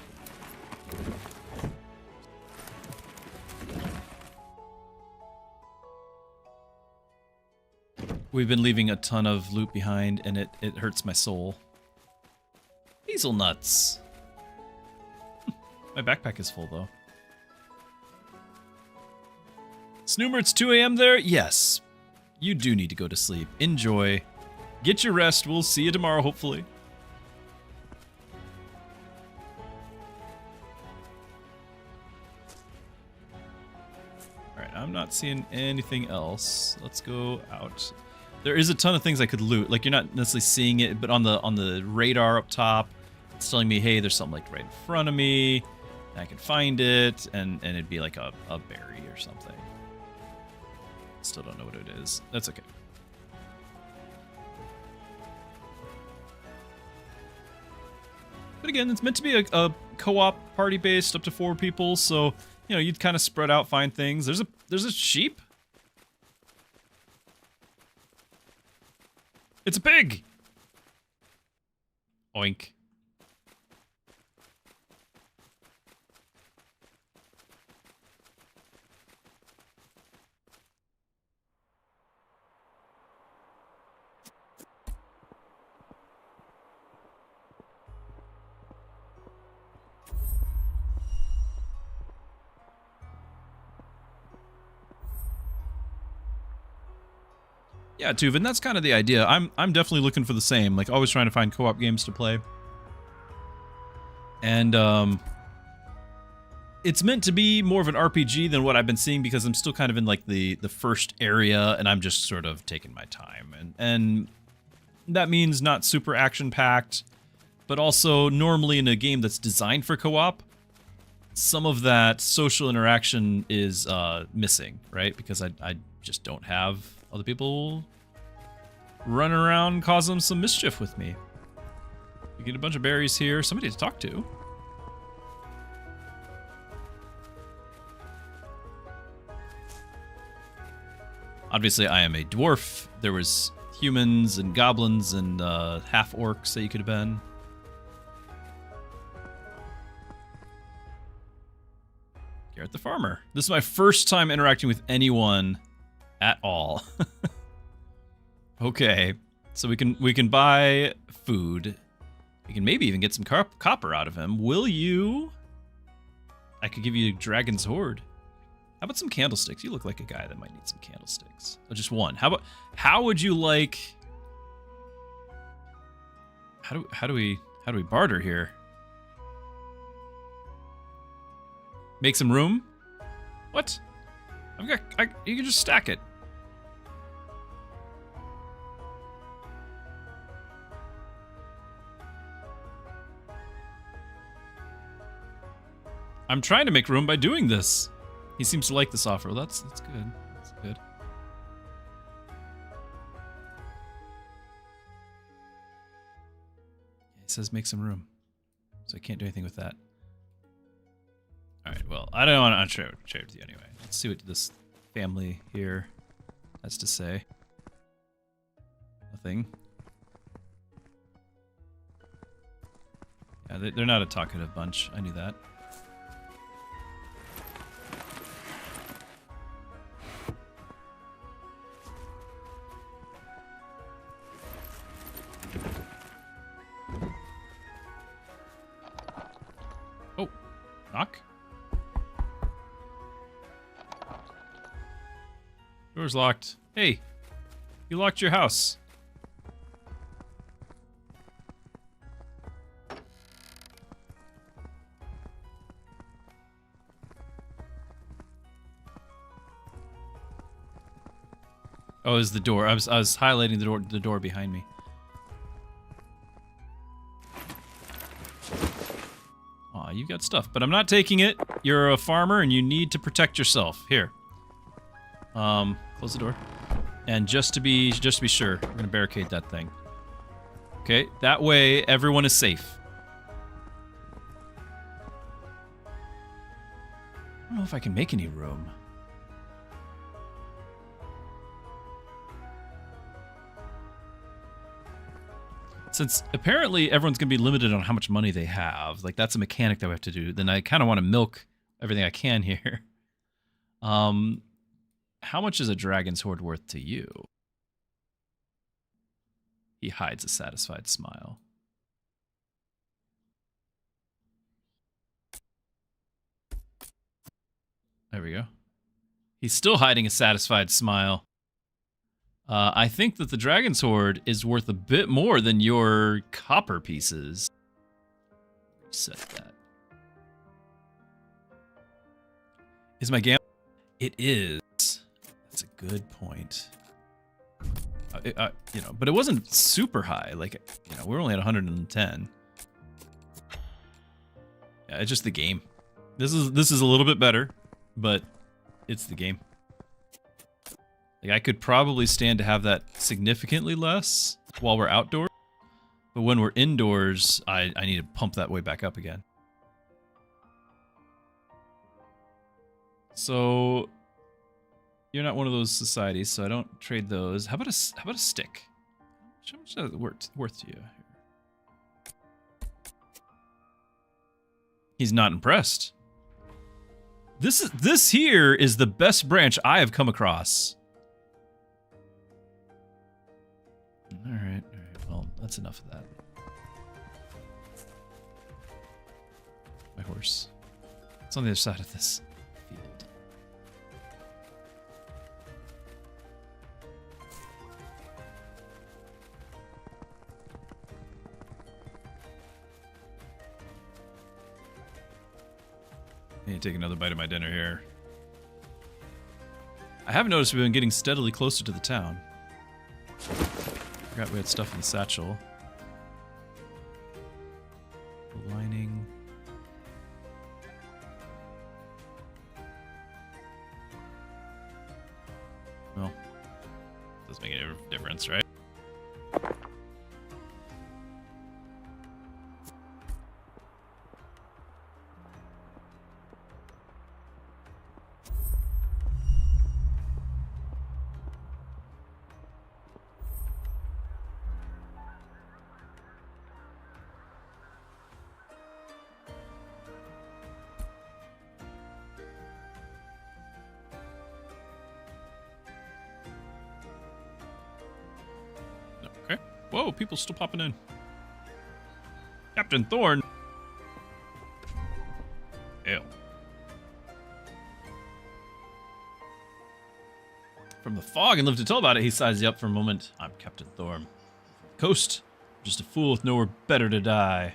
We've been leaving a ton of loot behind, and it hurts my soul. Hazelnuts. My backpack is full, though. Snoomer, it's 2 a.m. there? Yes. You do need to go to sleep. Enjoy. Get your rest. We'll see you tomorrow, hopefully. Alright, I'm not seeing anything else. Let's go out. There is a ton of things I could loot. Like, you're not necessarily seeing it, but on the radar up top, it's telling me, hey, there's something like right in front of me. And I can find it, and it'd be like a berry or something. Still don't know what it is. That's okay. But again, it's meant to be a co-op party based up to 4 people, so you know you'd kind of spread out, find things. There's a sheep. It's a pig. Oink. Yeah, Tuvin, that's kind of the idea. I'm definitely looking for the same, like always trying to find co-op games to play. And it's meant to be more of an RPG than what I've been seeing because I'm still kind of in like the first area and I'm just sort of taking my time. And that means not super action-packed, but also normally in a game that's designed for co-op, some of that social interaction is missing, right? Because I just don't have other people run around causing some mischief with me. We get a bunch of berries here. Somebody to talk to. Obviously, I am a dwarf. There was humans and goblins and half-orcs that you could have been. Garrett the farmer. This is my first time interacting with anyone at all. Okay, so we can buy food. We can maybe even get some copper out of him. Will you? I could give you a dragon's horde. How about some candlesticks? You look like a guy that might need some candlesticks. Oh, just one. How would you like? How do we barter here? Make some room? What? You can just stack it. I'm trying to make room by doing this. He seems to like this offer. Well, that's good. That's good. He says make some room. So I can't do anything with that. Alright, well, I don't want to share it with you anyway. Let's see what this family here has to say. Nothing. Yeah, they're not a talkative bunch. I knew that. Knock. Door's locked. Hey, you locked your house. Oh, is the door. I was highlighting the door behind me. Aw, you got stuff, but I'm not taking it. You're a farmer and you need to protect yourself. Here. Close the door. And just to be sure, we're gonna barricade that thing. Okay, that way everyone is safe. I don't know if I can make any room. Since apparently everyone's going to be limited on how much money they have, like that's a mechanic that we have to do, then I kind of want to milk everything I can here. How much is a dragon's hoard worth to you? He hides a satisfied smile. There we go. He's still hiding a satisfied smile. I think that the dragon's hoard is worth a bit more than your copper pieces. Reset that. Is my gamble? It is. That's a good point. You know, but it wasn't super high. Like, you know, we're only at 110. Yeah, it's just the game. This is a little bit better, but it's the game. Like, I could probably stand to have that significantly less while we're outdoors, but when we're indoors, I need to pump that way back up again. So, you're not one of those societies, so I don't trade those. How about a stick? How much is that worth to you? He's not impressed. This here is the best branch I have come across. All right. Well, that's enough of that. My horse. It's on the other side of this field. I need to take another bite of my dinner here. I have noticed we've been getting steadily closer to the town. Forgot we had stuff in the satchel. The lining. Well, doesn't make any difference, right? Okay. Whoa, people still popping in. Captain Thorn. Ew. From the fog and lived to tell about it, he sized you up for a moment. I'm Captain Thorn. Coast. Just a fool with nowhere better to die.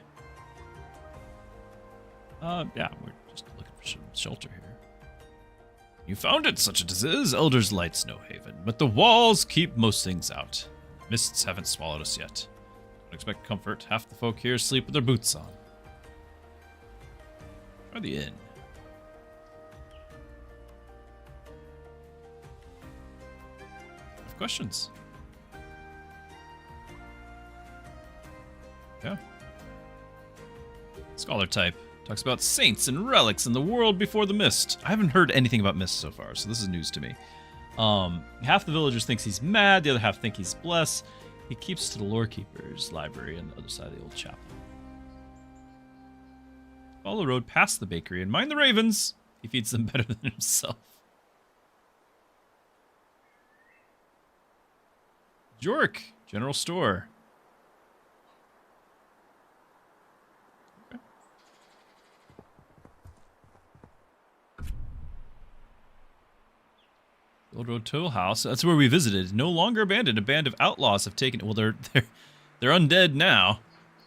Yeah, we're just looking for some shelter here. You found it, such it is. Elder's Light's no haven, but the walls keep most things out. Mists haven't swallowed us yet. Don't expect comfort. Half the folk here sleep with their boots on. Try the inn. Have questions? Yeah. Scholar type. Talks about saints and relics in the world before the mist. I haven't heard anything about mist so far, so this is news to me. Half the villagers thinks he's mad, the other half think he's blessed. He keeps to the lorekeeper's library on the other side of the old chapel. Follow the road past the bakery and mind the ravens. He feeds them better than himself. Jork, general store. Road Toll House. That's where we visited. No longer abandoned. A band of outlaws have taken. Well, they're undead now.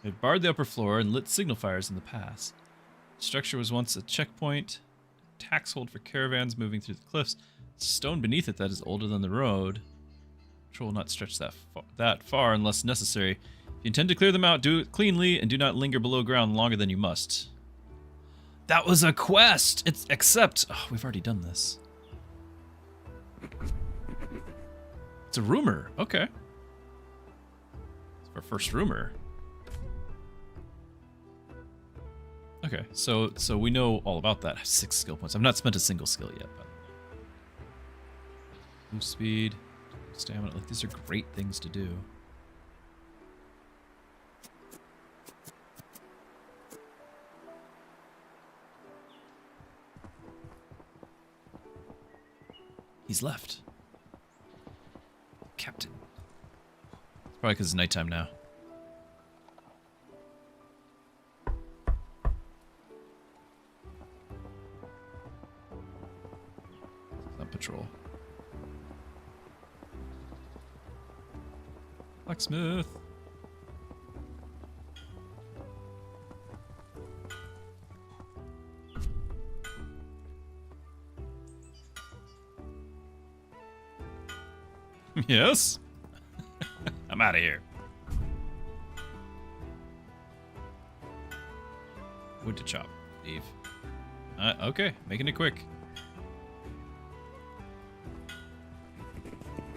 They've barred the upper floor and lit signal fires in the pass. The structure was once a checkpoint, tax hold for caravans moving through the cliffs. Stone beneath it that is older than the road. Patrol will not stretch that far unless necessary. If you intend to clear them out, do it cleanly and do not linger below ground longer than you must. That was a quest. Except we've already done this. It's a rumor. Okay. It's our first rumor. Okay, so we know all about that. 6 skill points. I've not spent a single skill yet, but move speed, stamina. Like, these are great things to do. He's left. Captain. It's probably because it's nighttime now. It's not patrol. Blacksmith. Yes? I'm out of here. Wood to chop, Eve. Okay, making it quick.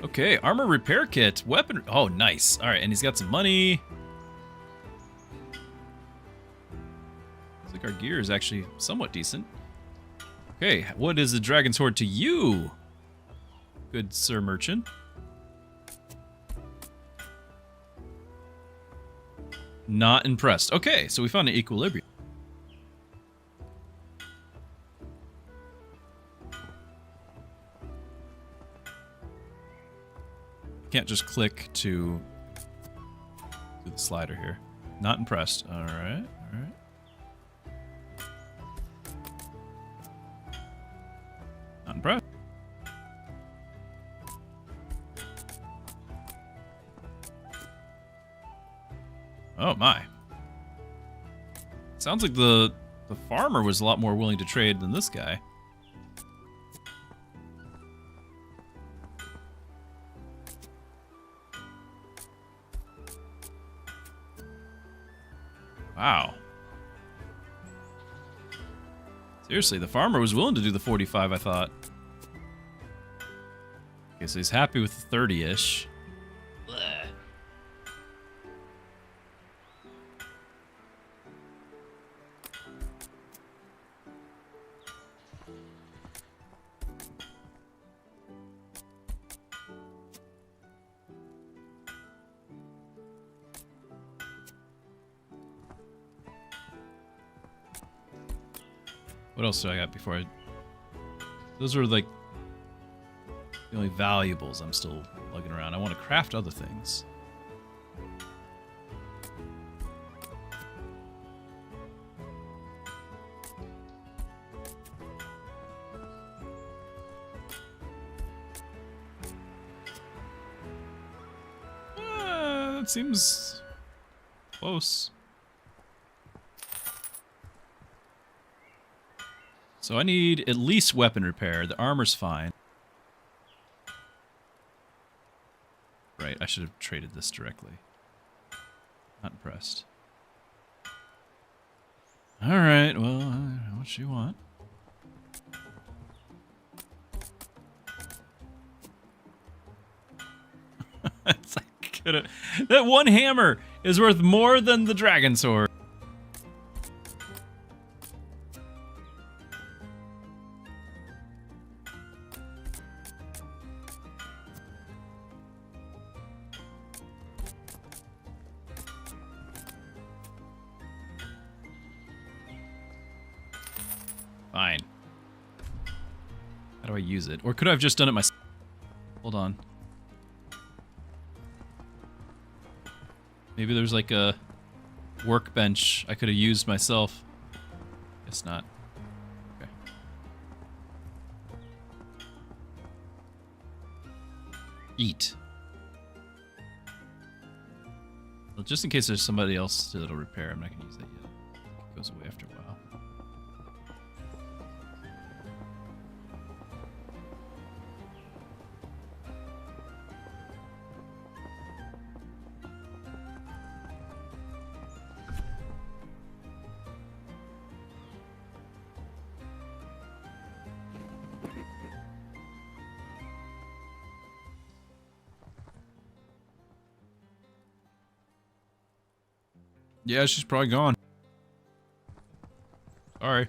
Okay, armor repair kit, weapon. Oh, nice. All right, and he's got some money. Looks like our gear is actually somewhat decent. Okay, what is the dragon's hoard to you, good sir merchant? Not impressed. Okay, so we found an equilibrium. Can't just click to the slider here. Not impressed. All right, all right. Not impressed. Oh my. Sounds like the farmer was a lot more willing to trade than this guy. Wow. Seriously, the farmer was willing to do the 45, I thought. Okay, so he's happy with the 30-ish. What else do I got before I... Those are like the only valuables I'm still lugging around. I want to craft other things. That seems close. So I need at least weapon repair. The armor's fine. Right, I should have traded this directly. Not impressed. Alright, well, I don't know what you want. It's like, that one hammer is worth more than the dragon sword. Fine. How do I use it? Or could I have just done it myself? Hold on. Maybe there's like a workbench I could have used myself. Guess not. Okay. eat. Well, just in case there's somebody else that'll repair, I'm not gonna use that yet. It goes away after a while. Yeah, she's probably gone. Sorry.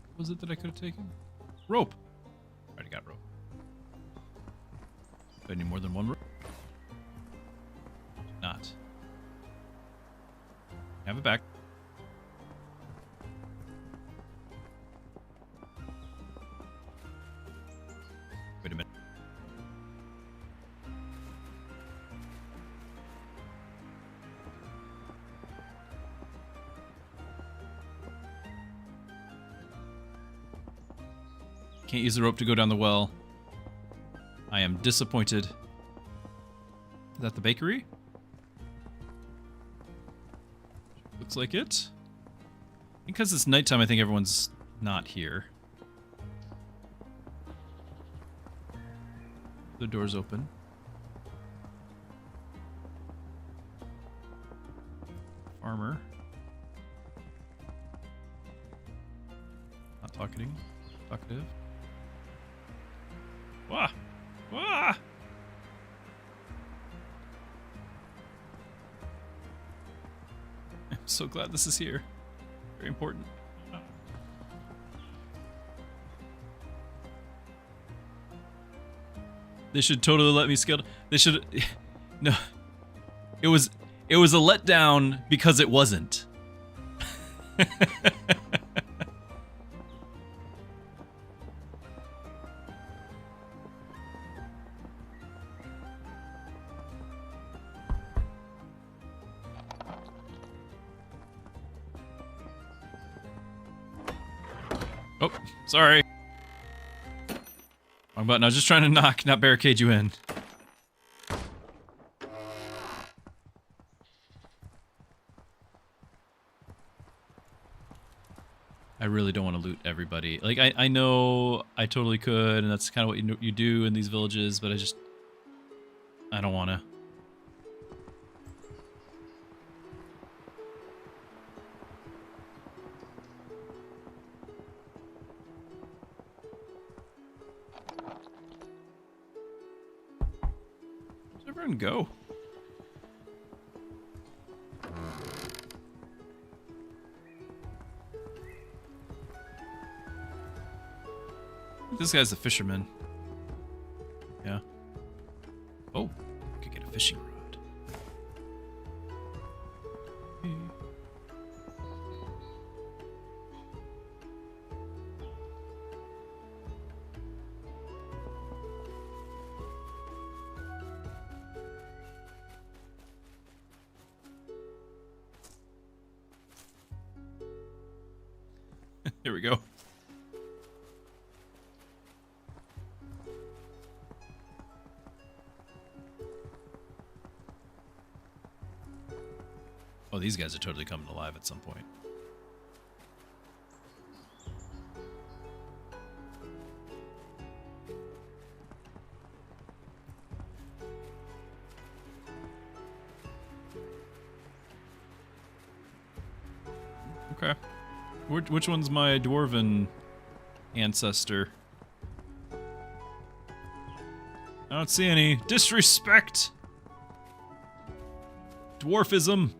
What was it that I could have taken? Rope. Already got rope. Do I need more than one rope? Not. Have it back. Wait a minute. Can't use the rope to go down the well. I am disappointed. Is that the bakery? Looks like it. Because it's nighttime, I think everyone's not here. The door's open. Farmer. Not talkative. Talkative. Wah! Wah! I'm so glad this is here. Very important. They should totally let me scale. They should. No. It was a letdown because it wasn't. Oh, sorry. Wrong button. I was just trying to knock, not barricade you in. I really don't want to loot everybody. Like, I know I totally could, and that's kind of what you do in these villages, but I don't want to. Where's everyone go? This guy's a fisherman. Yeah. Oh, could get a fishing rod. Here we go. Oh, these guys are totally coming alive at some point. Okay. Which one's my dwarven ancestor? I don't see any. Disrespect! Dwarfism!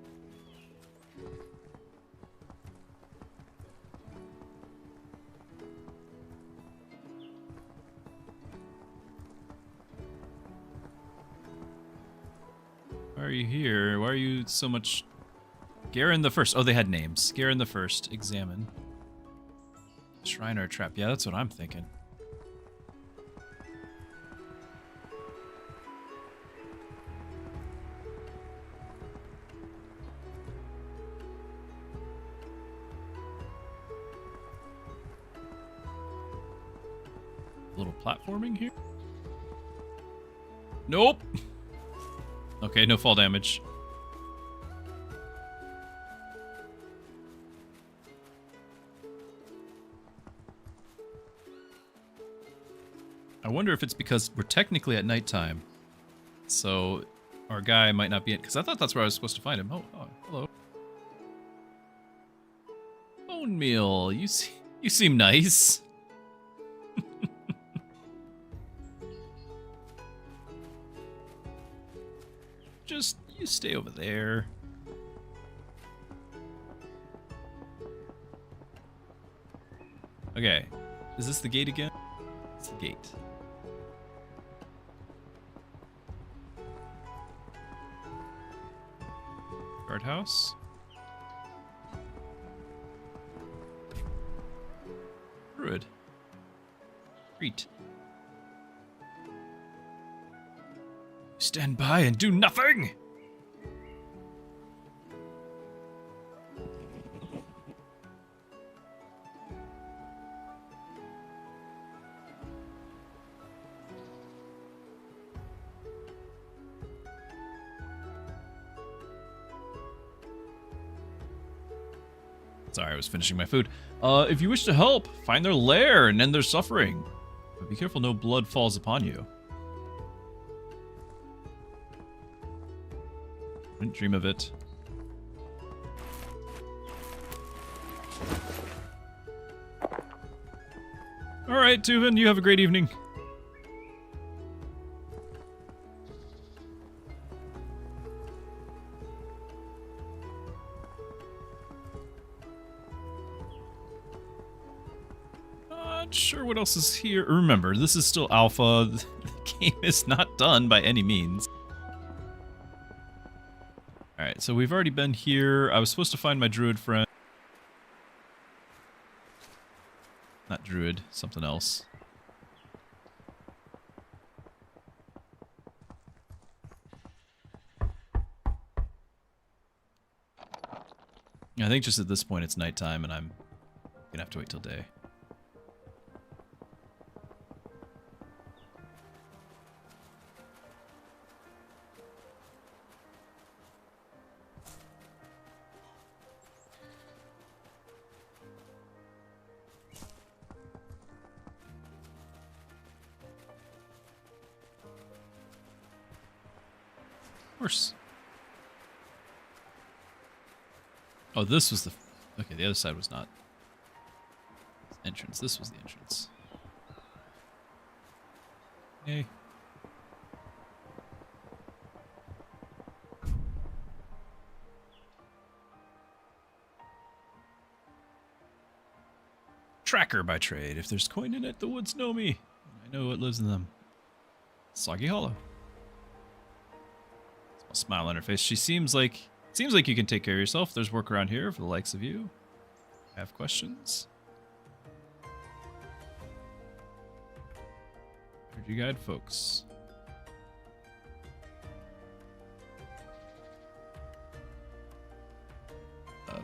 Why are you here? Why are you so much... Garen the First. Oh, they had names. Garen the First. Examine. Shrine or trap. Yeah, that's what I'm thinking. platforming here? Nope. Okay, no fall damage. I wonder if it's because we're technically at nighttime. So our guy might not be in, because I thought that's where I was supposed to find him. Oh, hello. Bone meal, you seem nice. Just, you stay over there. Okay, is this the gate again? It's the gate. Guardhouse. Druid. Greet. Stand by and do nothing! Sorry, I was finishing my food. If you wish to help, find their lair and end their suffering. But be careful no blood falls upon you. Wouldn't dream of it. Alright, Tuvin, you have a great evening. Not sure what else is here. Remember, this is still alpha. The game is not done by any means. Alright, so we've already been here. I was supposed to find my druid friend. Not druid, something else. I think just at this point it's nighttime and I'm gonna have to wait till day. Of course. Oh, this was the... Okay, the other side was not entrance. This was the entrance. Hey. Tracker by trade. If there's coin in it, the woods know me. I know what lives in them. Soggy Hollow. A smile on her face. She seems like you can take care of yourself. There's work around here for the likes of you. Have questions? Heard you guide folks.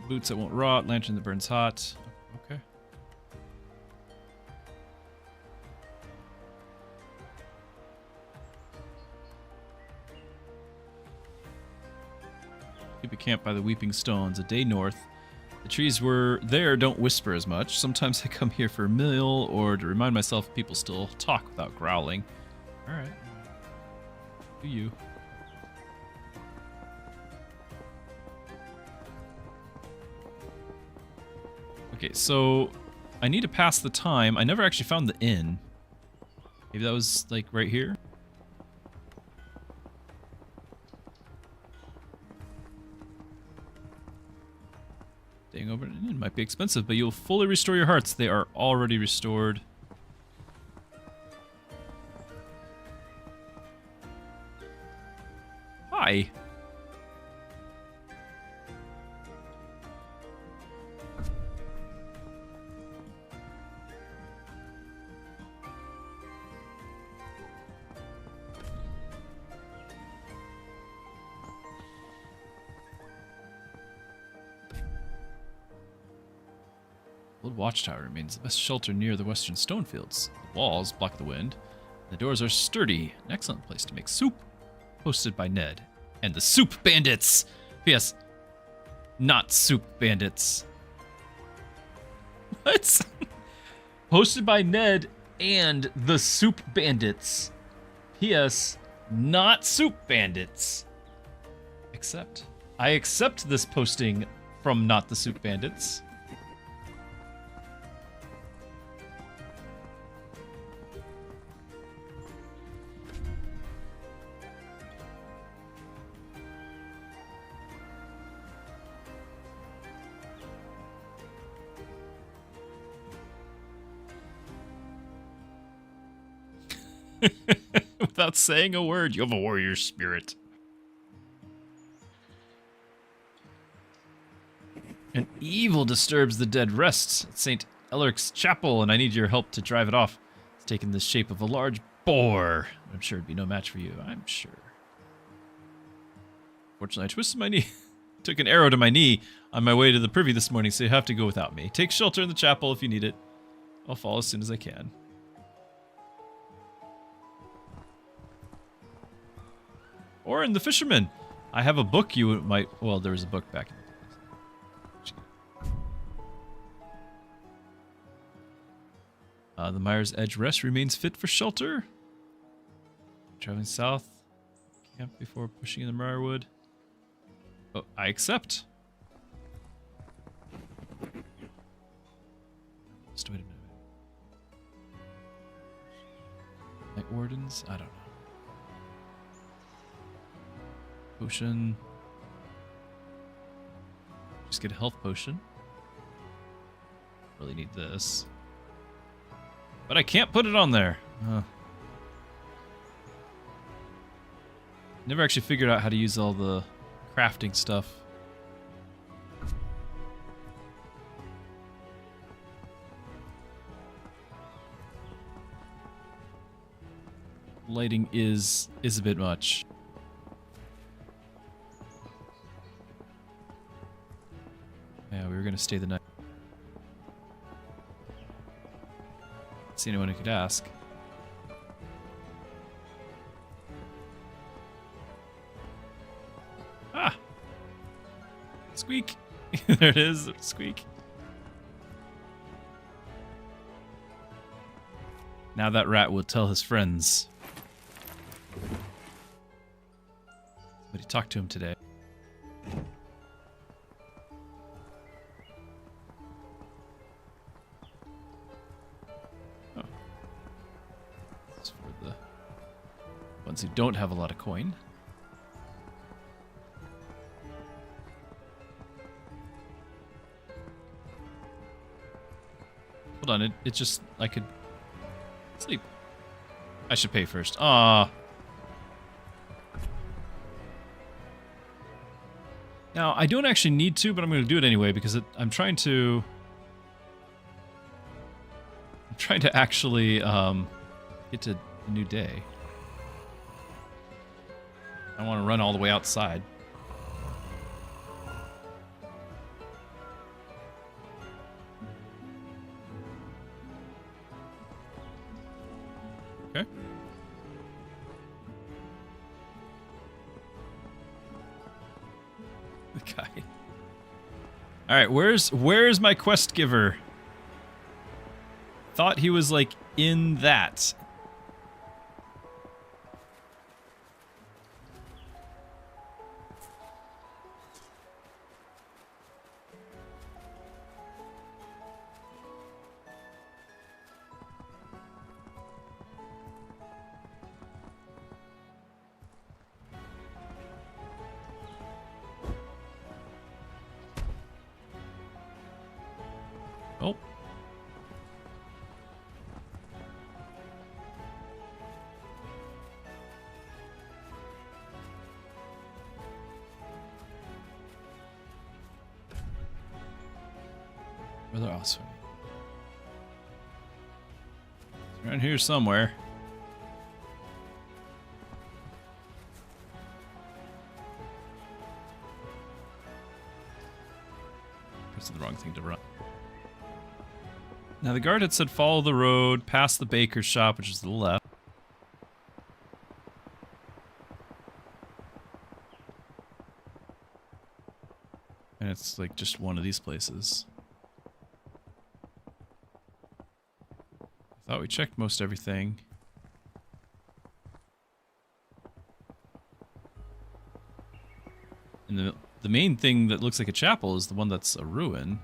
Boots that won't rot. Lantern that burns hot. Okay. Keep a camp by the Weeping Stones, a day north. The trees were there don't whisper as much. Sometimes I come here for a meal or to remind myself people still talk without growling. Alright. Do you. Okay, so I need to pass the time. I never actually found the inn. Maybe that was like right here? Staying over an inn might be expensive, but you'll fully restore your hearts. They are already restored. Hi. Old watchtower remains the best shelter near the western stone fields. The walls block the wind. The doors are sturdy. An excellent place to make soup. Hosted by Ned and the Soup Bandits. P.S. Not Soup Bandits. What? Hosted by Ned and the Soup Bandits. P.S. Not Soup Bandits. I accept this posting from Not the Soup Bandits. Without saying a word, you have a warrior spirit. An evil disturbs the dead rests at St. Elric's chapel, and I need your help to drive it off. It's taken the shape of a large boar. I'm sure it'd be no match for you, I'm sure. Fortunately, I twisted my knee. Took an arrow to my knee on my way to the privy this morning, so you have to go without me. Take shelter in the chapel if you need it. I'll follow as soon as I can. Or in The Fisherman. I have a book you might... Well, there was a book back in the Mire's Edge Rest remains fit for shelter. Traveling south. Camp before pushing in the Briarwood. Oh, I accept. Just wait a minute. Night Wardens? I don't know. Potion. Just get a health potion. Really need this. But I can't put it on there. Never actually figured out how to use all the crafting stuff. Lighting is a bit much. Yeah, we were gonna stay the night. See anyone who could ask. Ah! Squeak! There it is, squeak. Now that rat will tell his friends. But he talked to him today. Who don't have a lot of coin. Hold on, it just, I could sleep. I should pay first. Ah. Now, I don't actually need to, but I'm going to do it anyway because I'm trying to actually get to a new day. I want to run all the way outside. Okay. The guy. All right, where's my quest giver? Thought he was like in that. Oh. Where they're also around here somewhere. That's the wrong thing to run. Now the guard had said follow the road, past the baker's shop, which is to the left. And it's like just one of these places. I thought we checked most everything. And the main thing that looks like a chapel is the one that's a ruin.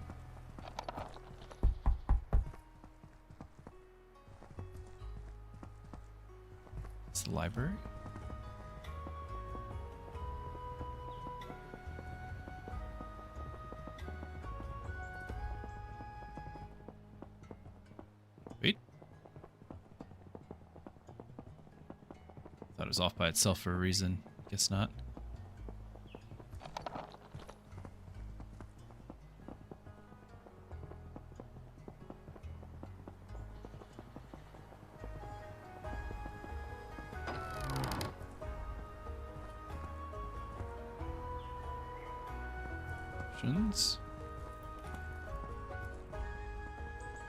It's the library. Wait. Thought it was off by itself for a reason. Guess not.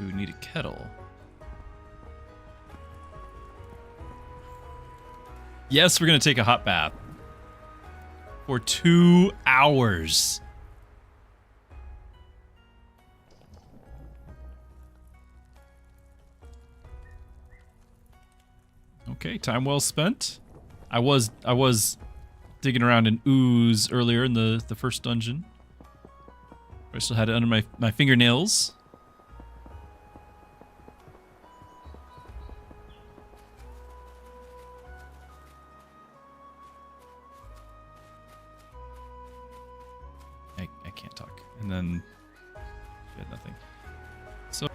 Ooh, need a kettle. Yes, we're gonna take a hot bath. For 2 hours. Okay, time well spent. I was digging around in ooze earlier in the first dungeon. I still had it under my fingernails. I can't talk. And then she had nothing. So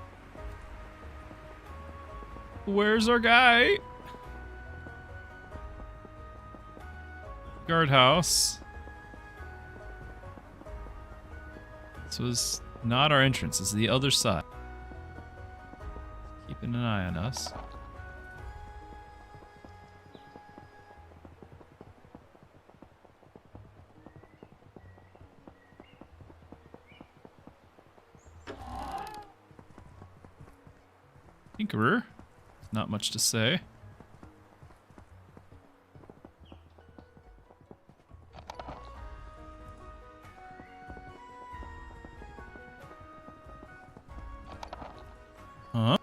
where's our guy? Guardhouse. This was not our entrance. This is the other side. Keeping an eye on us. Tinkerer. Not much to say. Huh?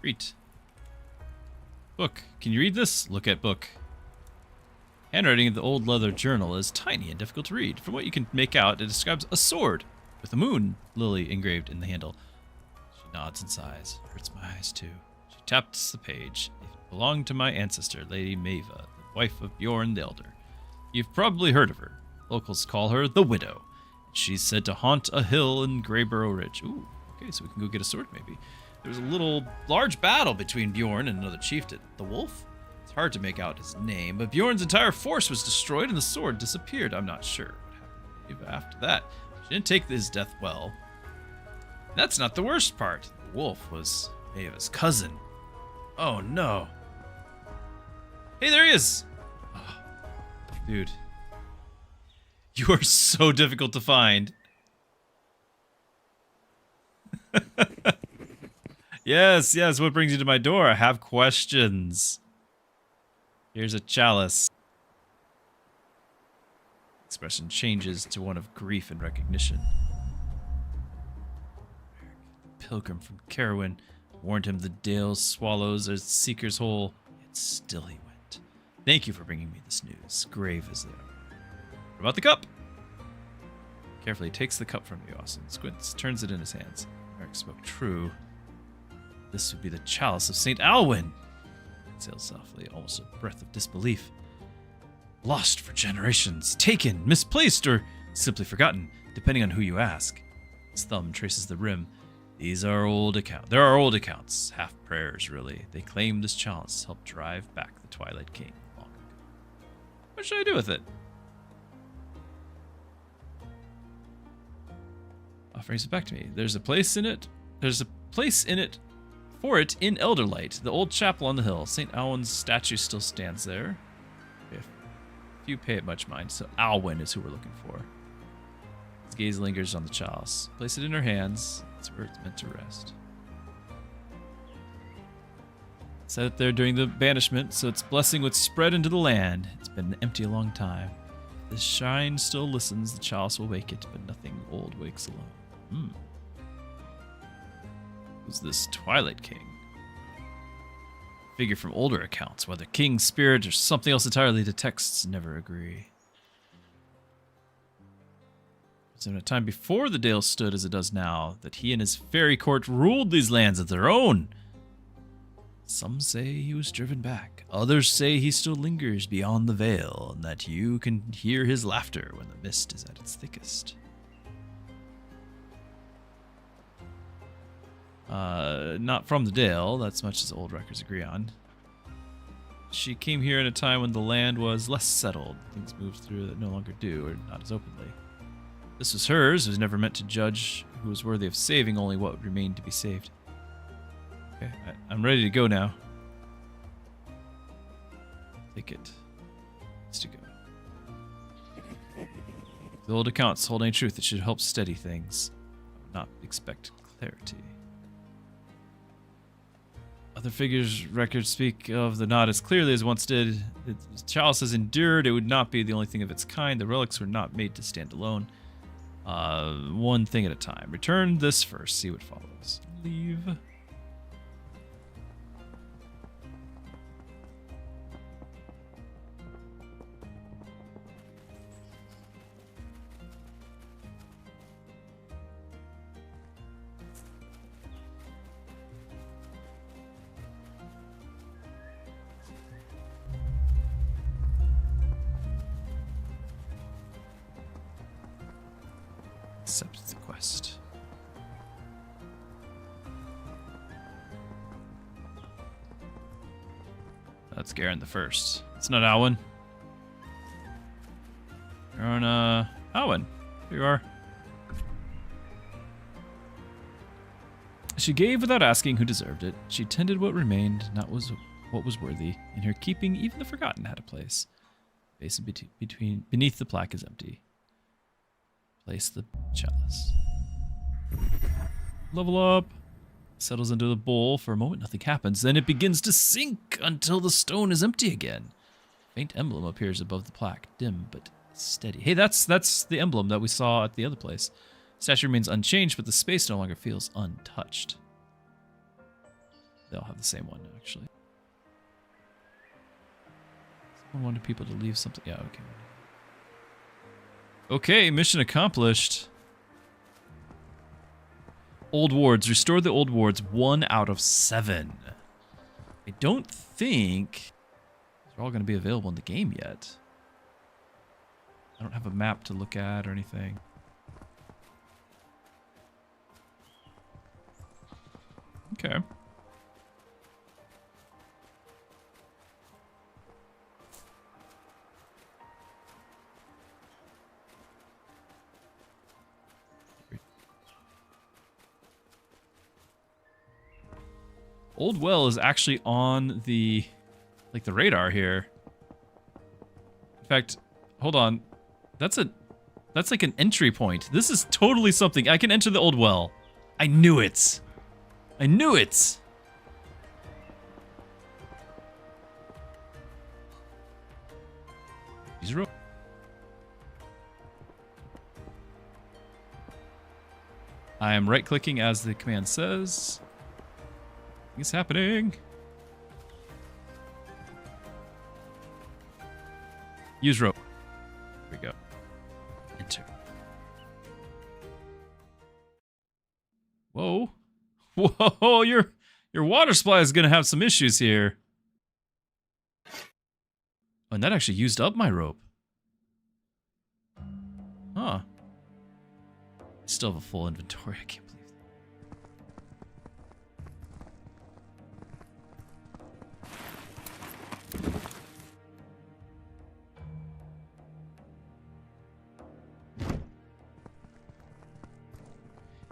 Great. Book. Can you read this? Look at book. Handwriting of the old leather journal is tiny and difficult to read. From what you can make out, it describes a sword with a moon lily engraved in the handle. She nods and sighs. Hurts my eyes too. She taps the page. It belonged to my ancestor, Lady Maeva, the wife of Bjorn the Elder. You've probably heard of her. Locals call her the Widow. She's said to haunt a hill in Greyborough Ridge. Ooh, okay, so we can go get a sword maybe. There was a large battle between Bjorn and another chieftain. The wolf? It's hard to make out his name, but Bjorn's entire force was destroyed and the sword disappeared. I'm not sure what happened after that. She didn't take his death well. That's not the worst part. The wolf was Maeva's cousin. Oh no. Hey, there he is! Oh, dude. You are so difficult to find. Yes, what brings you to my door? I have questions. Here's a chalice. Expression changes to one of grief and recognition. Pilgrim from Caerwyn warned him the dale swallows a seeker's hole, yet still he went. Thank you for bringing me this news, grave as they are. What about the cup? Carefully takes the cup from you, Austin. Squints, turns it in his hands. Eric spoke true. This would be the chalice of St. Alwyn. Exhales softly, almost a breath of disbelief. Lost for generations, taken, misplaced, or simply forgotten, depending on who you ask. His thumb traces the rim. These are old accounts. There are old accounts, half prayers, really. They claim this chalice helped drive back the Twilight King long ago. What should I do with it? Offers it back to me. There's a place in it for it in Elderlight, the old chapel on the hill. St. Alwyn's statue still stands there. If you pay it much mind, so Alwyn is who we're looking for. His gaze lingers on the chalice. Place it in her hands. That's where it's meant to rest. Set it there during the banishment, so its blessing would spread into the land. It's been empty a long time. The shrine still listens, the chalice will wake it, but nothing old wakes alone. Who's this Twilight King? Figure from older accounts, whether king, spirit, or something else entirely, the texts never agree. So in a time before the Dale stood as it does now, that he and his fairy court ruled these lands of their own. Some say he was driven back. Others say he still lingers beyond the veil, and that you can hear his laughter when the mist is at its thickest. Not from the Dale, that's much as old records agree on. She came here in a time when the land was less settled. Things moved through that no longer do, or not as openly. This was hers. It was never meant to judge who was worthy of saving, only what remained to be saved. Okay, I'm ready to go now. Take it. It's to go. The old accounts hold any truth that should help steady things, not expect clarity. Other figures' records speak of the knot as clearly as once did. The chalice has endured. It would not be the only thing of its kind. The relics were not made to stand alone. One thing at a time. Return this first. See what follows. Leave. Accept the quest. That's Garen the First. It's not Alwyn. You're on, Alwyn. Here you are. She gave without asking who deserved it. She tended what remained, not what was worthy. In her keeping, even the forgotten had a place. Basin beneath the plaque is empty. Place the chalice. Level up. Settles into the bowl. For a moment, nothing happens. Then it begins to sink until the stone is empty again. Faint emblem appears above the plaque. Dim, but steady. Hey, that's the emblem that we saw at the other place. Statue remains unchanged, but the space no longer feels untouched. They'll have the same one, actually. Someone wanted people to leave something. Yeah, okay. Okay, mission accomplished. Old wards. Restore the old wards 1 out of 7. I don't think they're all going to be available in the game yet. I don't have a map to look at or anything. Okay. Old Well is actually on the, like, the radar here. In fact, hold on. That's like an entry point. This is totally something. I can enter the Old Well. I knew it. I knew it. Zero. I am right-clicking as the command says. It's happening. Use rope. Here we go. Enter. Whoa. Whoa, your water supply is gonna have some issues here. Oh, and that actually used up my rope. Huh. I still have a full inventory. I can't believe that.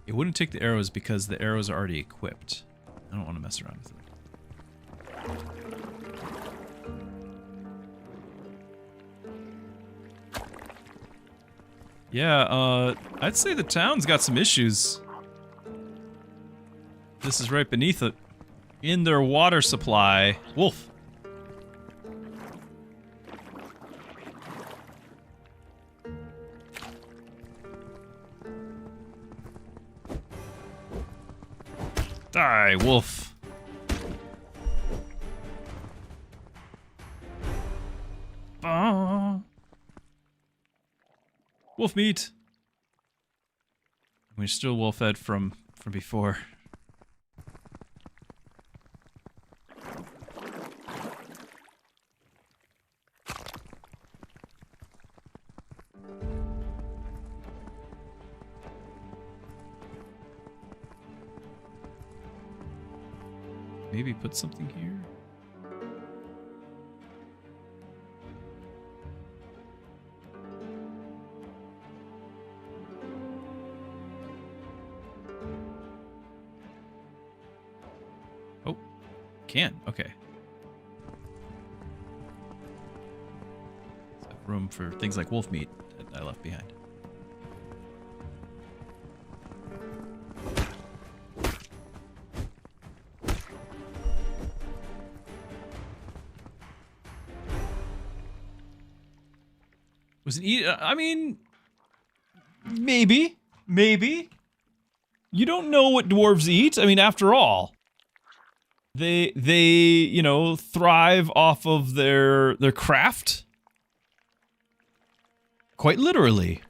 It wouldn't take the arrows because the arrows are already equipped. I I don't want to mess around with it. Yeah, I'd say the town's got some issues. This is right beneath it. In their water supply. Wolf. Die, wolf. Wolf meat. We're still well fed from before. Maybe put something here. Oh, can. Okay. Room for things like wolf meat that I left behind. Was it eat? I mean, maybe. You don't know what dwarves eat. I mean, after all, they you know, thrive off of their craft. Quite literally.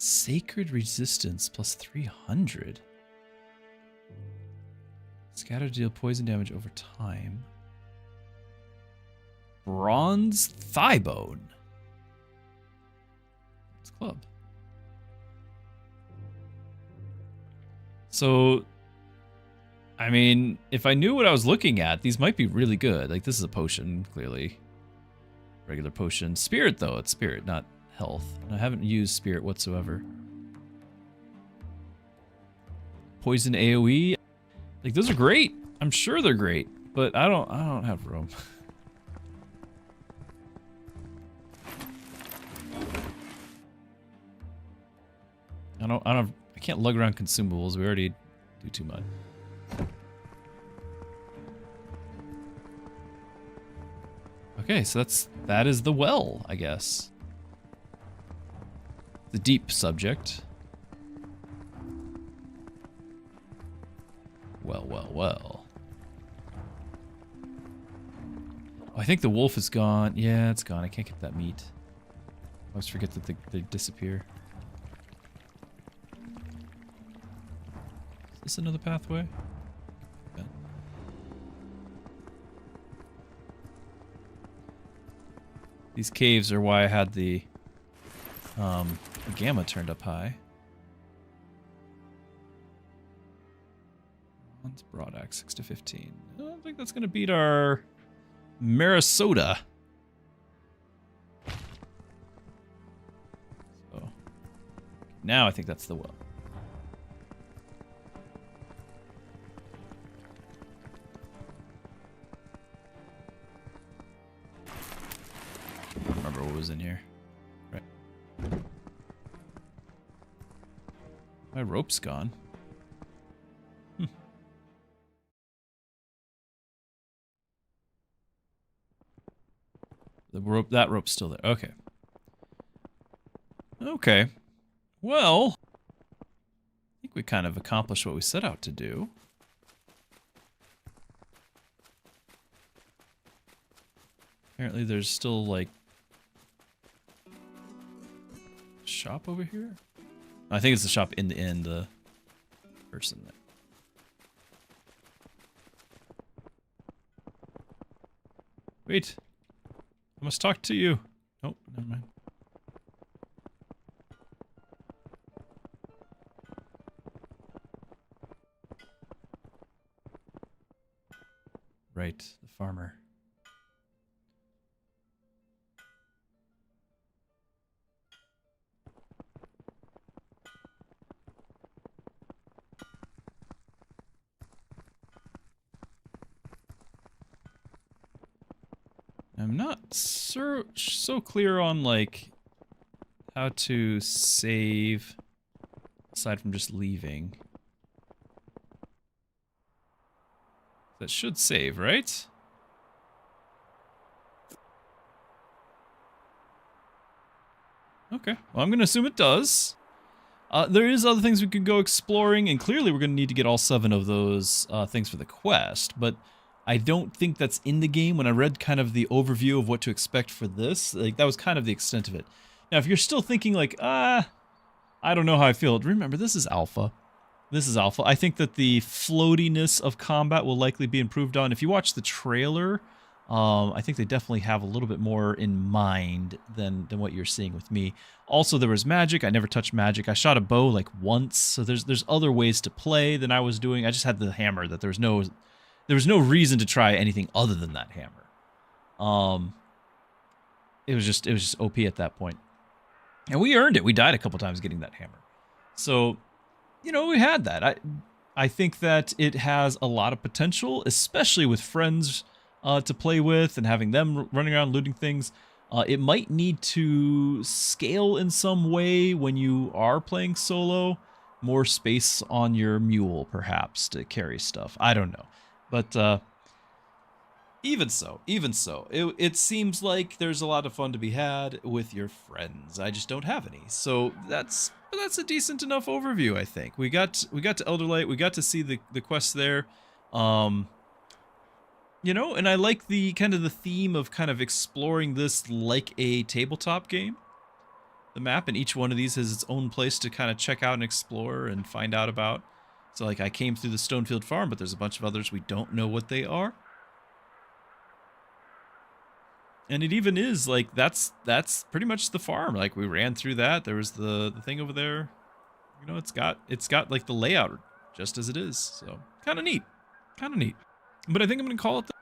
Sacred resistance plus 300. Scatter deal poison damage over time. Bronze thigh bone. It's club. So, I mean, if I knew what I was looking at, these might be really good. Like, this is a potion, clearly. Regular potion. Spirit, though. It's spirit, not health. I haven't used spirit whatsoever. Poison AoE. Like, those are great. I'm sure they're great, but I don't have room. I can't lug around consumables. We already do too much. Okay, so that is the well, I guess. The deep subject. Well. Oh, I think the wolf is gone. Yeah, it's gone. I can't get that meat. I always forget that they disappear. Is this another pathway? Yeah. These caves are why I had the gamma turned up high. Broad axe 6 to 15. I don't think that's gonna beat our Marisota. So now I think that's the well. I don't remember what was in here. Right. My rope's gone. That rope's still there. Okay. Okay. Well, I think we kind of accomplished what we set out to do. Apparently there's still, like, a shop over here? I think it's the shop in the inn, the person that... Wait. I must talk to you. Oh, never mind. right, the farmer. I'm not so clear on, like, how to save, aside from just leaving. That should save, right? Okay, well, I'm going to assume it does. There is other things we could go exploring, and clearly we're going to need to get all 7 of those things for the quest, but I don't think that's in the game. When I read kind of the overview of what to expect for this, like, that was kind of the extent of it. Now, if you're still thinking like, I don't know how I feel, remember, this is alpha. This is alpha. I think that the floatiness of combat will likely be improved on. If you watch the trailer, I think they definitely have a little bit more in mind than what you're seeing with me. Also, there was magic. I never touched magic. I shot a bow like once, so there's other ways to play than I was doing. I just had the hammer. That there was no reason to try anything other than that hammer. It was just OP at that point. And we earned it. We died a couple times getting that hammer. So, you know, we had that. I think that it has a lot of potential, especially with friends to play with and having them running around looting things. It might need to scale in some way when you are playing solo. More space on your mule, perhaps, to carry stuff. I don't know. But even so, it seems like there's a lot of fun to be had with your friends. I just don't have any. So that's a decent enough overview, I think. We got to Elderlight. We got to see the quests there. You know, and I like the kind of the theme of kind of exploring this like a tabletop game. The map in each one of these has its own place to kind of check out and explore and find out about. So, like, I came through the Stonefield Farm, but there's a bunch of others we don't know what they are. And it even is, like, that's pretty much the farm. Like, we ran through that. There was the thing over there. You know, it's got like, the layout just as it is. So, kind of neat. Kind of neat. But I think I'm going to call it that.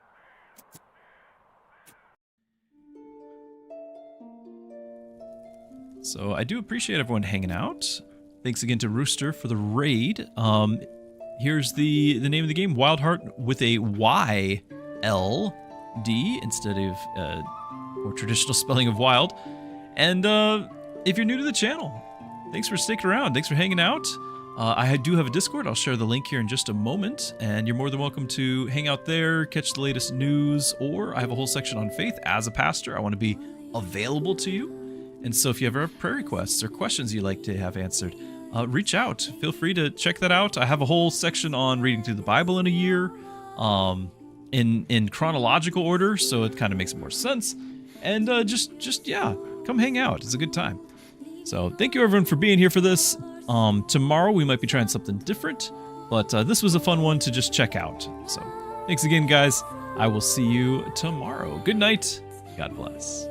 So I do appreciate everyone hanging out. Thanks again to Rooster for the raid. Here's the name of the game, Wyldheart, with a Y-L-D instead of more traditional spelling of wild. And if you're new to the channel, thanks for sticking around. Thanks for hanging out. I do have a Discord. I'll share the link here in just a moment, and you're more than welcome to hang out there, catch the latest news, or I have a whole section on faith. As a pastor, I want to be available to you. And so if you ever have prayer requests or questions you'd like to have answered, reach out. Feel free to check that out. I have a whole section on reading through the Bible in a year, in chronological order, so it kind of makes more sense. And yeah, come hang out. It's a good time. So thank you everyone for being here for this. Tomorrow we might be trying something different, but this was a fun one to just check out. So thanks again, guys. I will see you tomorrow. Good night. God bless.